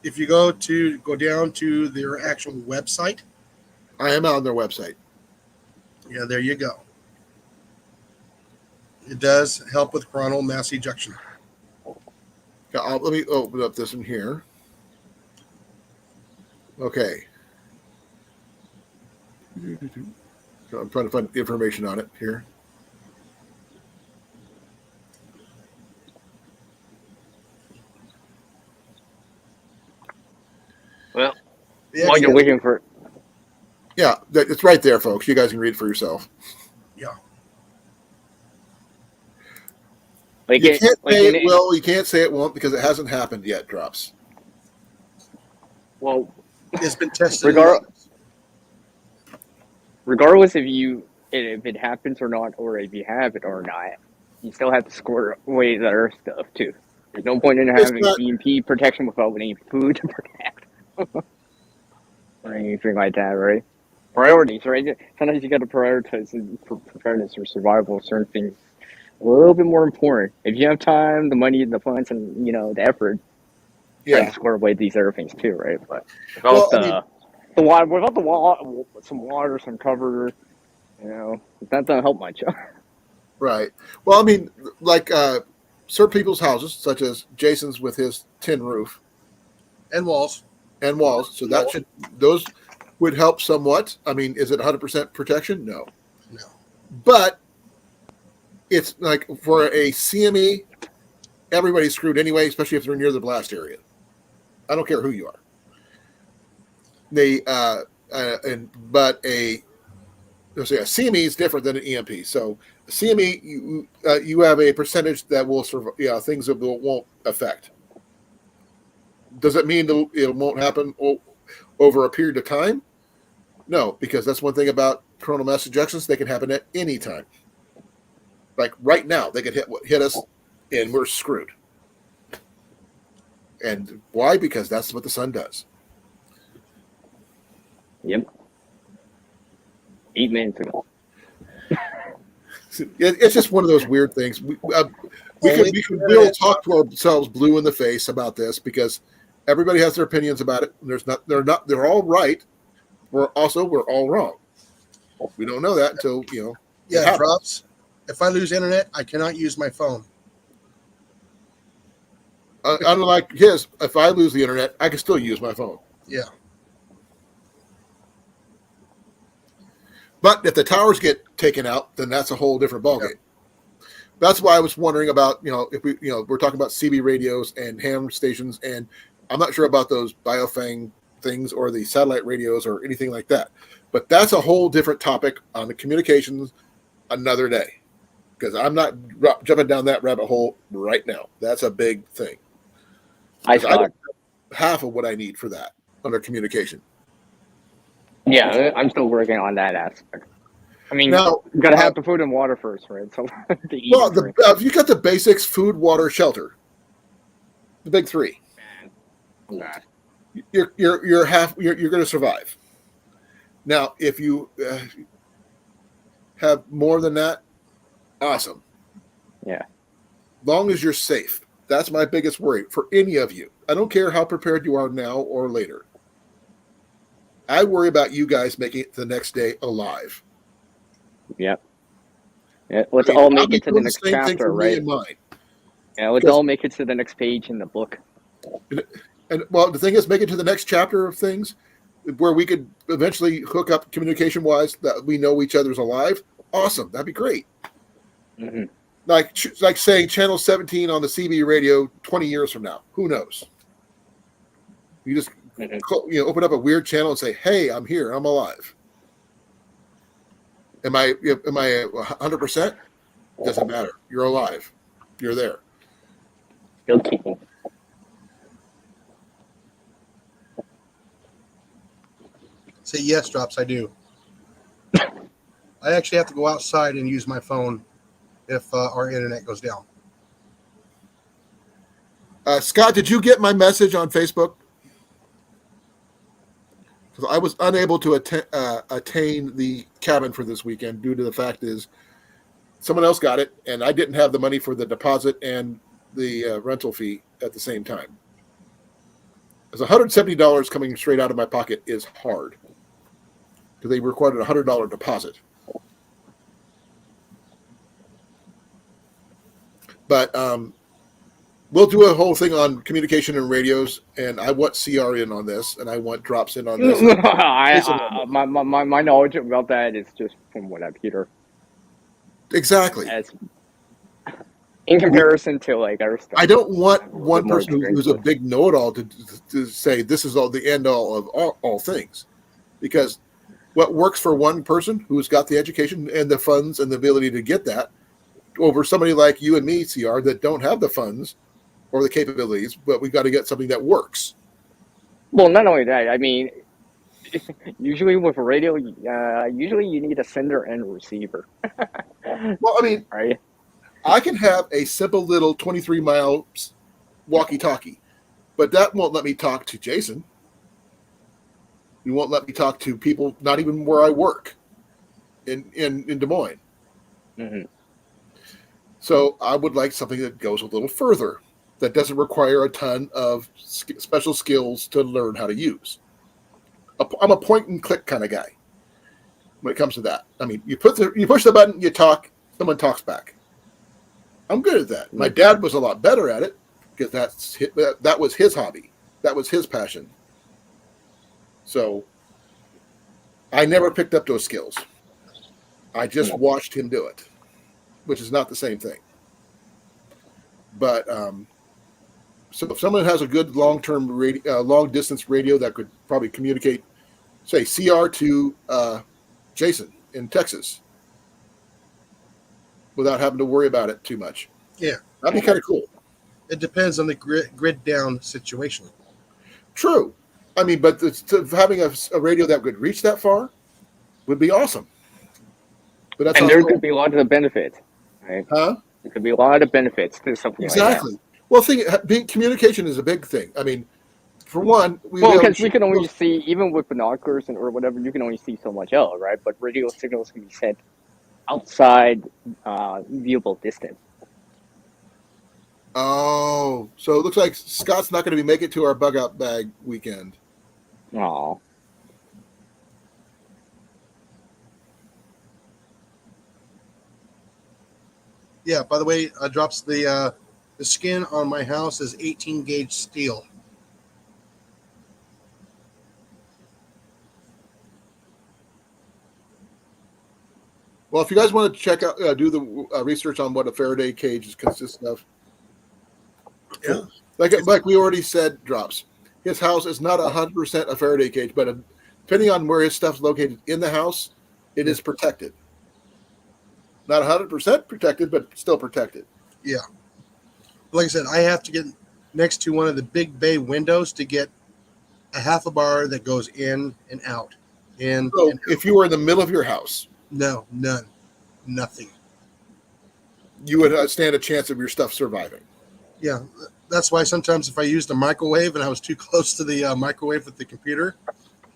Speaker 1: if you go down to their actual website,
Speaker 2: I am on their website.
Speaker 1: yeah, there you go. It does help with coronal mass ejection.
Speaker 2: Let me open up this in here. Okay. So I'm trying to find information on it here.
Speaker 5: Well,
Speaker 1: They
Speaker 5: while you're
Speaker 1: actually-
Speaker 5: waiting for
Speaker 2: Yeah, it's right there, folks. You guys can read it for yourself.
Speaker 1: yeah.
Speaker 5: like
Speaker 2: You
Speaker 5: it,
Speaker 2: can't
Speaker 5: like
Speaker 2: say
Speaker 5: in
Speaker 2: it will, you can't say it won't because it hasn't happened yet, Drops.
Speaker 5: well,
Speaker 1: It's been tested.
Speaker 5: regardless if it happens or not, or if you have it or not, you still have to score away the other stuff too. There's no point in
Speaker 2: It's
Speaker 5: having
Speaker 2: not-
Speaker 5: EMP protection without any food to protect or anything like that, right? Priorities, right? Sometimes you got to prioritize for preparedness or survival. Certain things a little bit more important. If you have time, the money, the funds, and the effort, try to
Speaker 2: Yeah.
Speaker 5: square away these other things too, right? But
Speaker 2: Well,
Speaker 5: without the water, without the water, some water, some cover, that doesn't help much.
Speaker 2: Right. Well, I mean, like certain people's houses, such as Jason's with his tin roof
Speaker 1: And walls.
Speaker 2: and walls, so those would help somewhat. I mean, is it 100% protection? No.
Speaker 1: No.
Speaker 2: But it's like for a CME, everybody's screwed anyway, especially if they're near the blast area. I don't care who you are. But a CME is different than an EMP. So a CME, you have a percentage that will survive. Yeah, things that won't affect. Does it mean it won't happen over a period of time? No, because that's one thing about coronal mass ejections. They can happen at any time. Like right now, they could hit us, and we're screwed. And why? Because that's what the sun does.
Speaker 5: Yep. 8 minutes ago.
Speaker 2: It's just one of those weird things. We'll talk to ourselves blue in the face about this because everybody has their opinions about it. They're all right. We're all wrong. We don't know that until
Speaker 1: Yeah, Drops. If I lose internet, I cannot use my phone.
Speaker 2: Unlike his, if I lose the internet, I can still use my phone.
Speaker 1: Yeah.
Speaker 2: But if the towers get taken out, then that's a whole different ballgame. That's why I was wondering about, if we're talking about CB radios and ham stations, and I'm not sure about those biofang things or the satellite radios or anything like that. But that's a whole different topic on the communications another day, because I'm not jumping down that rabbit hole right now. That's a big thing.
Speaker 5: I
Speaker 2: don't
Speaker 5: thought,
Speaker 2: have half of what I need for that under communication.
Speaker 5: yeah, I'm still working on that aspect. I mean,
Speaker 2: Now,
Speaker 5: you gotta have the food and water first, right? So to eat
Speaker 2: well,
Speaker 5: and drink.
Speaker 2: if you got the basics: food, water, shelter, the big three.
Speaker 5: Nah.
Speaker 2: You're going to survive. Now, if you have more than that, awesome.
Speaker 5: Yeah.
Speaker 2: Long as you're safe. That's my biggest worry for any of you. I don't care how prepared you are now or later. I worry about you guys making it to the next day alive.
Speaker 5: Yep. Yeah, let's all make it to the next
Speaker 2: same thing
Speaker 5: chapter,
Speaker 2: for me
Speaker 5: right?
Speaker 2: and mine.
Speaker 5: Yeah, let's all make it to the next page in the book.
Speaker 2: And well, the thing is, make it to the next chapter of things where we could eventually hook up communication wise that we know each other's alive. Awesome. That'd be great.
Speaker 5: Mm-hmm.
Speaker 2: Like saying channel 17 on the CB radio 20 years from now. Who knows? You just open up a weird channel and say, "Hey, I'm here. I'm alive." Am I 100%? Doesn't matter. You're alive. You're there.
Speaker 5: Still kicking.
Speaker 1: Say yes, Drops. I do. I actually have to go outside and use my phone if our internet goes down.
Speaker 2: Scott, did you get my message on Facebook? Because I was unable to attain the cabin for this weekend due to the fact is someone else got it, and I didn't have the money for the deposit and the rental fee at the same time. Because $170 coming straight out of my pocket is hard because they required a $100 deposit. But we'll do a whole thing on communication and radios, and I want CR in on this, and I want Drops in on this.
Speaker 5: My knowledge about that is just from what I've heard.
Speaker 2: Exactly.
Speaker 5: As in comparison to like our stuff.
Speaker 2: I don't want one person who's a big know-it-all to say this is all the end all of all things, because what works for one person who's got the education and the funds and the ability to get that over somebody like you and me, CR, that don't have the funds or the capabilities, but we've got to get something that works.
Speaker 5: Well, not only that, I mean, usually with a radio, usually you need a sender and a receiver.
Speaker 2: Well, I mean,
Speaker 5: right?
Speaker 2: I can have a simple little 23-mile walkie-talkie, but that won't let me talk to Jason. You won't let me talk to people, not even where I work in Des Moines.
Speaker 5: Mm-hmm.
Speaker 2: So I would like something that goes a little further, that doesn't require a ton of special skills to learn how to use. I'm a point and click kind of guy when it comes to that. I mean, you push the button, you talk, someone talks back. I'm good at that. My dad was a lot better at it because that was his hobby. That was his passion. So I never picked up those skills. I just watched him do it, which is not the same thing. But so if someone has a good long-term long-distance radio that could probably communicate, say, CR to Jason in Texas without having to worry about it too much.
Speaker 1: Yeah.
Speaker 2: That'd be kind of cool.
Speaker 1: It depends on the grid down situation.
Speaker 2: True. I mean, but having a radio that could reach that far would be awesome. But that's
Speaker 5: and there could be a lot of benefits, right?
Speaker 2: Huh?
Speaker 5: There could be a lot of benefits to something
Speaker 2: exactly.
Speaker 5: like that.
Speaker 2: Well, communication is a big thing. I mean, for one,
Speaker 5: because we can only see, even with binoculars or whatever, you can only see so much out, right? But radio signals can be sent outside viewable distance.
Speaker 2: Oh, so it looks like Scott's not going to be making it to our bug out bag weekend.
Speaker 5: Oh.
Speaker 1: Yeah. By the way, Drops, the skin on my house is 18 gauge steel.
Speaker 2: Well, if you guys want to check out, do the research on what a Faraday cage consists of.
Speaker 1: Yeah.
Speaker 2: Like we already said, Drops. His house is not 100% a Faraday cage, but depending on where his stuff's located in the house, it is protected. Not 100% protected, but still protected.
Speaker 1: Yeah. Like I said, I have to get next to one of the big bay windows to get a half a bar that goes in and out.
Speaker 2: So if you were in the middle of your house,
Speaker 1: no, nothing.
Speaker 2: You would stand a chance of your stuff surviving.
Speaker 1: Yeah, that's why sometimes if I used a microwave and I was too close to the microwave with the computer,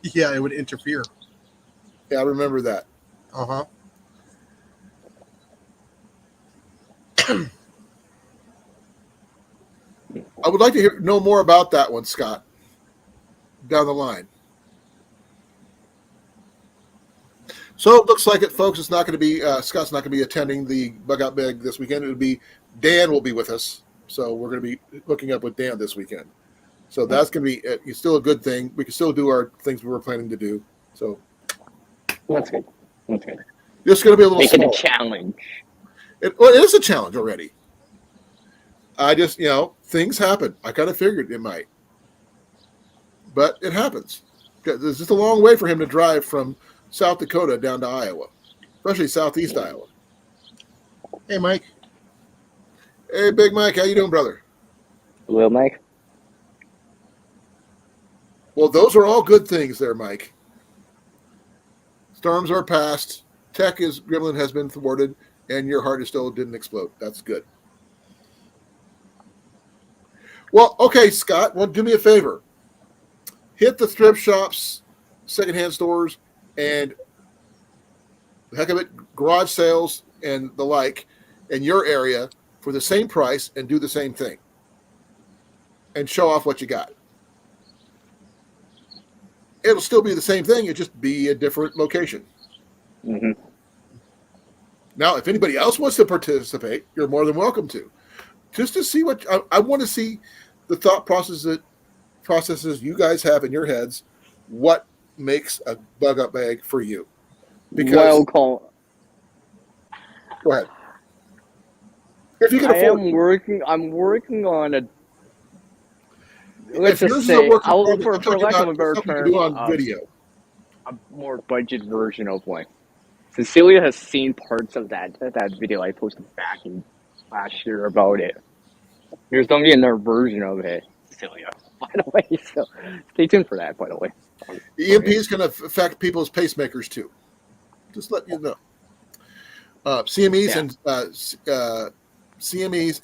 Speaker 1: yeah, it would interfere.
Speaker 2: Yeah, I remember that.
Speaker 1: Uh-huh.
Speaker 2: I would like to know more about that one, Scott, down the line. So it looks like it, folks. It's not going to be Scott's not going to be attending the bug out bag this weekend. It would be Dan will be with us, so we're going to be hooking up with Dan this weekend. So that's going to be still a good thing. We can still do our things we were planning to do. So
Speaker 5: that's good. That's good.
Speaker 2: It's going to be a little
Speaker 5: Make it
Speaker 2: small.
Speaker 5: a challenge.
Speaker 2: It is a challenge already. I just, things happen. I kind of figured it might. but it happens. It's just a long way for him to drive from South Dakota down to Iowa, especially southeast Iowa.
Speaker 1: Hey, Mike.
Speaker 2: Hey, Big Mike, how you doing, brother?
Speaker 5: Will Mike?
Speaker 2: Well, those are all good things there, Mike. Storms are past. Gremlin has been thwarted, and your heart is still didn't explode. That's good. Well, okay, Scott. Well, do me a favor. Hit the thrift shops, secondhand stores, and heck of it, garage sales and the like in your area for the same price and do the same thing. And show off what you got. It'll still be the same thing. It'll just be a different location.
Speaker 5: Mm-hmm.
Speaker 2: Now, if anybody else wants to participate, you're more than welcome to. Just to see what I want to see the thought processes you guys have in your heads. What makes a bug up bag for you? Because go ahead. If you can afford,
Speaker 5: I'm working on a.
Speaker 2: if
Speaker 5: Let's
Speaker 2: yours
Speaker 5: just
Speaker 2: is a
Speaker 5: say,
Speaker 2: work in
Speaker 5: I'll,
Speaker 2: progress,
Speaker 5: for
Speaker 2: I'm talking
Speaker 5: lack of
Speaker 2: about
Speaker 5: a better
Speaker 2: something you
Speaker 5: term,
Speaker 2: can do on video.
Speaker 5: a more budget version of one. Cecilia has seen parts of that video I posted back in last year about it. There's gonna be another version of it, Cecilia. By the way, so stay tuned for that. By the way,
Speaker 2: The EMPs can affect people's pacemakers too. Just let you know. CMEs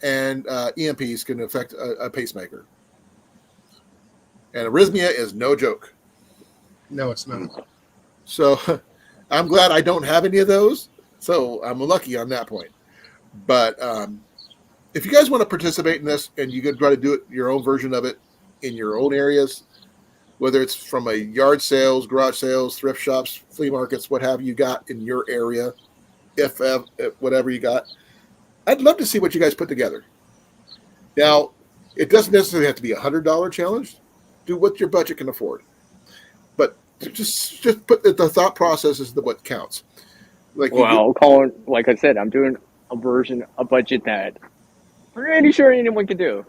Speaker 2: and EMPs can affect a pacemaker. And arrhythmia is no joke.
Speaker 1: No, it's not.
Speaker 2: So I'm glad I don't have any of those. So I'm lucky on that point. But if you guys want to participate in this and you can try to do it your own version of it in your own areas, whether it's from a yard sales, garage sales, thrift shops, flea markets, what have you got in your area, if whatever you got, I'd love to see what you guys put together. Now, it doesn't necessarily have to be $100 challenge. Do what your budget can afford. But just put the thought process is what counts.
Speaker 5: Colin, like I said, I'm doing a budget that pretty sure anyone can do.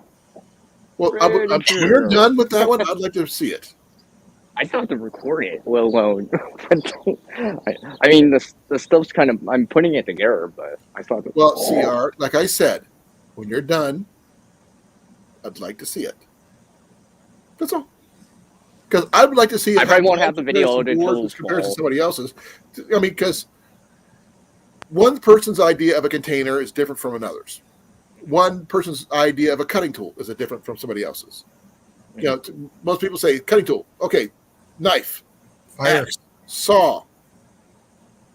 Speaker 2: Well, when you're done with that one, I'd like to see it.
Speaker 5: I still have to record it, let alone. I mean, the stuff's kind of. I'm putting it together, but I still have to.
Speaker 2: Well, CR, like I said, when you're done, I'd like to see it. That's all. Because I would like to see it.
Speaker 5: I probably won't have the video until
Speaker 2: compared to somebody else's. I mean, because one person's idea of a container is different from another's. One person's idea of a cutting tool is different from somebody else's. You know, most people say cutting tool. Okay, knife, axe, saw.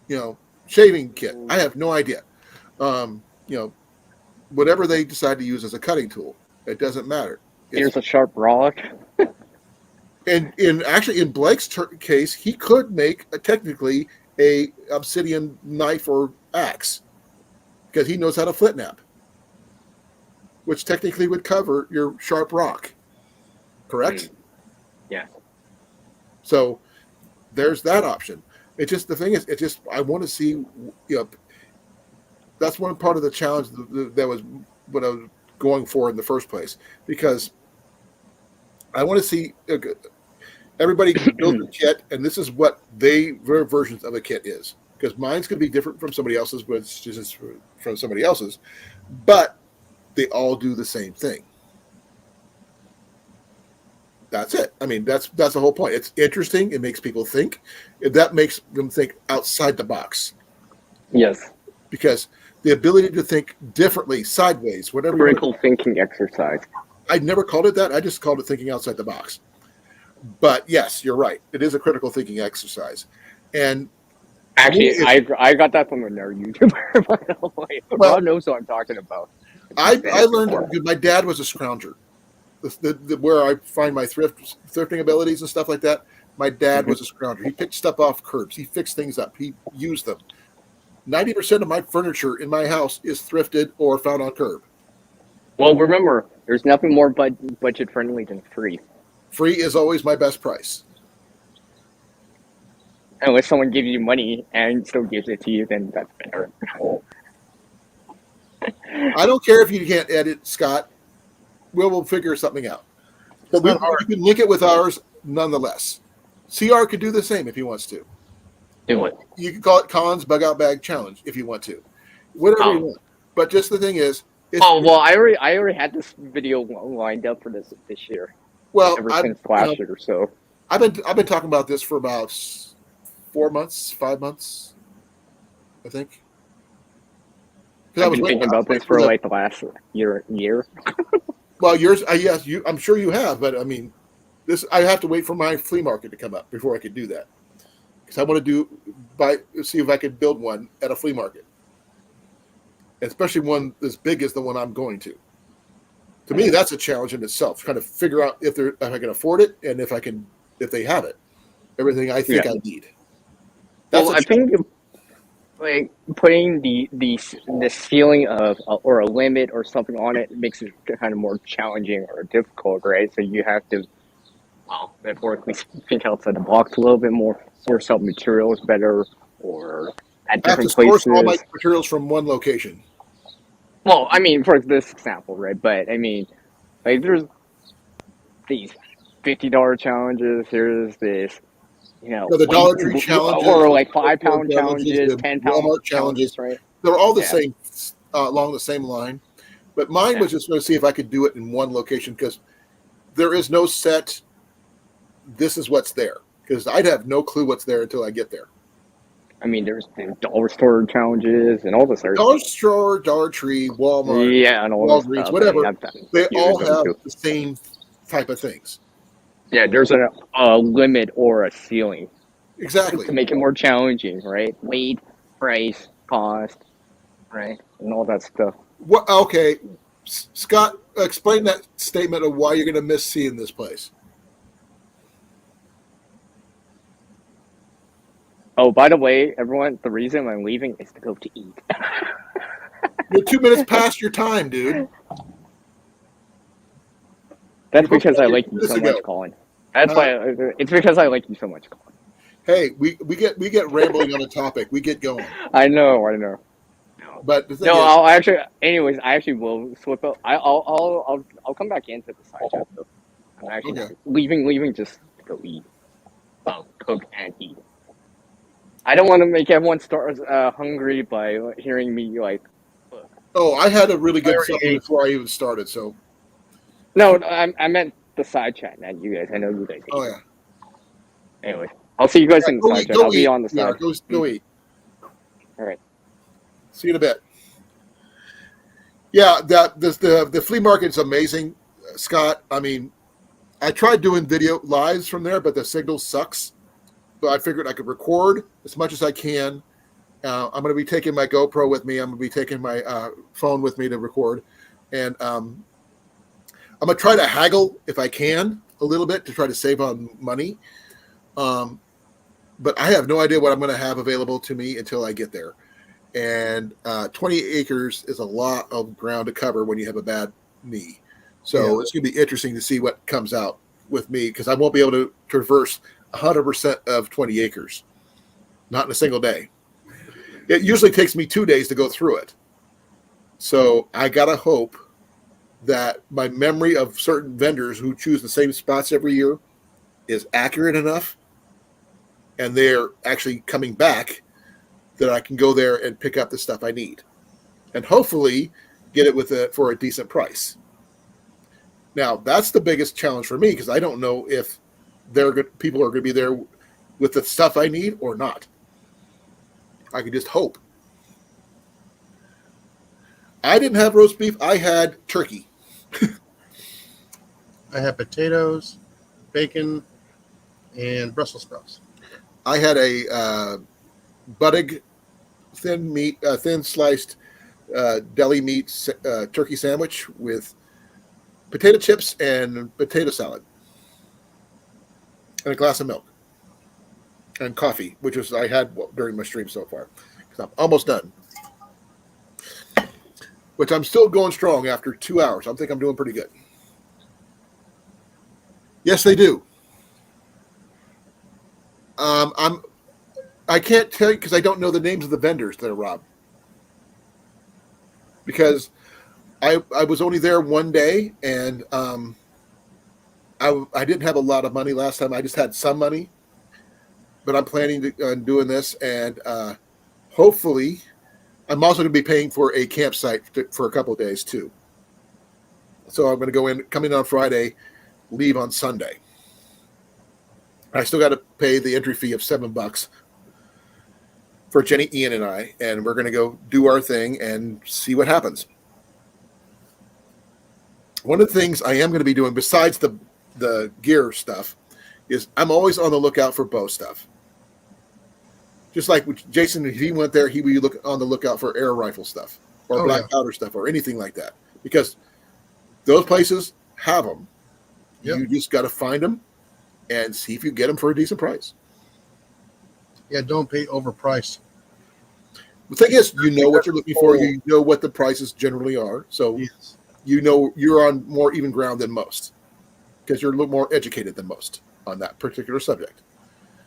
Speaker 2: You know, shaving kit. I have no idea. You know, whatever they decide to use as a cutting tool, it doesn't matter.
Speaker 5: Here's a sharp rock.
Speaker 2: And in Blake's case, he could make technically a obsidian knife or axe because he knows how to flint knap, which technically would cover your sharp rock. Correct?
Speaker 5: Yeah.
Speaker 2: So there's that option. It just, the thing is, it just, I want to see, you know, that's one part of the challenge that was what I was going for in the first place, because I want to see everybody build a kit, and this is what their versions of a kit is. Because mine's going to be different from somebody else's, which is from somebody else's, but they all do the same thing. That's it. I mean, that's the whole point. It's interesting. It makes people think. That makes them think outside the box.
Speaker 5: Yes.
Speaker 2: Because the ability to think differently, sideways, whatever.
Speaker 5: Critical thinking exercise.
Speaker 2: I never called it that. I just called it thinking outside the box. But yes, you're right. It is a critical thinking exercise. And
Speaker 5: actually, I got that from another YouTuber, by the way.
Speaker 2: Well,
Speaker 5: Rob knows what I'm talking about.
Speaker 2: I learned because my dad was a scrounger. Where I find my thrifting abilities and stuff like that. My dad was a scrounger. He picked stuff off curbs. He fixed things up. He used them. 90% of my furniture in my house is thrifted or found on curb.
Speaker 5: Well, remember, there's nothing more budget friendly than free.
Speaker 2: Free is always my best price.
Speaker 5: Unless someone gives you money and still gives it to you, then that's better.
Speaker 2: I don't care if you can't edit, Scott. We'll figure something out. But you can link it with ours nonetheless. CR could do the same if he wants to.
Speaker 5: Do it.
Speaker 2: You can call it Colin's Bug Out Bag Challenge if you want to. Whatever you want. But just the thing is,
Speaker 5: I already had this video lined up for this year.
Speaker 2: well,
Speaker 5: Ever since last year or so.
Speaker 2: I've been talking about this for about 4 months, 5 months, I think.
Speaker 5: I've been thinking about this for like the last year.
Speaker 2: Well, yours, yes, I'm sure you have, but I mean, I have to wait for my flea market to come up before I could do that, because I want to see if I could build one at a flea market, especially one as big as the one I'm going to. To me, that's a challenge in itself. Kind of figure out if I can afford it and if they have it, everything I think I need.
Speaker 5: Well, I think like putting the ceiling of or a limit or something on it makes it kind of more challenging or difficult, right? So you have to, metaphorically think outside the box a little bit more, source out materials better, or at different places. I have to source all my
Speaker 2: materials from one location.
Speaker 5: Well, I mean, for this example, right? But I mean, like, there's these $50 challenges. There's this,
Speaker 2: the Dollar Tree challenges,
Speaker 5: or like 5 pound challenges, 10 pound
Speaker 2: Walmart challenges,
Speaker 5: right?
Speaker 2: They're all the same, along the same line. But mine was just going to see if I could do it in one location, because there is no set. This is what's there, because I'd have no clue what's there until I get there.
Speaker 5: I mean, there's the dollar store challenges and all this.
Speaker 2: Dollar store, Dollar Tree, Walmart,
Speaker 5: and all
Speaker 2: Walgreens, whatever. They all have the same type of things.
Speaker 5: Yeah, there's a limit or a ceiling.
Speaker 2: Exactly.
Speaker 5: To make it more challenging, right? Weight, price, cost, right? And all that stuff.
Speaker 2: Okay. Scott, explain that statement of why you're going to miss seeing this place.
Speaker 5: Oh, by the way, everyone, the reason I'm leaving is to go to eat.
Speaker 2: You're 2 minutes past your time, dude.
Speaker 5: That's because I like you so much, Colin. That's why. It's because I like you so much, Colin.
Speaker 2: Hey, we get rambling on a topic. We get going.
Speaker 5: I know.
Speaker 2: But the thing
Speaker 5: is, I actually will slip up. I'll come back into the side chat though. I'm actually leaving just to go eat. Cook and eat. I don't want to make everyone start hungry by hearing me like.
Speaker 2: Oh, I had a really good something before I even started. So.
Speaker 5: No, I meant the side chat, not you guys. I know you guys.
Speaker 2: Oh yeah.
Speaker 5: Anyway, I'll see you guys in the side chat. I'll be on the side.
Speaker 2: Yeah, go eat.
Speaker 5: All right.
Speaker 2: See you in a bit. Yeah, the flea market's amazing, Scott. I mean, I tried doing video lives from there, but the signal sucks. So I figured I could record as much as I can. I'm going to be taking my GoPro with me. I'm going to be taking my phone with me to record. And I'm going to try to haggle, if I can, a little bit to try to save on money. But I have no idea what I'm going to have available to me until I get there. And 20 acres is a lot of ground to cover when you have a bad knee. So it's going to be interesting to see what comes out with me, because I won't be able to traverse 100% of 20 acres, not in a single day. It usually takes me 2 days to go through it. So I got to hope that my memory of certain vendors who choose the same spots every year is accurate enough, and they're actually coming back, that I can go there and pick up the stuff I need, and hopefully get it for a decent price. Now, that's the biggest challenge for me, because I don't know if people are going to be there with the stuff I need or not. I can just hope. I didn't have roast beef. I had turkey.
Speaker 1: I had potatoes, bacon, and Brussels sprouts.
Speaker 2: I had a buttock, thin sliced deli meat turkey sandwich with potato chips and potato salad, and a glass of milk, and coffee, which was I had during my stream so far, because I'm almost done. Which I'm still going strong after 2 hours. I think I'm doing pretty good. Yes, they do. I can't tell you because I don't know the names of the vendors there, Rob. Because I was only there one day, and I didn't have a lot of money last time. I just had some money, but I'm planning on doing this, and hopefully, I'm also going to be paying for a campsite for a couple of days too. So I'm going to come in on Friday, leave on Sunday. I still got to pay the entry fee of $7 for Jenny, Ian, and I, and we're going to go do our thing and see what happens. One of the things I am going to be doing, besides the gear stuff, is I'm always on the lookout for bow stuff. Just like Jason, if he went there, he would on the lookout for air rifle stuff or black powder stuff or anything like that, because those places have them. Yep. You just got to find them and see if you get them for a decent price.
Speaker 1: Yeah, don't pay overpriced.
Speaker 2: The thing is, you know what you're looking for. You know what the prices generally are. So you know you're on more even ground than most because you're a little more educated than most on that particular subject.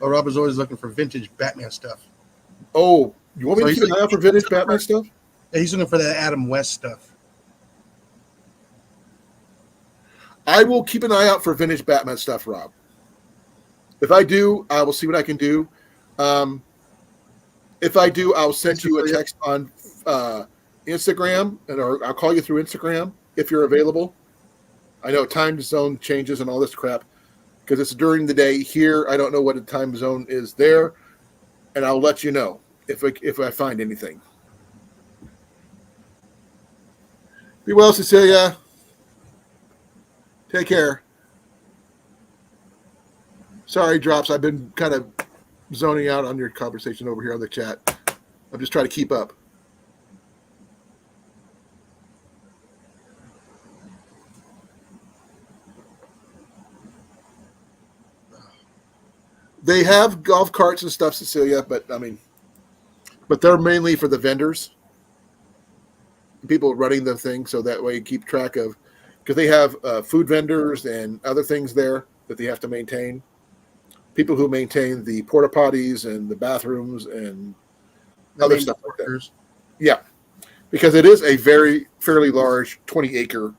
Speaker 1: Oh, Rob is always looking for vintage Batman stuff.
Speaker 2: Oh, you want me to keep an eye out for vintage Batman stuff?
Speaker 1: Yeah, he's looking for that Adam West stuff.
Speaker 2: I will keep an eye out for vintage Batman stuff, Rob. If I do, I will see what I can do. If I do, I'll send you a text on Instagram, or I'll call you through Instagram if you're available. I know time zone changes and all this crap because it's during the day here. I don't know what the time zone is there, and I'll let you know if I find anything. Be well, Cecilia. Take care. Sorry, Drops. I've been kind of zoning out on your conversation over here on the chat. I'm just trying to keep up. They have golf carts and stuff, Cecilia, but they're mainly for the vendors, people running the thing, so that way you keep track of, because they have food vendors and other things there that they have to maintain. People who maintain the porta potties and the bathrooms and other stuff like that. Yeah, because it is a fairly large 20-acre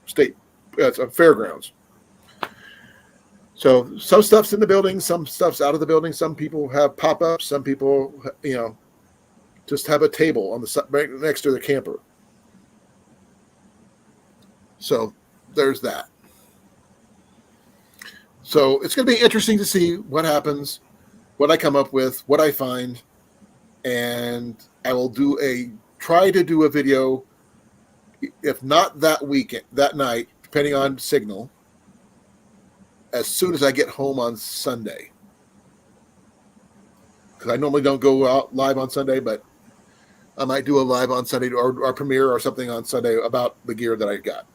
Speaker 2: state fairgrounds. So some stuff's in the building, some stuff's out of the building. Some people have pop-ups. Some people, just have a table on the right next to the camper. So there's that. So it's going to be interesting to see what happens, what I come up with, what I find, and I will try to do a video, if not that weekend, that night, depending on signal, as soon as I get home on Sunday. Because I normally don't go out live on Sunday, but I might do a live on Sunday or premiere or something on Sunday about the gear that I got.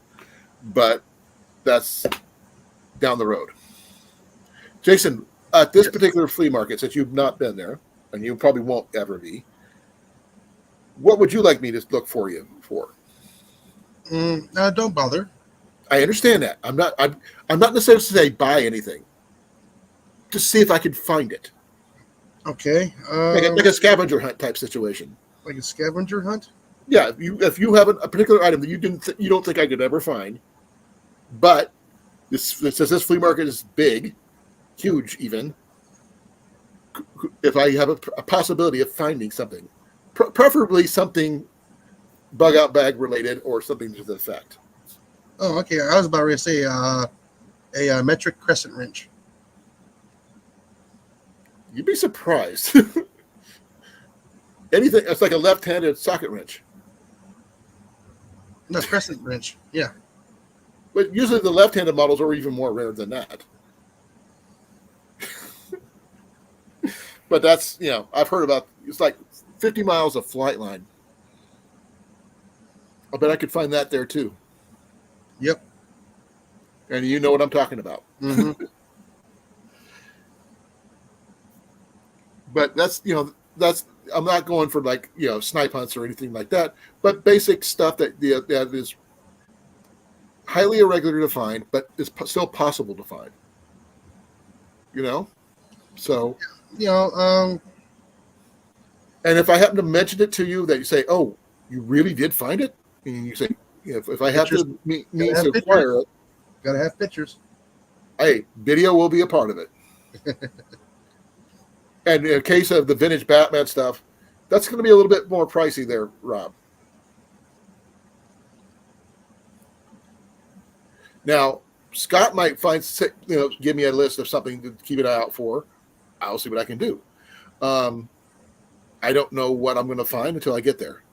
Speaker 2: But that's down the road. Jason, at this particular flea market, since you've not been there, and you probably won't ever be, what would you like me to look for you for?
Speaker 1: Don't bother.
Speaker 2: I understand that. I'm not necessarily say buy anything. Just see if I can find it.
Speaker 1: Okay.
Speaker 2: Like a scavenger hunt type situation.
Speaker 1: Like a scavenger hunt?
Speaker 2: Yeah. If you have a particular item that you don't think I could ever find, but this flea market is big, huge even. If I have a possibility of finding something, preferably something bug out bag related or something to the effect.
Speaker 1: Oh, okay. I was about to say a metric crescent wrench.
Speaker 2: You'd be surprised. Anything. It's like a left-handed socket wrench.
Speaker 1: No, crescent wrench. Yeah.
Speaker 2: But usually the left-handed models are even more rare than that. But that's, I've heard about, it's like 50 miles of flight line. I bet I could find that there too.
Speaker 1: Yep.
Speaker 2: And you know what I'm talking about.
Speaker 1: Mm-hmm.
Speaker 2: But that's I'm not going for like, snipe hunts or anything like that, but basic stuff that is highly irregular to find, but is still possible to find. So.
Speaker 1: And
Speaker 2: if I happen to mention it to you, that you say, "Oh, you really did find it," and you say, "If I have to means to acquire it,
Speaker 1: gotta have pictures."
Speaker 2: Hey, video will be a part of it. And in case of the vintage Batman stuff, that's going to be a little bit more pricey there, Rob. Now, Scott might give me a list of something to keep an eye out for. I'll see what I can do. I don't know what I'm going to find until I get there.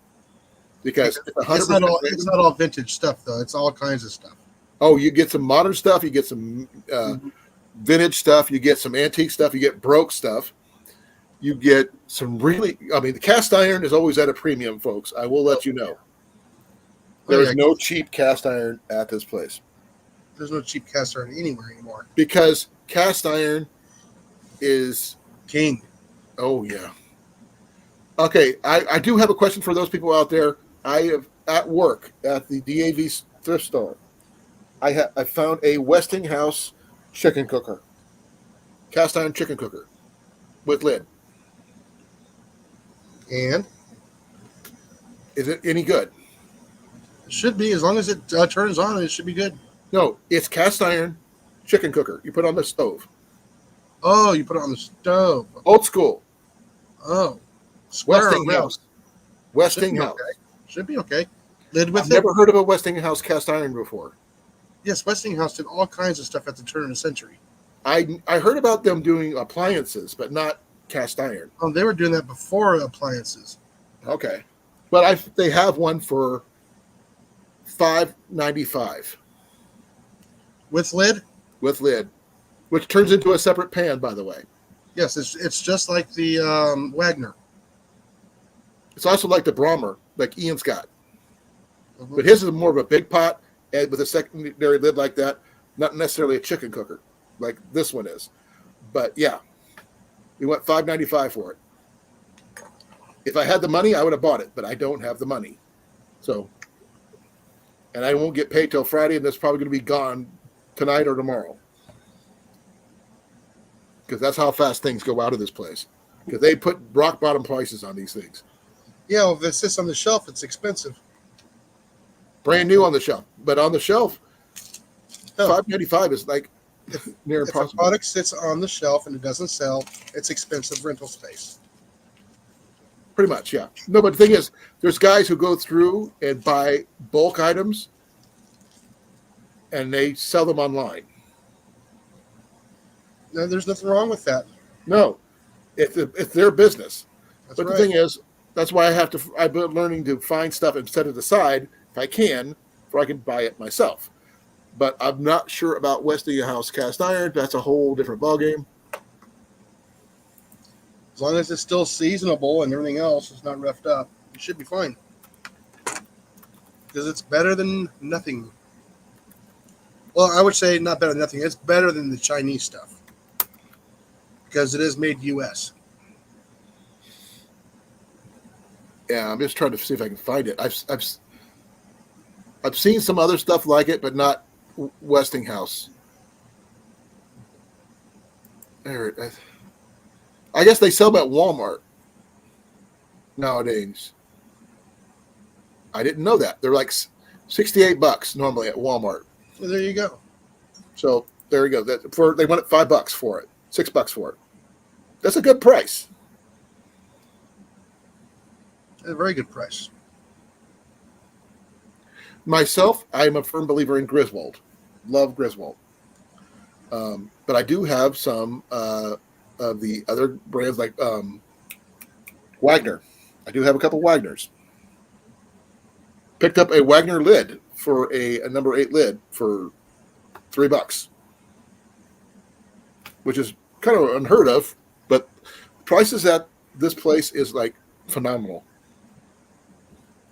Speaker 2: Because
Speaker 1: it's not all vintage stuff, though. It's all kinds of stuff.
Speaker 2: Oh, you get some modern stuff. You get some vintage stuff. You get some antique stuff. You get broke stuff. You get some really, the cast iron is always at a premium, folks. I will let you know. There is no cheap cast iron at this place.
Speaker 1: There's no cheap cast iron anywhere anymore.
Speaker 2: Because cast iron is
Speaker 1: king.
Speaker 2: Oh, yeah. Okay, I do have a question for those people out there. I have, at work, at the DAV thrift store, I found a Westinghouse chicken cooker. Cast iron chicken cooker with lid.
Speaker 1: And?
Speaker 2: Is it any good?
Speaker 1: It should be. As long as it turns on, it should be good.
Speaker 2: No, it's cast iron chicken cooker. You put it on the stove.
Speaker 1: Oh, you put it on the stove.
Speaker 2: Old school.
Speaker 1: Oh. Square
Speaker 2: Westinghouse. Westinghouse.
Speaker 1: Should be okay. Lid with
Speaker 2: I've never heard of a Westinghouse cast iron before.
Speaker 1: Yes, Westinghouse did all kinds of stuff at the turn of the century.
Speaker 2: I heard about them doing appliances, but not cast iron.
Speaker 1: Oh, they were doing that before appliances.
Speaker 2: Okay. But they have one for $5.95.
Speaker 1: With lid?
Speaker 2: With lid. Which turns into a separate pan, by the way.
Speaker 1: Yes, it's just like the Wagner.
Speaker 2: It's also like the Brahmer, like Ian's got. Mm-hmm. But his is more of a big pot and with a secondary lid like that. Not necessarily a chicken cooker like this one is. But yeah, we went $5.95 for it. If I had the money, I would have bought it, but I don't have the money. So, and I won't get paid till Friday, and that's probably going to be gone tonight or tomorrow. Because that's how fast things go out of this place. Because they put rock bottom prices on these things.
Speaker 1: Yeah, well, if it sits on the shelf, it's expensive.
Speaker 2: Brand new on the shelf. But on the shelf, $5.95 is like near impossible.
Speaker 1: If a product sits on the shelf and it doesn't sell, it's expensive rental space.
Speaker 2: Pretty much, yeah. No, but the thing is, there's guys who go through and buy bulk items and they sell them online.
Speaker 1: No, there's nothing wrong with that.
Speaker 2: No, it's their business.
Speaker 1: That's
Speaker 2: but
Speaker 1: right.
Speaker 2: The thing is, that's why I've been learning to find stuff and set it aside if I can, so I can buy it myself. But I'm not sure about Westinghouse cast iron. That's a whole different ballgame.
Speaker 1: As long as it's still seasonable and everything else is not roughed up, it should be fine. Because it's better than nothing. Well, I would say not better than nothing. It's better than the Chinese stuff. Because it is made U.S.
Speaker 2: Yeah, I'm just trying to see if I can find it. I've seen some other stuff like it, but not Westinghouse. There, I guess they sell them at Walmart nowadays. I didn't know that. They're like $68 normally at Walmart.
Speaker 1: Well, there you go.
Speaker 2: So there you go. They went at $5 for it, $6 for it. That's a good price.
Speaker 1: A very good price.
Speaker 2: Myself, I'm a firm believer in Griswold. Love Griswold. But I do have some of the other brands like Wagner. I do have a couple Wagners. Picked up a Wagner lid for a number 8 lid for $3, which is kind of unheard of, but prices at this place is like phenomenal.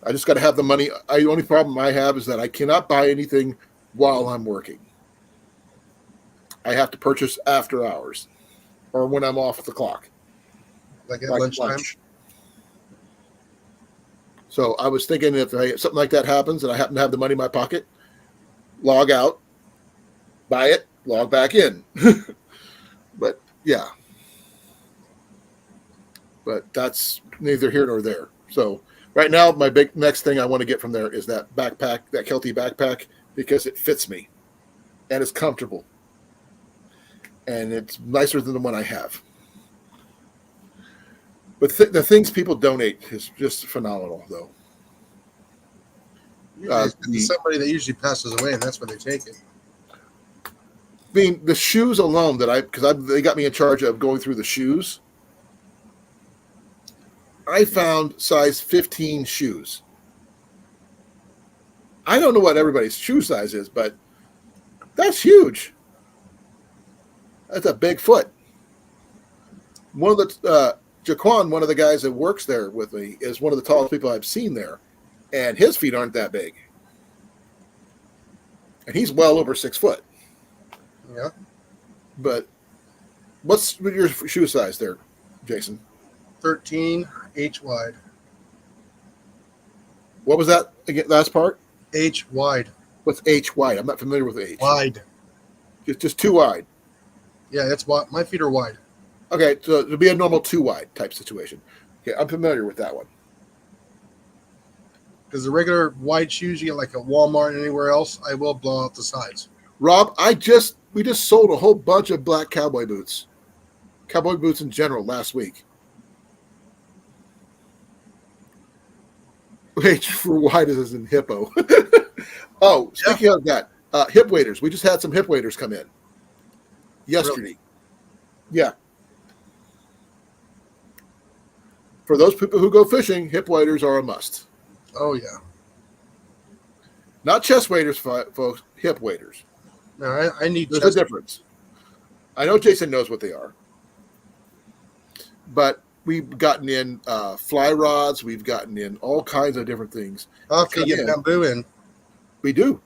Speaker 2: I just got to have the money. The only problem I have is that I cannot buy anything while I'm working. I have to purchase after hours or when I'm off the clock.
Speaker 1: Like at lunchtime?
Speaker 2: Lunch. So I was thinking if something like that happens and I happen to have the money in my pocket, log out, buy it, log back in. But yeah. But that's neither here nor there. So right now, my big next thing I want to get from there is that backpack, that Kelty backpack, because it fits me and it's comfortable. and it's nicer than the one I have. But the things people donate is just phenomenal, though.
Speaker 1: It's somebody that usually passes away, and that's where they take it.
Speaker 2: I mean, the shoes alone they got me in charge of going through the shoes. I found size 15 shoes. I don't know what everybody's shoe size is, but that's huge. That's a big foot. One of the Jaquan, one of the guys that works there with me, is one of the tallest people I've seen there, and his feet aren't that big, and he's well over 6 foot.
Speaker 1: Yeah.
Speaker 2: But what's your shoe size there, Jason?
Speaker 1: 13 H wide.
Speaker 2: What was that again? Last part?
Speaker 1: H wide.
Speaker 2: What's H wide? I'm not familiar with H.
Speaker 1: Wide.
Speaker 2: Just too wide.
Speaker 1: Yeah, that's wide. My feet are wide.
Speaker 2: Okay, so it'll be a normal 2 wide type situation. Okay, I'm familiar with that one.
Speaker 1: Because the regular wide shoes you get like at Walmart and anywhere else, I will blow out the sides.
Speaker 2: Rob, we just sold a whole bunch of black cowboy boots in general last week. H for wide is in hippo. Oh, speaking of that, hip waders. We just had some hip waders come in yesterday. Really? Yeah. For those people who go fishing, hip waders are a must.
Speaker 1: Oh, yeah.
Speaker 2: Not chest waders, folks. Hip waders.
Speaker 1: No, I need
Speaker 2: There's a difference. I know Jason knows what they are. But we've gotten in fly rods. We've gotten in all kinds of different things.
Speaker 1: How can you get bamboo in?
Speaker 2: We do.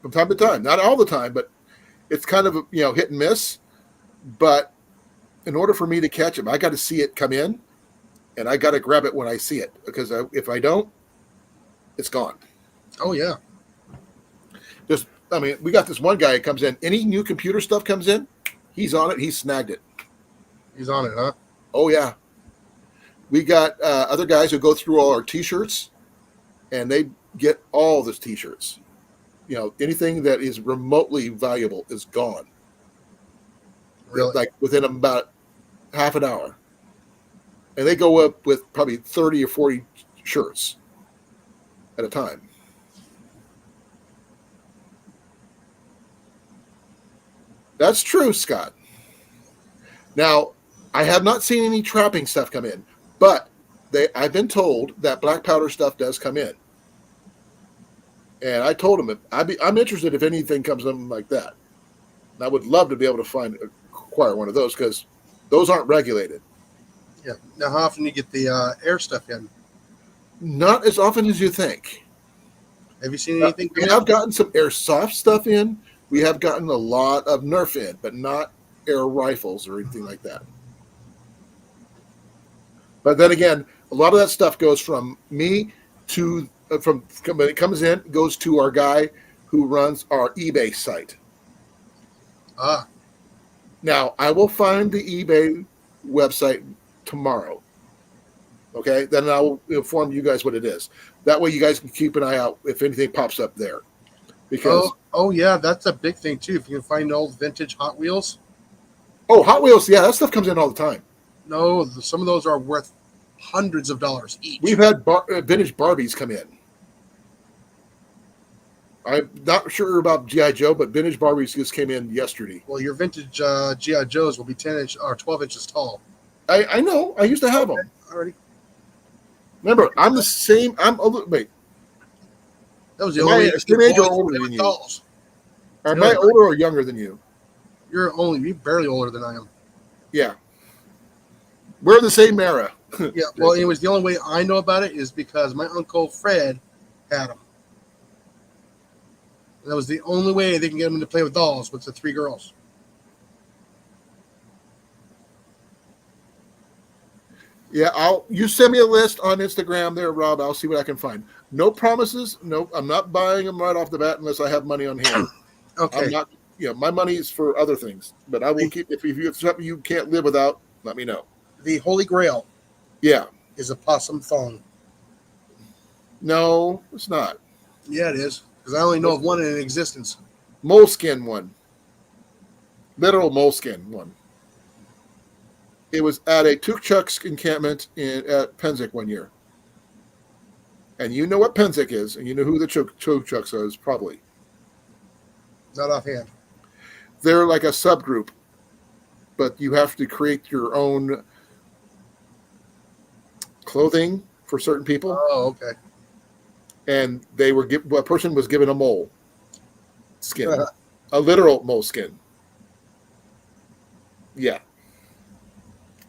Speaker 2: From time to time. Not all the time, but it's kind of, hit and miss. But in order for me to catch them, I got to see it come in, and I got to grab it when I see it. Because if I don't, it's gone.
Speaker 1: Oh, yeah.
Speaker 2: We got this one guy that comes in. Any new computer stuff comes in, he's on it. He snagged it.
Speaker 1: He's on it, huh?
Speaker 2: Oh, yeah. We got other guys who go through all our T-shirts, and they get all the T-shirts. Anything that is remotely valuable is gone.
Speaker 1: Really?
Speaker 2: Like within about half an hour. And they go up with probably 30 or 40 shirts at a time. That's true, Scott. Now, I have not seen any trapping stuff come in, but I've been told that black powder stuff does come in. And I told him I'm interested if anything comes in like that. And I would love to be able to acquire one of those because those aren't regulated.
Speaker 1: Yeah. Now, how often do you get the air stuff in?
Speaker 2: Not as often as you think.
Speaker 1: Have you seen anything?
Speaker 2: We have gotten some airsoft stuff in. We have gotten a lot of Nerf in, but not air rifles or anything like that. But then again, a lot of that stuff goes from me to when it comes in, goes to our guy who runs our eBay site.
Speaker 1: Ah.
Speaker 2: Now, I will find the eBay website tomorrow. Okay? Then I will inform you guys what it is. That way you guys can keep an eye out if anything pops up there. Because
Speaker 1: oh yeah, that's a big thing too. If you can find old vintage Hot Wheels.
Speaker 2: Oh, Hot Wheels, yeah, that stuff comes in all the time.
Speaker 1: No, some of those are worth hundreds of dollars each.
Speaker 2: We've had vintage Barbies come in. I'm not sure about G.I. Joe, but vintage Barbies just came in yesterday.
Speaker 1: Well, your vintage G.I. Joes will be 10 inch or 12 inches tall.
Speaker 2: I know. I used to have them.
Speaker 1: Already.
Speaker 2: Remember, I'm the same. Wait.
Speaker 1: That was the only
Speaker 2: same age or older than you.
Speaker 1: Dolls.
Speaker 2: Am I older or younger than you?
Speaker 1: You're barely older than I am.
Speaker 2: Yeah. We're the same era.
Speaker 1: Yeah. Well, anyways, the only way I know about it is because my Uncle Fred had them. And that was the only way they can get them to play with dolls with the 3 girls.
Speaker 2: Yeah, you send me a list on Instagram there, Rob. I'll see what I can find. No promises. No, I'm not buying them right off the bat unless I have money on hand.
Speaker 1: Okay.
Speaker 2: I'm not. My money is for other things, but I will keep. If it's something you can't live without, let me know.
Speaker 1: The Holy Grail.
Speaker 2: Yeah.
Speaker 1: Is a possum thong.
Speaker 2: No, it's not.
Speaker 1: Yeah, it is. Because I only know of one in existence.
Speaker 2: Moleskin one. literal moleskin one. It was at a Tukchuk's encampment at Penzik one year. And you know what Penzik is, and you know who the Tukchuks is, probably.
Speaker 1: Not offhand.
Speaker 2: They're like a subgroup, but you have to create your own clothing for certain people.
Speaker 1: Oh, okay.
Speaker 2: And they were a person was given a mole skin, a literal mole skin. Yeah.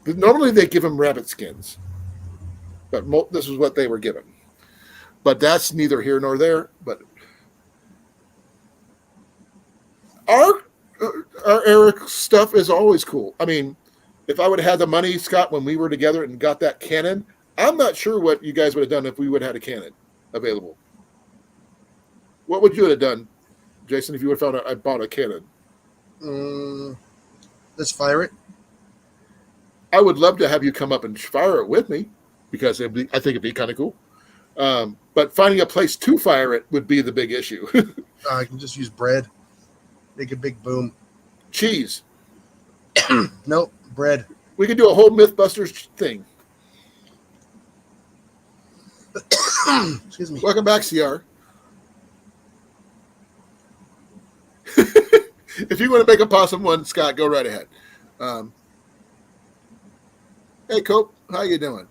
Speaker 2: Normally they give them rabbit skins, but this is what they were given. But that's neither here nor there. But our Eric stuff is always cool. I mean, if I would have had the money, Scott, when we were together and got that cannon, I'm not sure what you guys would have done if we would have had a cannon available. What would you have done, Jason, if you would have found out I bought a cannon?
Speaker 1: Let's fire it.
Speaker 2: I would love to have you come up and fire it with me because I think it'd be kind of cool. But finding a place to fire it would be the big issue.
Speaker 1: I can just use bread. Make a big boom.
Speaker 2: Cheese.
Speaker 1: Nope, bread.
Speaker 2: We could do a whole Mythbusters thing.
Speaker 1: Excuse me.
Speaker 2: Welcome back, CR. If you want to make a possum one, Scott, go right ahead. Hey, Cope, how you doing?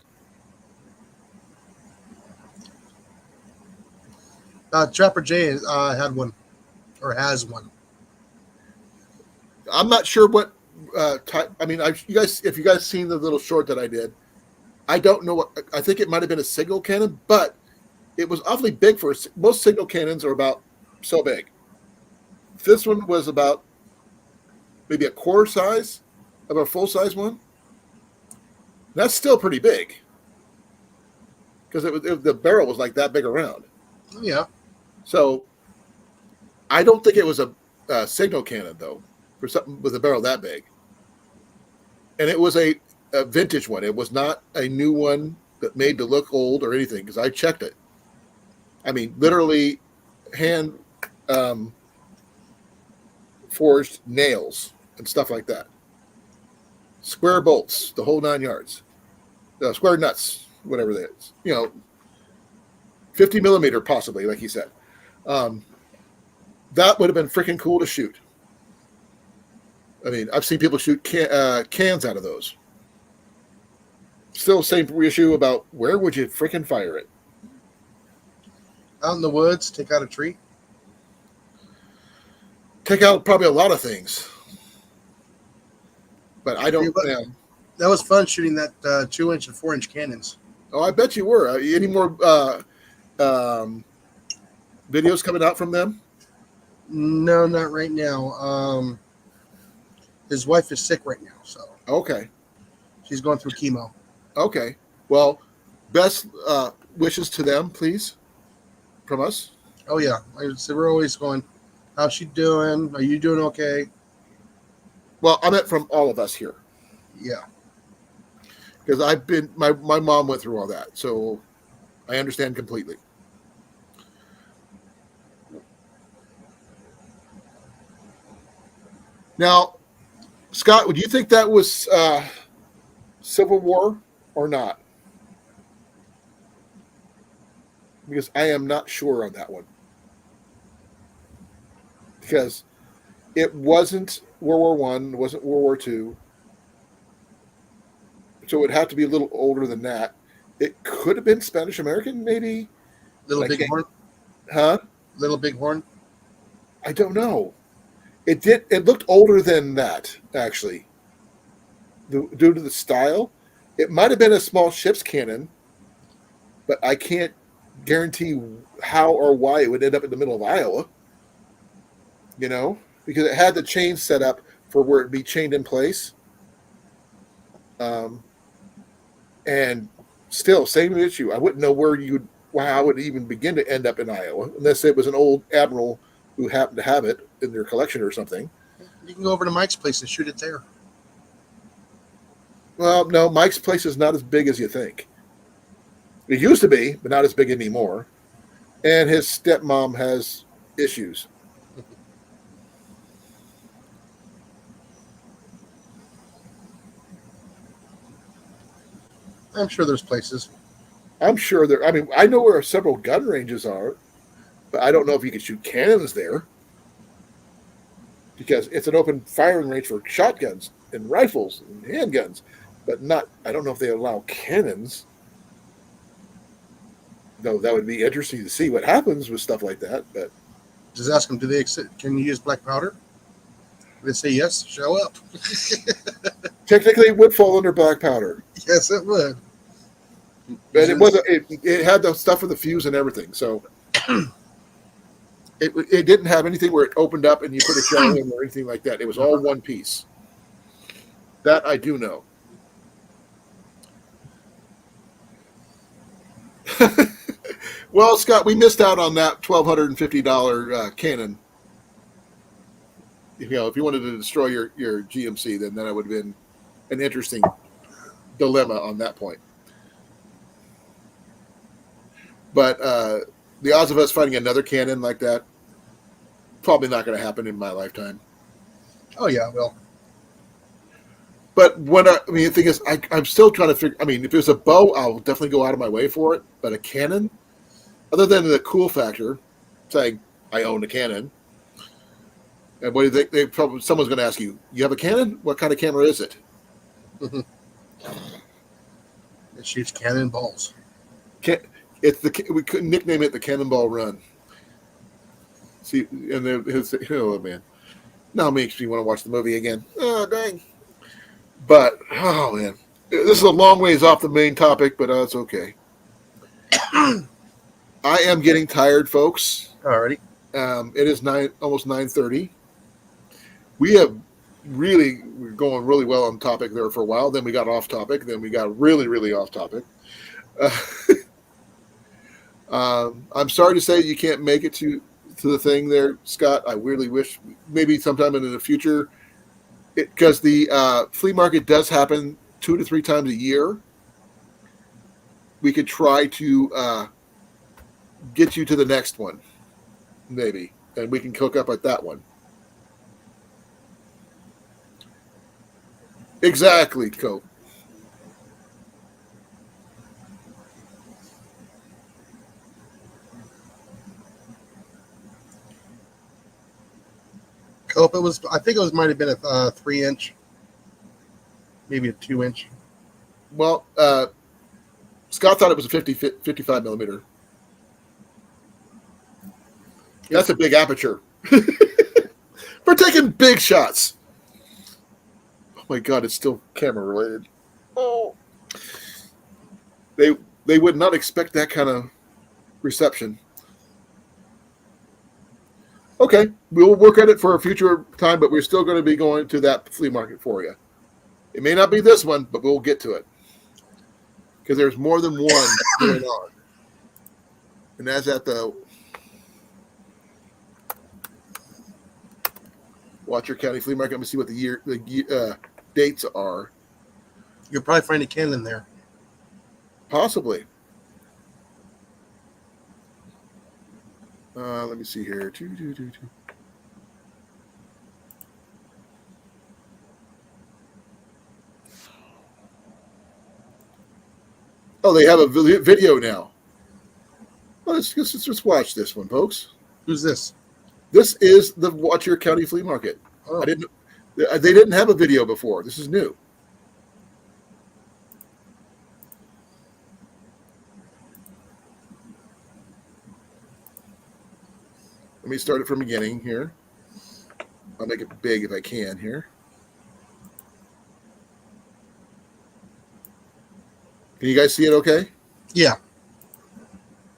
Speaker 1: Trapper J had one, or has one.
Speaker 2: I'm not sure what type. I mean, if you guys seen the little short that I did, I don't know what. I think it might have been a signal cannon, but it was awfully big for most signal cannons are about so big. This one was about maybe a quarter size of a full size one. That's still pretty big because the barrel was like that big around.
Speaker 1: Yeah.
Speaker 2: So I don't think it was a signal cannon though for something with a barrel that big. And it was a vintage one. It was not a new one that made to look old or anything because I checked it. I mean, literally hand forged nails and stuff like that. Square bolts, the whole 9 yards. Square nuts, whatever that is. 50 millimeter possibly, like he said. That would have been freaking cool to shoot. I mean, I've seen people shoot cans out of those. Still same issue about where would you freaking fire it?
Speaker 1: Out in the woods, take out a tree.
Speaker 2: Take out probably a lot of things. But I don't know.
Speaker 1: That was fun shooting that 2-inch and 4-inch cannons.
Speaker 2: Oh, I bet you were. Any more videos coming out from them?
Speaker 1: No, not right now. His wife is sick right now, so
Speaker 2: Okay.
Speaker 1: she's going through chemo.
Speaker 2: Okay. Well, best wishes to them, please, from us.
Speaker 1: Oh yeah, so we're always going. How's she doing? Are you doing okay?
Speaker 2: Well, I meant from all of us here
Speaker 1: Yeah.
Speaker 2: because I've been my mom went through all that, so I understand completely. Now, Scott, would you think that was Civil War or not? Because I am not sure on that one. Because it wasn't World War One, it wasn't World War II. So it would have to be a little older than that. It could have been Spanish American, maybe.
Speaker 1: Little Bighorn?
Speaker 2: Huh?
Speaker 1: Little Bighorn?
Speaker 2: I don't know. It looked older than that, actually. Due to the style. It might have been a small ship's cannon, but I can't guarantee how or why it would end up in the middle of Iowa. Because it had the chain set up for where it'd be chained in place. And still, same issue. I wouldn't know how it would even begin to end up in Iowa, unless it was an old admiral who happened to have it in their collection or something.
Speaker 1: You can go over to Mike's place and shoot it there.
Speaker 2: Well, no, Mike's place is not as big as you think. It used to be, but not as big anymore. And his stepmom has issues.
Speaker 1: I'm sure there's places.
Speaker 2: I'm sure there. I mean, I know where several gun ranges are, but I don't know if you can shoot cannons there because it's an open firing range for shotguns and rifles and handguns, but not. I don't know if they allow cannons. Though that would be interesting to see what happens with stuff like that. But
Speaker 1: Just ask them, can you use black powder? If they say yes, show up.
Speaker 2: technically, it would fall under black powder.
Speaker 1: Yes, it would.
Speaker 2: But it wasn't. It had the stuff with the fuse and everything. So it didn't have anything where it opened up and you put a shell in or anything like that. It was all one piece. That I do know. Well, Scott, we missed out on that $1,250 cannon. If you wanted to destroy your GMC, then that would have been an interesting dilemma on that point. But the odds of us finding another cannon like that, probably not going to happen in my lifetime.
Speaker 1: Oh, yeah, well.
Speaker 2: But the thing is, I'm still trying to figure. I mean, if it was a bow, I'll definitely go out of my way for it. But a cannon, other than the cool factor, saying I own a cannon, and what do you think? Someone's going to ask you, "You have a cannon? What kind of camera is it?"
Speaker 1: It shoots cannonballs.
Speaker 2: We couldn't nickname it the Cannonball Run. See, and oh man, now it makes me want to watch the movie again. Oh dang! But oh man, this is a long ways off the main topic, but it's okay. I am getting tired, folks.
Speaker 1: Alrighty.
Speaker 2: It is almost 9:30. We're going really well on topic there for a while. Then we got off topic. Then we got really, really off topic. I'm sorry to say you can't make it to the thing there, Scott. I really wish maybe sometime in the future, because the flea market does happen 2 to 3 times a year. We could try to get you to the next one, maybe, and we can hook up at that one. Exactly, Cope.
Speaker 1: Cope, I think it might have been a 3-inch, maybe a 2-inch.
Speaker 2: Well, Scott thought it was a 55 millimeter. That's a big aperture. We're taking big shots. Oh my God, it's still camera related. Oh, they would not expect that kind of reception. Okay, we'll work at it for a future time, but we're still going to be going to that flea market for you. It may not be this one, but we'll get to it because there's more than one going on. And that's at the Watcher County Flea Market. Let me see what the dates are.
Speaker 1: You'll probably find a cannon there.
Speaker 2: Possibly. Let me see here. Oh, they have a video now. Well, let's watch this one, folks.
Speaker 1: Who's this?
Speaker 2: This is the Watcher County Flea Market.
Speaker 1: Oh.
Speaker 2: They didn't have a video before. This is new. Let me start it from the beginning here. I'll make it big if I can here. Can you guys see it okay?
Speaker 1: Yeah.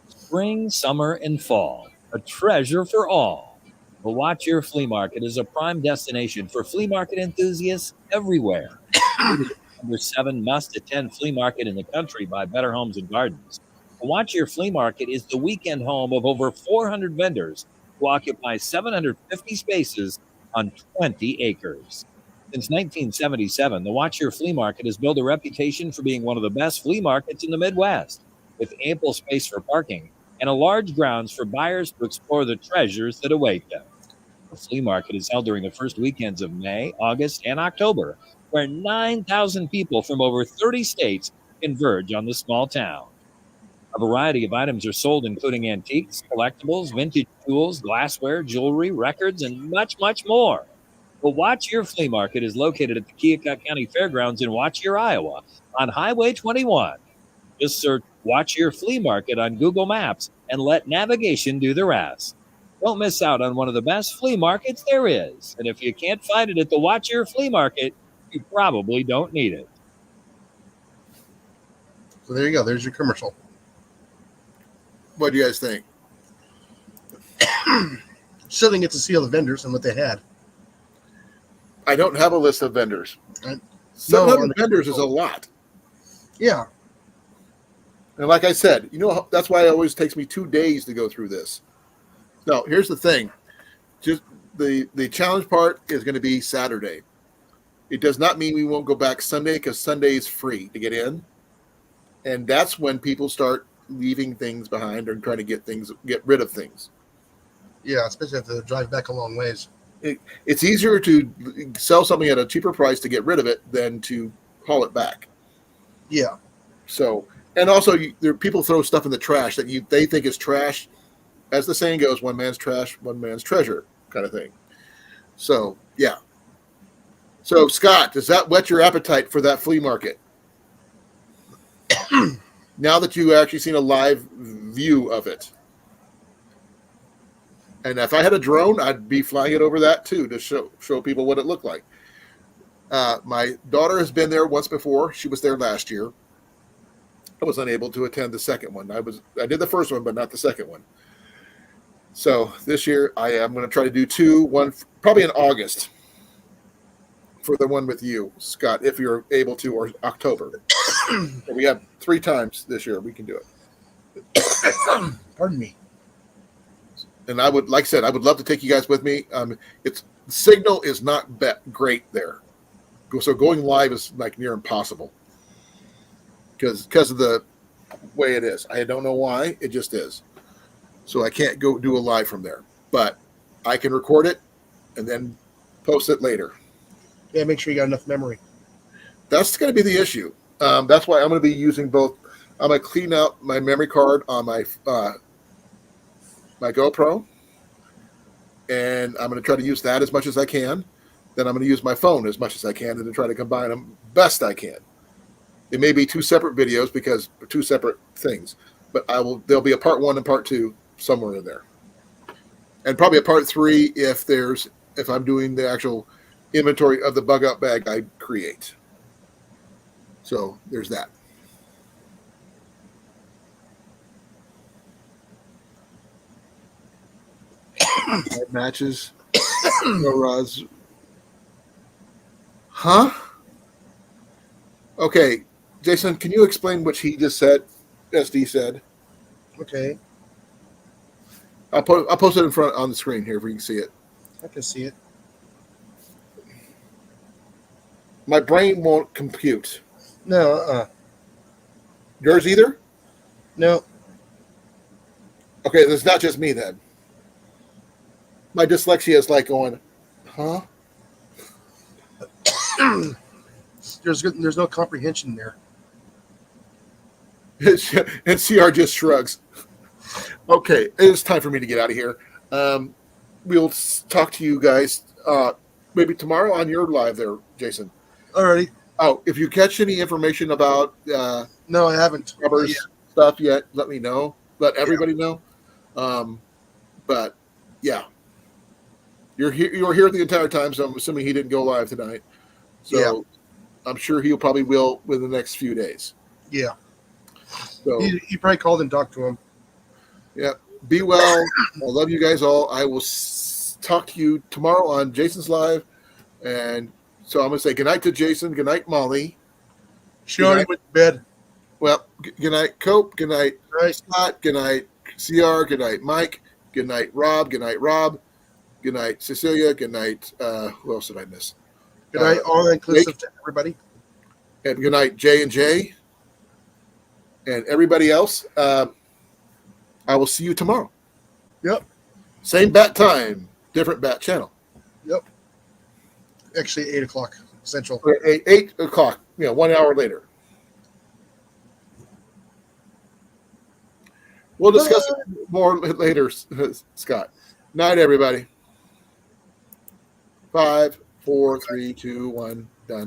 Speaker 6: Spring, summer, and fall, a treasure for all. The Watch Your Flea Market is a prime destination for flea market enthusiasts everywhere. Number 7 must-attend flea market in the country by Better Homes and Gardens. The Watch Your Flea Market is the weekend home of over 400 vendors who occupy 750 spaces on 20 acres. Since 1977, the Watch Your Flea Market has built a reputation for being one of the best flea markets in the Midwest, with ample space for parking and a large grounds for buyers to explore the treasures that await them. The flea market is held during the first weekends of May, August, and October, where 9,000 people from over 30 states converge on the small town. A variety of items are sold, including antiques, collectibles, vintage tools, glassware, jewelry, records, and much, much more. The Watch Your Flea Market is located at the Keokuk County Fairgrounds in Watch Your, Iowa, on Highway 21. Just search Watch Your Flea Market on Google Maps and let navigation do the rest. Don't miss out on one of the best flea markets there is. And if you can't find it at the Watch Your Flea Market, you probably don't need it.
Speaker 1: So there you go. There's your commercial.
Speaker 2: What do you guys think?
Speaker 1: Still didn't get to see all the vendors and what they had.
Speaker 2: I don't have a list of vendors.
Speaker 1: No,
Speaker 2: 700 vendors is a lot.
Speaker 1: Yeah.
Speaker 2: And like I said, that's why it always takes me 2 days to go through this. Now, here's the thing. Just the challenge part is going to be Saturday. It does not mean we won't go back Sunday, because Sunday is free to get in. And that's when people start leaving things behind or trying to get rid of things.
Speaker 1: Yeah, especially if they drive back a long ways.
Speaker 2: It's easier to sell something at a cheaper price to get rid of it than to haul it back.
Speaker 1: Yeah.
Speaker 2: So, and also people throw stuff in the trash that they think is trash. As the saying goes, one man's trash, one man's treasure, kind of thing. So, yeah. So, Scott, does that whet your appetite for that flea market? Now that you've actually seen a live view of it. And if I had a drone, I'd be flying it over that too, to show people what it looked like. My daughter has been there once before. She was there last year. I was unable to attend the second one. I did the first one, but not the second one. So this year I am going to try to do two, one probably in August for the one with you, Scott, if you're able to, or October. We have 3 times this year we can do it.
Speaker 1: Pardon me.
Speaker 2: And I would, like I said, I would love to take you guys with me. It's signal is not great there, so going live is like near impossible because of the way it is. I don't know why, it just is. So I can't go do a live from there, but I can record it and then post it later.
Speaker 1: Yeah, make sure you got enough memory.
Speaker 2: That's going to be the issue. That's why I'm going to be using both. I'm going to clean out my memory card on my GoPro, and I'm going to try to use that as much as I can. Then I'm going to use my phone as much as I can, and then try to combine them best I can. It may be 2 separate videos because 2 separate things, but there'll be a part 1 and part 2 somewhere in there, and probably a part 3 if I'm doing the actual inventory of the bug out bag I create. So there's that. Matches. Huh? Okay, Jason, can you explain what he just said? SD said.
Speaker 1: Okay,
Speaker 2: I'll post it in front on the screen here if we can see it.
Speaker 1: I can see it.
Speaker 2: My brain won't compute.
Speaker 1: No,
Speaker 2: Yours either?
Speaker 1: no.
Speaker 2: Okay, it's not just me then. My dyslexia is like going, huh?
Speaker 1: There's no comprehension there.
Speaker 2: And CR just shrugs. Okay, it's time for me to get out of here. We'll talk to you guys maybe tomorrow on your live there, Jason.
Speaker 1: Alrighty.
Speaker 2: Oh, if you catch any information about
Speaker 1: No, I haven't.
Speaker 2: Robert's stuff yet, let me know. Let everybody know. But yeah, you were here the entire time, so I'm assuming he didn't go live tonight. So I'm sure he'll probably will within the next few days.
Speaker 1: Yeah.
Speaker 2: So
Speaker 1: He probably called and talked to him.
Speaker 2: yeah, be well. I love you guys all. I will talk to you tomorrow on Jason's live, and so I'm gonna say goodnight to Jason. Good night, Molly.
Speaker 1: She already went to bed.
Speaker 2: Well, good night, Cope. Good night,
Speaker 1: Right.
Speaker 2: Scott. Good night, CR. Good night, Mike. Good night, Rob. Good night, Rob. Good night, Cecilia. Good night. Who else did I miss?
Speaker 1: Good night, all inclusive to everybody.
Speaker 2: And good night, J and J, and everybody else. I will see you tomorrow.
Speaker 1: Yep.
Speaker 2: Same bat time, different bat channel.
Speaker 1: Yep. Actually, 8 o'clock Central.
Speaker 2: 8 o'clock. 1 hour later. We'll discuss it more later, Scott. Night, everybody. 5, 4, 3, 2, 1, done.